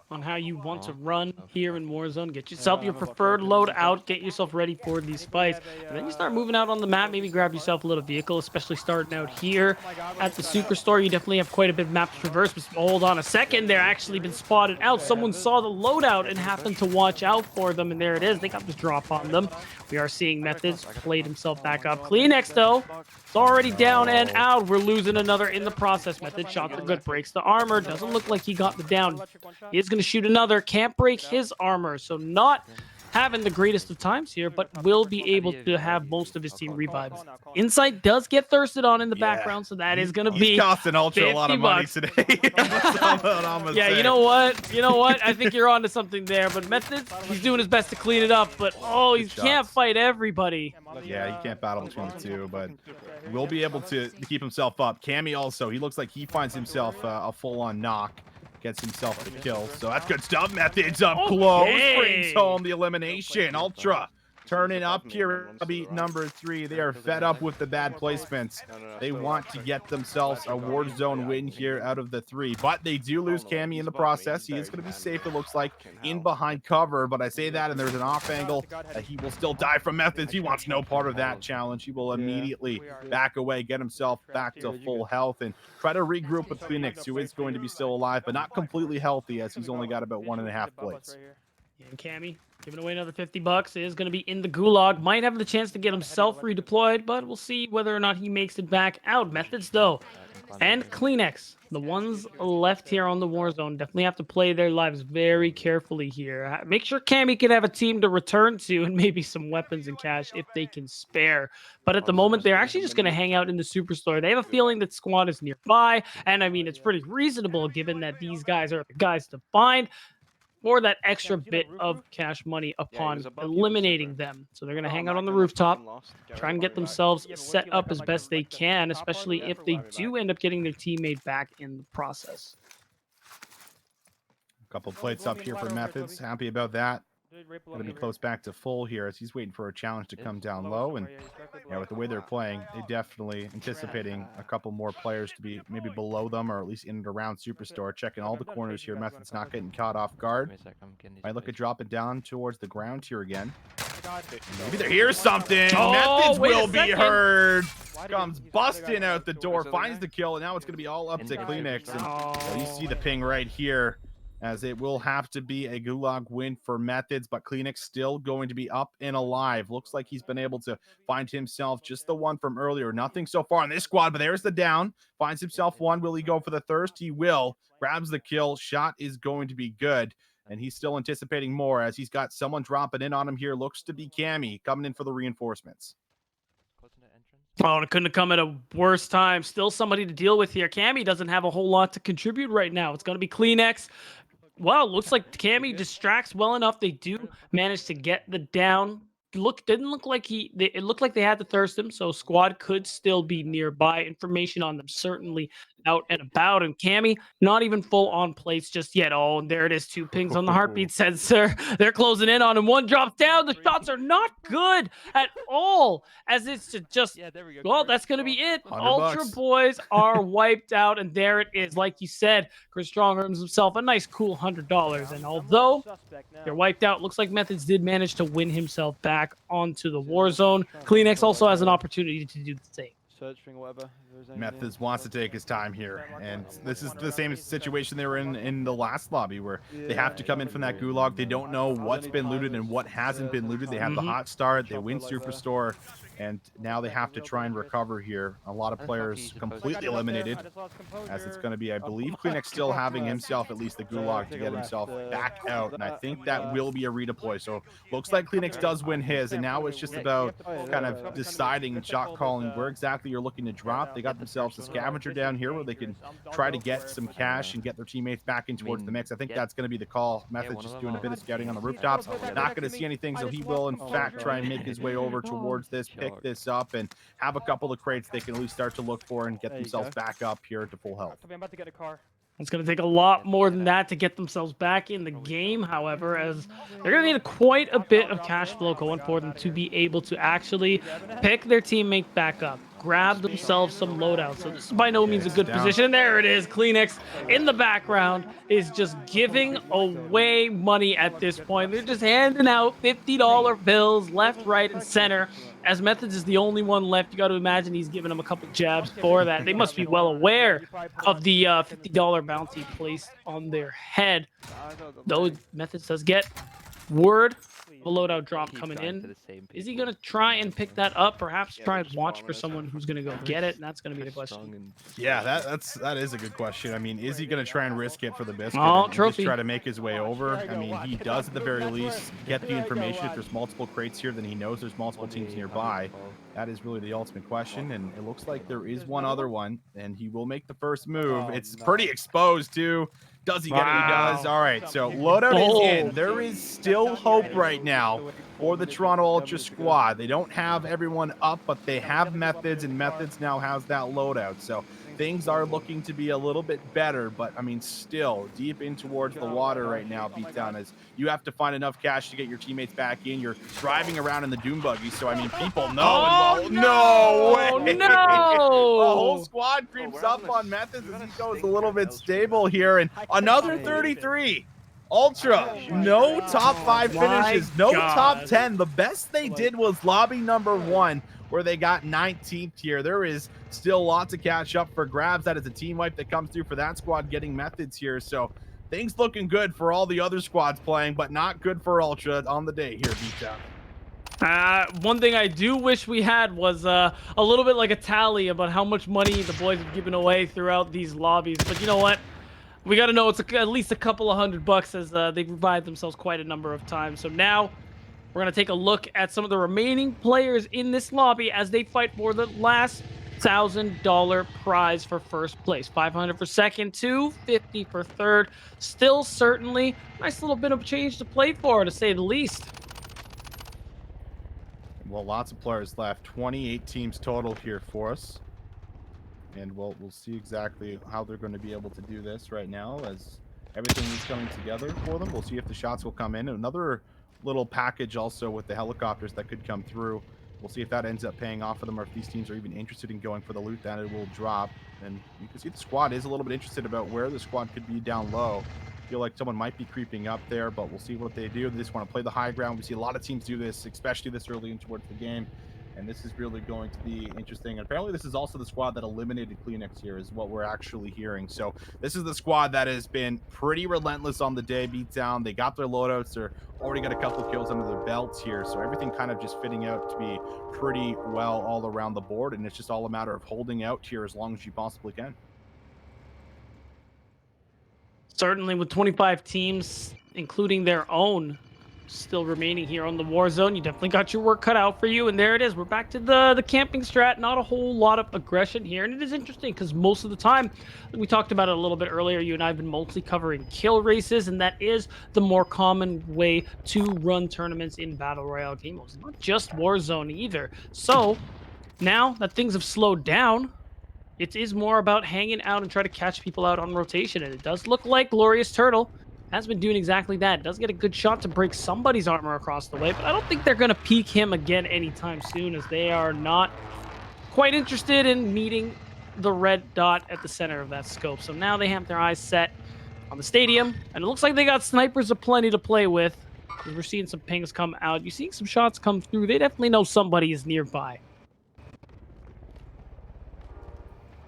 Speaker 6: on how you want to run here in Warzone. Get yourself your preferred loadout, get yourself ready for these fights, and then you start moving out on the map. Maybe grab yourself a little vehicle, especially starting out here at the Superstore. You definitely have quite a bit of map to traverse, but hold on a second. They're actually been spotted out. Someone saw the loadout and happened to watch out for them, and there it is. They got the drop on them. We are seeing Methodz played himself back up. Cleanx, though, it's already down and out. We're losing another in the process. Methodz shots are good. Breaks the armor. Doesn't look like he got the down. He is going to shoot another. Can't break his armor. So not having the greatest of times here, but will be able to have most of his team revives. Insight does get thirsted on in the background, so that is going to be
Speaker 5: costing Ultra a lot of money today.
Speaker 6: Yeah, you know what? You know what? I think you're onto something there. But Methodz, he's doing his best to clean it up, but oh, he can't fight everybody.
Speaker 5: Yeah, he can't battle between the two, but will be able to keep himself up. Cammy also, he looks like he finds himself a full-on knock. Gets himself the kill, so that's good stuff. Methodz up close, brings home the elimination. Ultra turning up here, beat number 3. They are fed up with the bad placements. They want to get themselves a Warzone win here out of the 3, but they do lose Cammy in the process. He is going to be safe, it looks like, in behind cover, but I say that, and there's an off angle. He will still die from Methodz. He wants no part of that challenge. He will immediately back away, get himself back to full health, and try to regroup with Cleanx, who is going to be still alive, but not completely healthy, as he's only got about 1.5 plates.
Speaker 6: And Cammy giving away another $50. Is going to be in the gulag. Might have the chance to get himself redeployed, but we'll see whether or not he makes it back out. Methodz, though, and Cleanx, the ones left here on the Warzone, definitely have to play their lives very carefully here. Make sure Cammy can have a team to return to and maybe some weapons and cash if they can spare. But at the moment, they're actually just going to hang out in the Superstore. They have a feeling that Squad is nearby, and I mean, it's pretty reasonable given that these guys are the guys to find for that extra bit of cash money upon eliminating them. So they're going to hang out on the rooftop, try and get themselves set up as best they can, especially if they do end up getting their teammate back in the process.
Speaker 5: A couple plates up here for Methodz. Happy about that. Going to be close back to full here as he's waiting for a challenge to come down low. And yeah, with the way they're playing, they definitely anticipating a couple more players to be maybe below them or at least in and around Superstore. Checking all the corners here. Methodz not getting caught off guard. Might look at dropping down towards the ground here again. Maybe they hear something. Methodz will be heard. Comes busting out the door, finds the kill, and now it's going to be all up to Cleanx. And well, you see the ping right here, as it will have to be a gulag win for Methodz, but Cleanx still going to be up and alive. Looks like he's been able to find himself just the one from earlier. Nothing so far on this squad, but there's the down. Finds himself one. Will he go for the thirst? He will. Grabs the kill. Shot is going to be good, and he's still anticipating more as he's got someone dropping in on him here. Looks to be Cammy coming in for the reinforcements.
Speaker 6: Oh, and it couldn't have come at a worse time. Still somebody to deal with here. Cammy doesn't have a whole lot to contribute right now. It's going to be Cleanx. Well, looks like Cammy distracts well enough. They do manage to get the down. Didn't look like it looked like they had to thirst him, so Squad could still be nearby. Information on them certainly out and about. And Cammy, not even full on plates just yet. Oh, and there it is. 2 pings on the heartbeat sensor. They're closing in on him. One drops down. The shots are not good at all. As it's just, well, that's going to be it. Ultra boys are wiped out. And there it is. Like you said, Chris Strong earns himself a nice cool $100. And although they're wiped out, looks like Methodz did manage to win himself back onto the Warzone. Cleanx also has an opportunity to do the same.
Speaker 5: Methodz wants to take his time here, and this is the same situation they were in the last lobby, where they have to come in from that gulag. They don't know what's been looted and what hasn't been looted. They have the hot start. They win Superstore. And now they have to try and recover here. A lot of players completely eliminated, as it's going to be, I believe, Cleanx still having himself at least the gulag to get himself back out. And I think that will be a redeploy. So looks like Cleanx does win his. And now it's just about kind of deciding and shot calling where exactly you're looking to drop. They got themselves a scavenger down here where they can try to get some cash and get their teammates back in towards the mix. I think that's going to be the call. Methodz just doing a bit of scouting on the rooftops. Not going to see anything, so he will, in fact, try and make his way over towards this, pick this up, and have a couple of crates they can at least start to look for and get themselves back up here to full health.
Speaker 7: I'm about to get a car.
Speaker 6: It's going to take a lot more than that to get themselves back in the game, however, as they're going to need quite a bit of cash flow going for them to be able to actually pick their teammate back up, grab themselves some loadouts. So this is by no means a good position. And there it is. Cleanx in the background is just giving away money at this point. They're just handing out $50 bills left, right, and center. As Methodz is the only one left, you got to imagine he's giving them a couple jabs for that. They must be well aware of the $50 bounty placed on their head. Though Methodz does get word of a loadout drop coming in. Is he going to try and pick that up? Perhaps try and watch for someone who's going to go get it, and that's going to be the question.
Speaker 5: Yeah, that is a good question. I mean, is he going to try and risk it for the biscuit?
Speaker 6: Oh,
Speaker 5: and
Speaker 6: trophy.
Speaker 5: Just try to make his way over? I mean, he does at the very least get the information. If there's multiple crates here, then he knows there's multiple teams nearby. That is really the ultimate question, and it looks like there is one other one, and he will make the first move. It's pretty exposed, too. Does he get it? He does. All right, so loadout is in. There is still hope right now for the Toronto Ultra squad. They don't have everyone up, but they have Methodz, and Methodz now has that loadout. So things are looking to be a little bit better, but I mean, still deep in towards the water right now, Beatdown, as you have to find enough cash to get your teammates back in. You're driving around in the Doom buggy, so I mean, people know. No way!
Speaker 6: No!
Speaker 5: The whole squad creeps up on Methodz as he goes a little bit stable here, and another 33. Ultra, no top 5 finishes, no top 10. The best they did was lobby number 1, where they got 19th here. There is still lots of catch up for grabs. That is a team wipe that comes through for that squad getting Methodz here. So things looking good for all the other squads playing, but not good for Ultra on the day here, Beatdown.
Speaker 6: One thing I do wish we had was a little bit like a tally about how much money the boys have given away throughout these lobbies. But you know what? We got to know it's at least a couple of $100 as they revived themselves quite a number of times. So now we're going to take a look at some of the remaining players in this lobby as they fight for the last $1,000 prize for first place. 500 for second, 250 for third. Still certainly nice little bit of change to play for, to say the least.
Speaker 5: Well, lots of players left. 28 teams total here for us. And we'll see exactly how they're going to be able to do this right now as everything is coming together for them. We'll see if the shots will come in. Another little package also with the helicopters that could come through. We'll see if that ends up paying off for them or if these teams are even interested in going for the loot that it will drop. And you can see the squad is a little bit interested about where the squad could be down low. Feel like someone might be creeping up there, but we'll see what they do. They just want to play the high ground. We see a lot of teams do this, especially this early in towards the game. And this is really going to be interesting. And apparently this is also the squad that eliminated Cleanx here is what we're actually hearing. So this is the squad that has been pretty relentless on the day, Beatdown. They got their loadouts. They're already got a couple of kills under their belts here. So everything kind of just fitting out to be pretty well all around the board. And it's just all a matter of holding out here as long as you possibly can.
Speaker 6: Certainly with 25 teams, including their own, still remaining here on the Warzone, you definitely got your work cut out for you. And there it is. We're back to the camping strat. Not a whole lot of aggression here. And it is interesting because most of the time, we talked about it a little bit earlier, you and I have been mostly covering kill races, and that is the more common way to run tournaments in Battle Royale game modes. Not just Warzone either. So now that things have slowed down, it is more about hanging out and try to catch people out on rotation. And it does look like Glorious Turtle has been doing exactly that. Does get a good shot to break somebody's armor across the way, but I don't think they're going to peek him again anytime soon, as they are not quite interested in meeting the red dot at the center of that scope. So now they have their eyes set on the stadium, and it looks like they got snipers aplenty to play with. We're seeing some pings come out. You're seeing some shots come through. They definitely know somebody is nearby.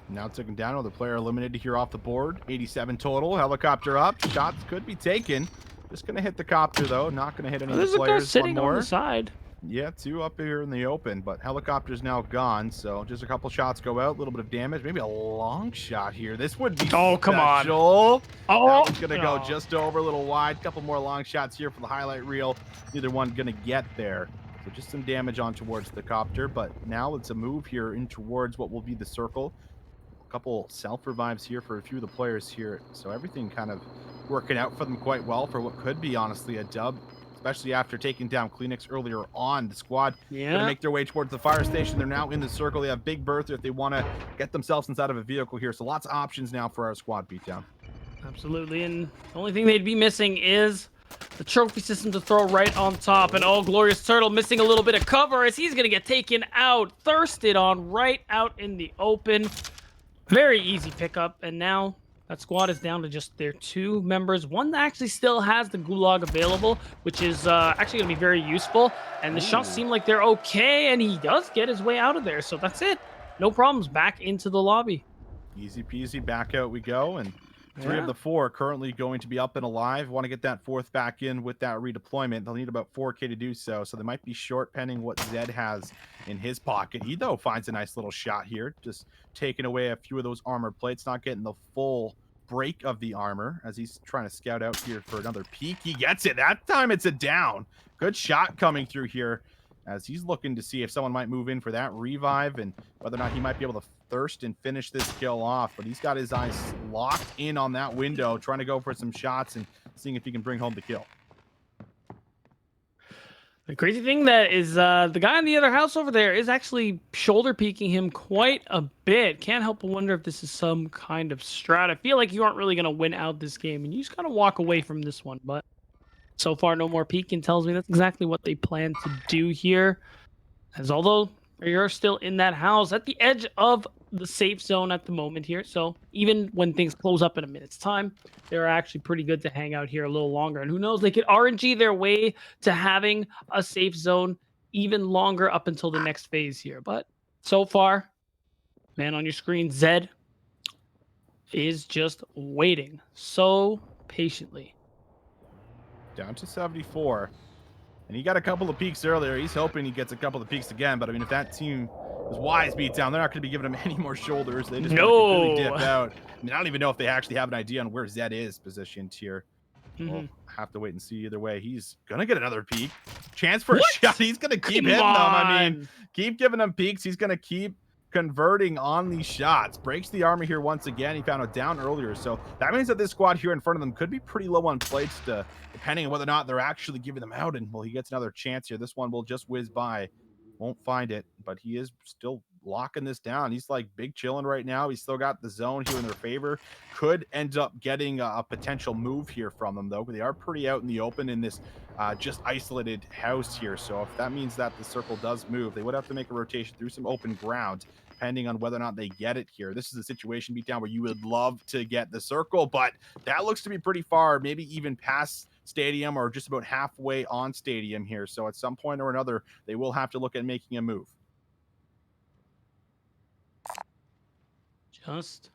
Speaker 5: Now taken down, another player eliminated here off the board. 87 total. Helicopter up. Shots could be taken. Just going to hit the copter, though. Not going to hit any of the players.
Speaker 6: There's a guy sitting
Speaker 5: One more.
Speaker 6: on the side.
Speaker 5: Yeah, 2 up here in the open, but helicopter's now gone, so just a couple shots go out, a little bit of damage, maybe a long shot here. This would be
Speaker 6: Oh, come on.
Speaker 5: special.
Speaker 6: Oh,
Speaker 5: That one's gonna go
Speaker 6: no.
Speaker 5: just over, a little wide. Couple more long shots here for the highlight reel. Neither one gonna get there. So just some damage on towards the copter, but now it's a move here in towards what will be the circle. A couple self-revives here for a few of the players here, so everything kind of working out for them quite well for what could be, honestly, a dub, especially after taking down Cleanx earlier on. The squad gonna make their way towards the fire station. They're now in the circle. They have Big Bertha if they want to get themselves inside of a vehicle here, so lots of options now for our squad beatdown.
Speaker 6: Absolutely, and the only thing they'd be missing is the trophy system to throw right on top. And oh, Glorious Turtle missing a little bit of cover as he's gonna get taken out, thirsted on right out in the open. Very easy pickup, and now that squad is down to just their 2 members. One that actually still has the gulag available, which is actually going to be very useful. And the shots seem like they're okay, and he does get his way out of there. So that's it. No problems. Back into the lobby.
Speaker 5: Easy peasy, back out we go, and 3 of the 4 currently going to be up and alive. Want to get that 4th back in with that redeployment. They'll need about 4K to do so, so they might be short pending what Zed has in his pocket. He, though, finds a nice little shot here, just taking away a few of those armor plates, not getting the full break of the armor as he's trying to scout out here for another peek. He gets it. That time it's a down. Good shot coming through here as he's looking to see if someone might move in for that revive and whether or not he might be able to thirst and finish this kill off. But he's got his eyes locked in on that window, trying to go for some shots and seeing if he can bring home the kill.
Speaker 6: The crazy thing that is the guy in the other house over there is actually shoulder peeking him quite a bit. Can't help but wonder if this is some kind of strat. I feel like you aren't really going to win out this game, and you just got to walk away from this one. But so far, no more peeking tells me that's exactly what they plan to do here. As although you're still in that house at the edge of the safe zone at the moment here. So even when things close up in a minute's time, they're actually pretty good to hang out here a little longer. And who knows, they could RNG their way to having a safe zone even longer up until the next phase here. But so far, man on your screen, Zed is just waiting so patiently.
Speaker 5: Down to 74. And he got a couple of peaks earlier. He's hoping he gets a couple of peaks again. But I mean, if that team is wise beat down, they're not going to be giving him any more shoulders. They just want to dip out. I mean, I don't even know if they actually have an idea on where Zed is positioned here. We'll have to wait and see either way. He's going to get another peak. Chance for a shot. He's going to keep hitting them. I mean, keep giving them peaks. He's going to keep converting on these shots. Breaks the armor here once again. He found a down earlier, so that means that this squad here in front of them could be pretty low on plates, depending on whether or not they're actually giving them out. And well, he gets another chance here. This one will just whiz by, won't find it, but he is still locking this down. He's like big chilling right now. He's still got the zone here in their favor. Could end up getting a potential move here from them, though, but they are pretty out in the open in this just isolated house here. So if that means that the circle does move, they would have to make a rotation through some open ground, depending on whether or not they get it here. This is a situation beatdown where you would love to get the circle, but that looks to be pretty far, maybe even past stadium or just about halfway on stadium here. So at some point or another, they will have to look at making a move.
Speaker 6: Just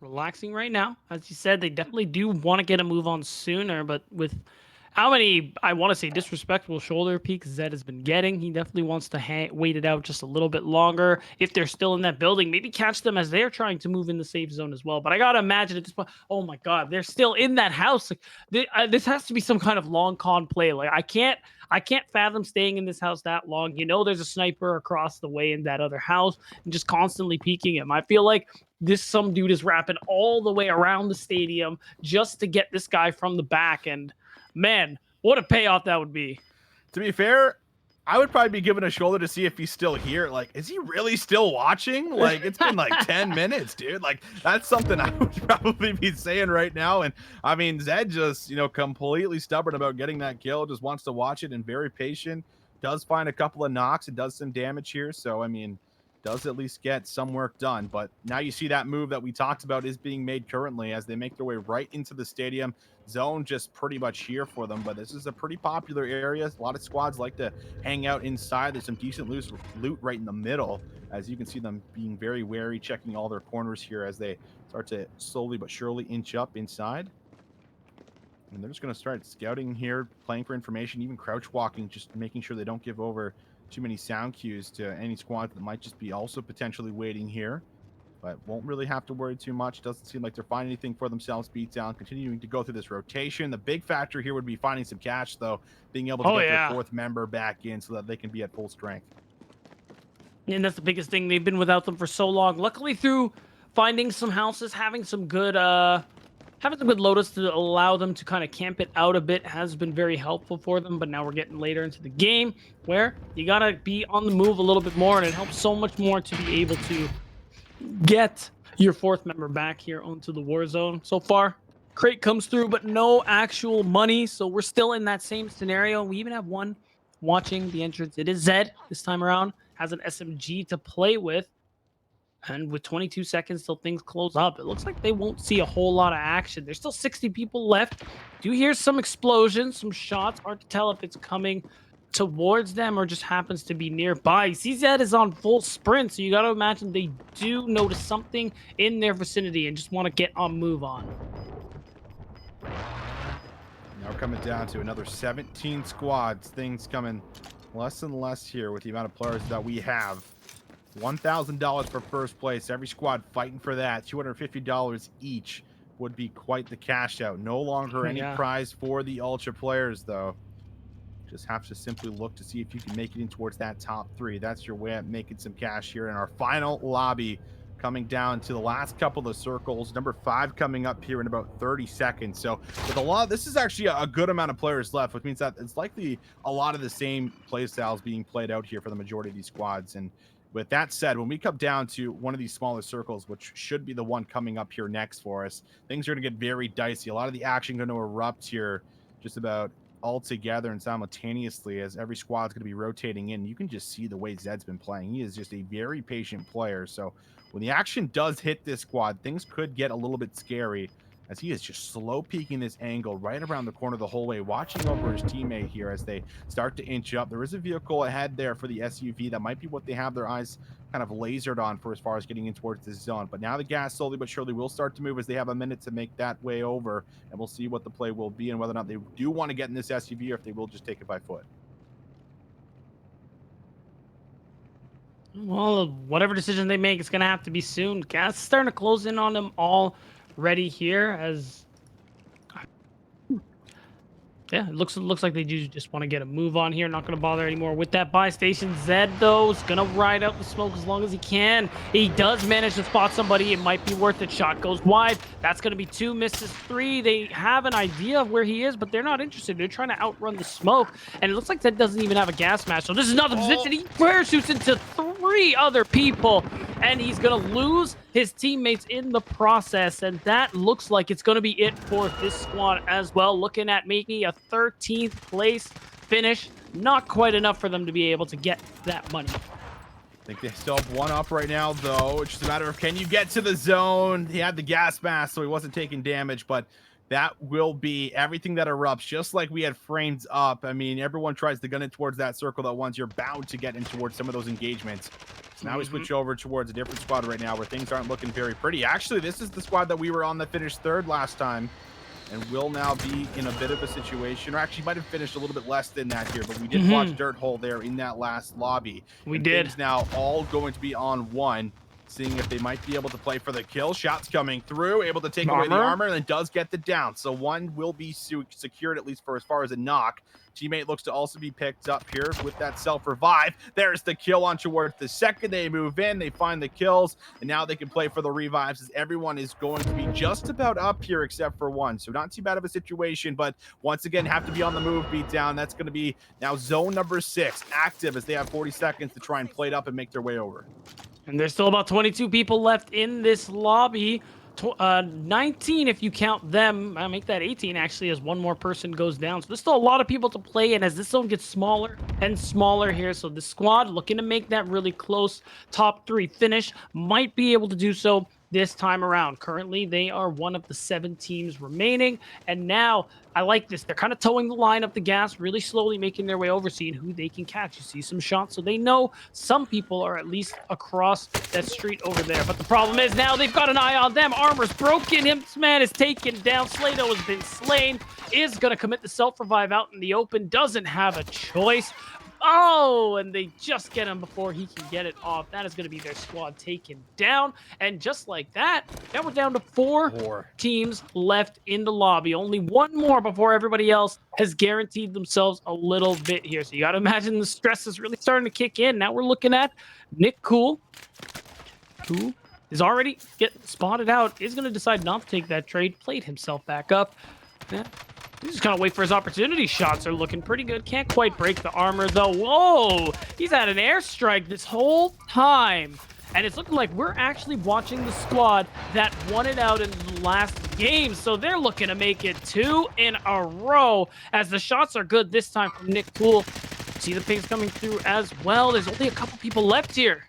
Speaker 6: relaxing right now. As you said, they definitely do want to get a move on sooner, but with how many, I want to say, disrespectful shoulder peaks Zed has been getting, he definitely wants to wait it out just a little bit longer. If they're still in that building, maybe catch them as they're trying to move in the safe zone as well. But I got to imagine at this point, oh my God, they're still in that house. Like, this has to be some kind of long con play. Like, I can't fathom staying in this house that long. You know, there's a sniper across the way in that other house and just constantly peeking him. I feel like some dude is wrapping all the way around the stadium just to get this guy from the back. And man, what a payoff that would be.
Speaker 5: To be fair, I would probably be giving a shoulder to see if he's still here. Like, is he really still watching? Like, it's been like 10 minutes, dude. Like, that's something I would probably be saying right now. And I mean, Zed just, completely stubborn about getting that kill, just wants to watch it and very patient. Does find a couple of knocks and does some damage here. So, I mean, does at least get some work done. But now you see that move that we talked about is being made currently as they make their way right into the stadium. Zone just pretty much here for them, but this is a pretty popular area. A lot of squads like to hang out inside. There's some decent loot right in the middle, as you can see them being very wary, checking all their corners here as they start to slowly but surely inch up inside. And they're just going to start scouting here, playing for information, even crouch walking, just making sure they don't give over too many sound cues to any squad that might just be also potentially waiting here. But won't really have to worry too much. Doesn't seem like they're finding anything for themselves. Beatdown continuing to go through this rotation. The big factor here would be finding some cash, though, being able to get their fourth member back in so that they can be at full strength.
Speaker 6: And that's the biggest thing. They've been without them for so long. Luckily, through finding some houses, having some good loaders to allow them to kind of camp it out a bit has been very helpful for them. But now we're getting later into the game where you gotta be on the move a little bit more, and it helps so much more to be able to get your fourth member back here onto the war zone. So far, crate comes through, but no actual money. So we're still in that same scenario. We even have one watching the entrance. It is Zed this time around. Has an SMG to play with. And with 22 seconds till things close up, it looks like they won't see a whole lot of action. There's still 60 people left. Do hear some explosions, some shots. Hard to tell if it's coming towards them or just happens to be nearby. CZ is on full sprint, so you got to imagine they do notice something in their vicinity and just want to get on move on.
Speaker 5: Now we're coming down to another 17 squads. Things coming less and less here with the amount of players that we have. $1,000 for first place. Every squad fighting for that. $250 each would be quite the cash out. No longer any prize for the Ultra players, though. Just have to simply look to see if you can make it in towards that top 3. That's your way at making some cash here in our final lobby. Coming down to the last couple of circles. Number 5 coming up here in about 30 seconds. So with a lot, this is actually a good amount of players left, which means that it's likely a lot of the same play styles being played out here for the majority of these squads. And with that said, when we come down to one of these smaller circles, which should be the one coming up here next for us, things are going to get very dicey. A lot of the action going to erupt here just about all together and simultaneously as every squad's going to be rotating in. You can just see the way Zed's been playing. He is just a very patient player. So when the action does hit this squad, things could get a little bit scary as he is just slow peeking this angle right around the corner the whole way, watching over his teammate here as they start to inch up. There is a vehicle ahead there for the SUV. That might be what they have their eyes kind of lasered on for as far as getting in towards this zone. But now the gas slowly but surely will start to move as they have a minute to make that way over, and we'll see what the play will be and whether or not they do want to get in this SUV or if they will just take it by foot.
Speaker 6: Well, whatever decision they make, it's going to have to be soon. Gas is starting to close in on them all ready here as yeah, it looks like they do just want to get a move on here. Not going to bother anymore with that buy station. Zed, though, is going to ride out the smoke as long as he can. He does manage to spot somebody. It might be worth it. Shot goes wide. That's going to be 2, misses 3. They have an idea of where he is, but they're not interested. They're trying to outrun the smoke, and it looks like Zed doesn't even have a gas mask. So this is not the position. He parachutes into 3 other people, and he's going to lose his teammates in the process, and that looks like it's going to be it for this squad as well. Looking at maybe a 13th place finish. Not quite enough for them to be able to get that money.
Speaker 5: I think they still have 1 up right now, though. It's just a matter of, can you get to the zone? He had the gas mask, so he wasn't taking damage, but that will be everything that erupts, just like we had frames up. I mean, everyone tries to gun it towards that circle that once you're bound to get in towards some of those engagements. So now we switch over towards a different squad right now where things aren't looking very pretty. Actually, this is the squad that we were on that finished 3rd last time and will now be in a bit of a situation, or actually might have finished a little bit less than that here, but we did watch Dirt Hole there in that last lobby.
Speaker 6: We did.
Speaker 5: Things now all going to be on 1. Seeing if they might be able to play for the kill. Shots coming through, able to take away the armor, and then does get the down. So 1 will be secured, at least for as far as a knock. Teammate looks to also be picked up here with that self-revive. There's the kill on towards the second. They move in, they find the kills, and now they can play for the revives as everyone is going to be just about up here except for 1. So not too bad of a situation, but once again, have to be on the move, beat down. That's going to be now zone number 6, active as they have 40 seconds to try and play it up and make their way over.
Speaker 6: And there's still about 22 people left in this lobby. 19 if you count them. I make that 18 actually as 1 more person goes down. So there's still a lot of people to play in as this zone gets smaller and smaller here. So the squad looking to make that really close top 3 finish might be able to do so this time around. Currently, they are one of the 7 teams remaining. And now, I like this. They're kind of towing the line up the gas, really slowly making their way over, seeing who they can catch. You see some shots, so they know some people are at least across that street over there. But the problem is now they've got an eye on them. Armor's broken. This man is taken down. Slato has been slain. Is going to commit the self-revive out in the open. Doesn't have a choice. Oh, and they just get him before he can get it off. That is going to be their squad taken down. And just like that, now we're down to 4 teams left in the lobby. Only one more before everybody else has guaranteed themselves a little bit here. So you got to imagine the stress is really starting to kick in. Now we're looking at Nickool, who is already getting spotted out, is going to decide not to take that trade, played himself back up. He's just gonna wait for his opportunity. Shots are looking pretty good. Can't quite break the armor though. Whoa! He's had an airstrike this whole time. And it's looking like we're actually watching the squad that won it out in the last game. So they're looking to make it 2 in a row as the shots are good this time from Nickool. See the pings coming through as well. There's only a couple people left here.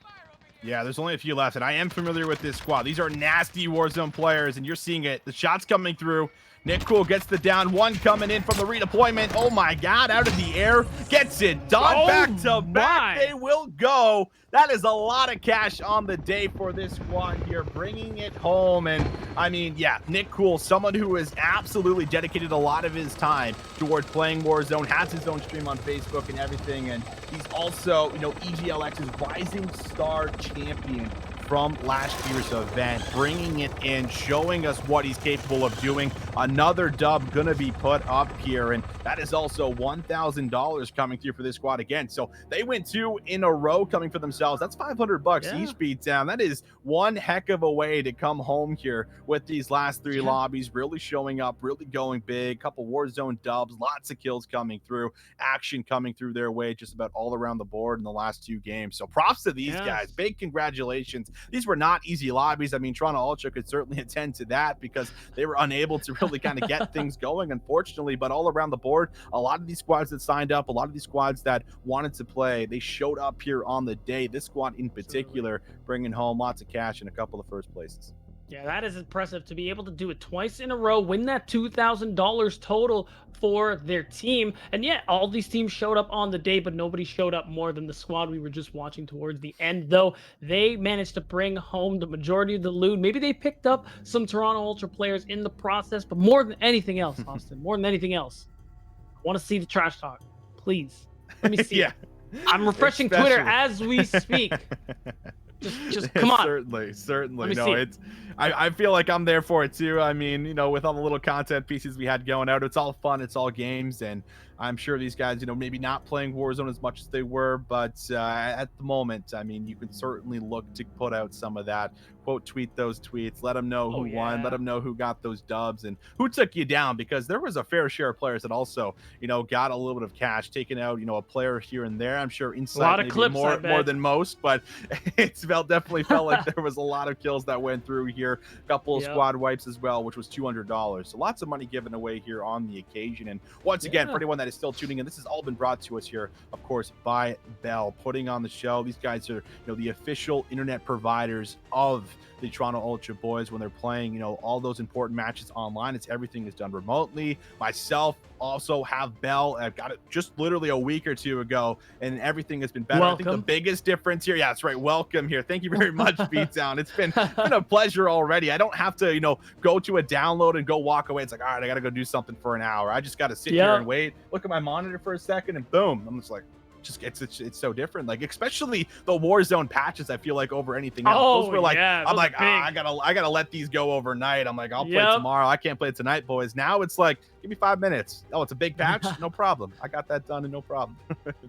Speaker 5: Yeah, there's only a few left, and I am familiar with this squad. These are nasty Warzone players, and you're seeing it. The shots coming through. Nickool gets the down. One coming in from the redeployment. Oh my God, out of the air. Gets it done.
Speaker 6: Oh
Speaker 5: back to back.
Speaker 6: my.
Speaker 5: They will go. That is a lot of cash on the day for this squad here, bringing it home. And I mean, yeah, Nickool, someone who has absolutely dedicated a lot of his time towards playing Warzone, has his own stream on Facebook and everything. And he's also, EGLX's Rising Star champion from last year's event, bringing it in, showing us what he's capable of doing. Another dub gonna be put up here, and that is also $1,000 coming through for this squad again. So they went 2 in a row coming for themselves. That's $500 each beat down. That is one heck of a way to come home here with these last 3 lobbies, really showing up, really going big. Couple Warzone dubs, lots of kills coming through, action coming through their way just about all around the board in the last 2 games. So props to these guys. Big congratulations. These were not easy lobbies. I mean, Toronto Ultra could certainly attend to that because they were unable to really kind of get things going, unfortunately. But all around the board, a lot of these squads that signed up, a lot of these squads that wanted to play, they showed up here on the day. This squad in particular, bringing home lots of cash in a couple of first places.
Speaker 6: Yeah, that is impressive to be able to do it twice in a row, win that $2,000 total for their team. And yeah, all these teams showed up on the day, but nobody showed up more than the squad we were just watching towards the end, though. They managed to bring home the majority of the loot. Maybe they picked up some Toronto Ultra players in the process, but more than anything else, Austin, more than anything else, I want to see the trash talk. Please, let me see it. I'm refreshing Twitter as we speak. Just come on.
Speaker 5: Certainly. No, I feel like I'm there for it too. I mean, with all the little content pieces we had going out, it's all fun, it's all games, and I'm sure these guys, maybe not playing Warzone as much as they were, but at the moment, I mean, you can certainly look to put out some of that. Quote tweet those tweets, let them know who won, let them know who got those dubs and who took you down, because there was a fair share of players that also, got a little bit of cash, taking out, a player here and there. I'm sure Insight
Speaker 6: a lot of clips,
Speaker 5: more than most, but definitely felt like there was a lot of kills that went through here. A couple of squad wipes as well, which was $200. So lots of money given away here on the occasion. And once again, for anyone that is still tuning in, this has all been brought to us here, of course, by Bell, putting on the show. These guys are, the official internet providers of the Toronto Ultra boys when they're playing, all those important matches online. Everything is done remotely. Myself also have Bell. I've got it just literally a week or 2 ago, and everything has been better.
Speaker 6: Welcome.
Speaker 5: I think the biggest difference here, that's right. Welcome here. Thank you very much, Beatdown. It's been a pleasure already. I don't have to, go to a download and go walk away. It's like, all right, I got to go do something for an hour. I just got to sit here and wait, look at my monitor for a second, and boom, I'm just like, it's so different. Like, especially the Warzone patches, I feel like over anything else. Those were like, I'm like, I gotta let these go overnight. I'm like, I'll play tomorrow. I can't play tonight, boys. Now it's like, give me 5 minutes. Oh, it's a big patch? No problem. I got that done and no problem.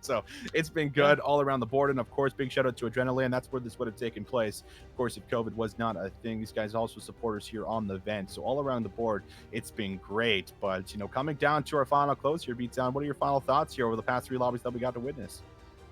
Speaker 5: So it's been good all around the board. And of course, big shout out to AdrenaLAN. That's where this would have taken place. Of course, if COVID was not a thing, these guys also supporters here on the event. So all around the board, it's been great. But, coming down to our final close here, Beatdown, what are your final thoughts here over the past 3 lobbies that we got to witness?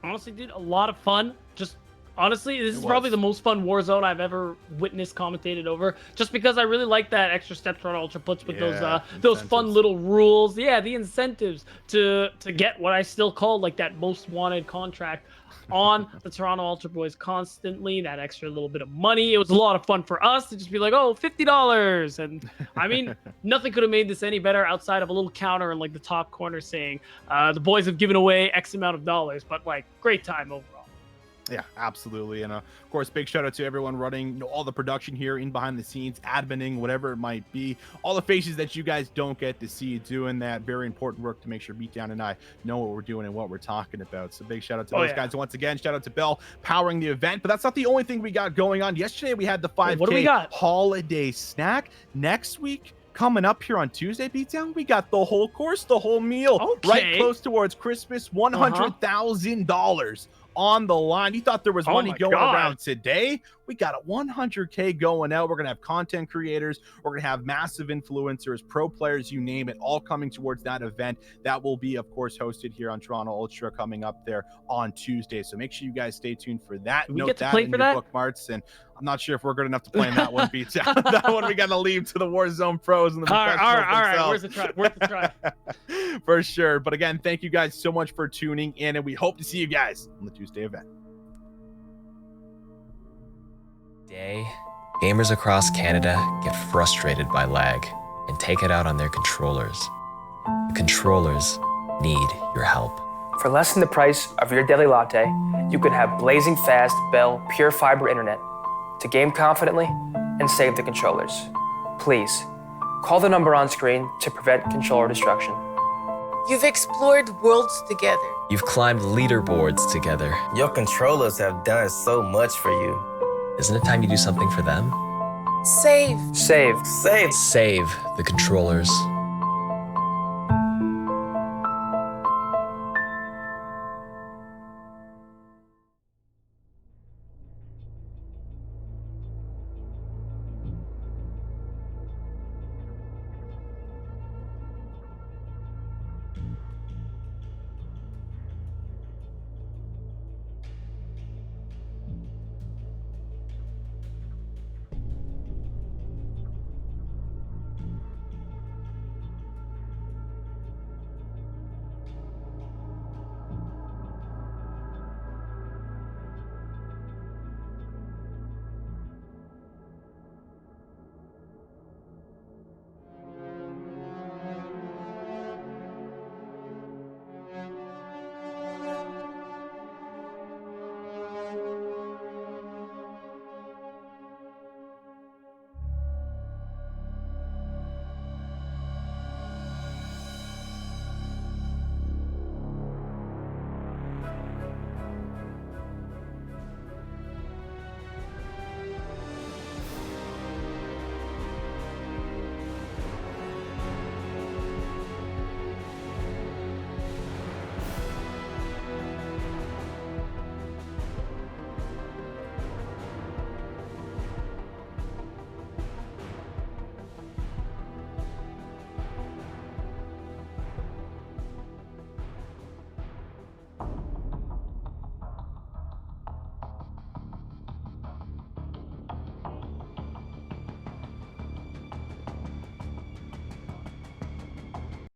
Speaker 6: Honestly, dude, a lot of fun. Just Honestly, this is probably the most fun Warzone I've ever witnessed commentated over. Just because I really like that extra step Toronto Ultra puts with those fun little rules. Yeah, the incentives to get what I still call like that most wanted contract on the Toronto Ultra boys constantly. That extra little bit of money. It was a lot of fun for us to just be like, oh, $50. And I mean, nothing could have made this any better outside of a little counter in like the top corner saying the boys have given away X amount of dollars. But like, great time overall.
Speaker 5: Yeah, absolutely. And of course, big shout out to everyone running all the production here in behind the scenes, adminning, whatever it might be. All the faces that you guys don't get to see doing that very important work to make sure Beatdown and I know what we're doing and what we're talking about. So big shout out to those guys. Once again, shout out to Bell powering the event. But that's not the only thing we got going on. Yesterday, we had the 5K holiday snack. Next week, coming up here on Tuesday, Beatdown, we got the whole course, the whole meal, right close towards Christmas, $100,000 on the line. You thought there was money going around today? We got a 100K going out. We're going to have content creators. We're going to have massive influencers, pro players, you name it, all coming towards that event. That will be, of course, hosted here on Toronto Ultra coming up there on Tuesday. So make sure you guys stay tuned for that. Note that in your bookmarks. And I'm not sure if we're good enough to play in that one, Beats. That one we got to leave to the Warzone pros and the professionals
Speaker 6: all right. Worth the try.
Speaker 5: For sure. But again, thank you guys so much for tuning in, and we hope to see you guys on the Tuesday event.
Speaker 1: Gamers across Canada get frustrated by lag and take it out on their controllers. The controllers need your help.
Speaker 2: For less than the price of your daily latte, you can have blazing fast Bell Pure Fiber Internet to game confidently and save the controllers. Please, call the number on screen to prevent controller destruction.
Speaker 3: You've explored worlds together.
Speaker 1: You've climbed leaderboards together.
Speaker 4: Your controllers have done so much for you.
Speaker 1: Isn't it time you do something for them?
Speaker 3: Save.
Speaker 2: Save.
Speaker 4: Save.
Speaker 1: Save the controllers.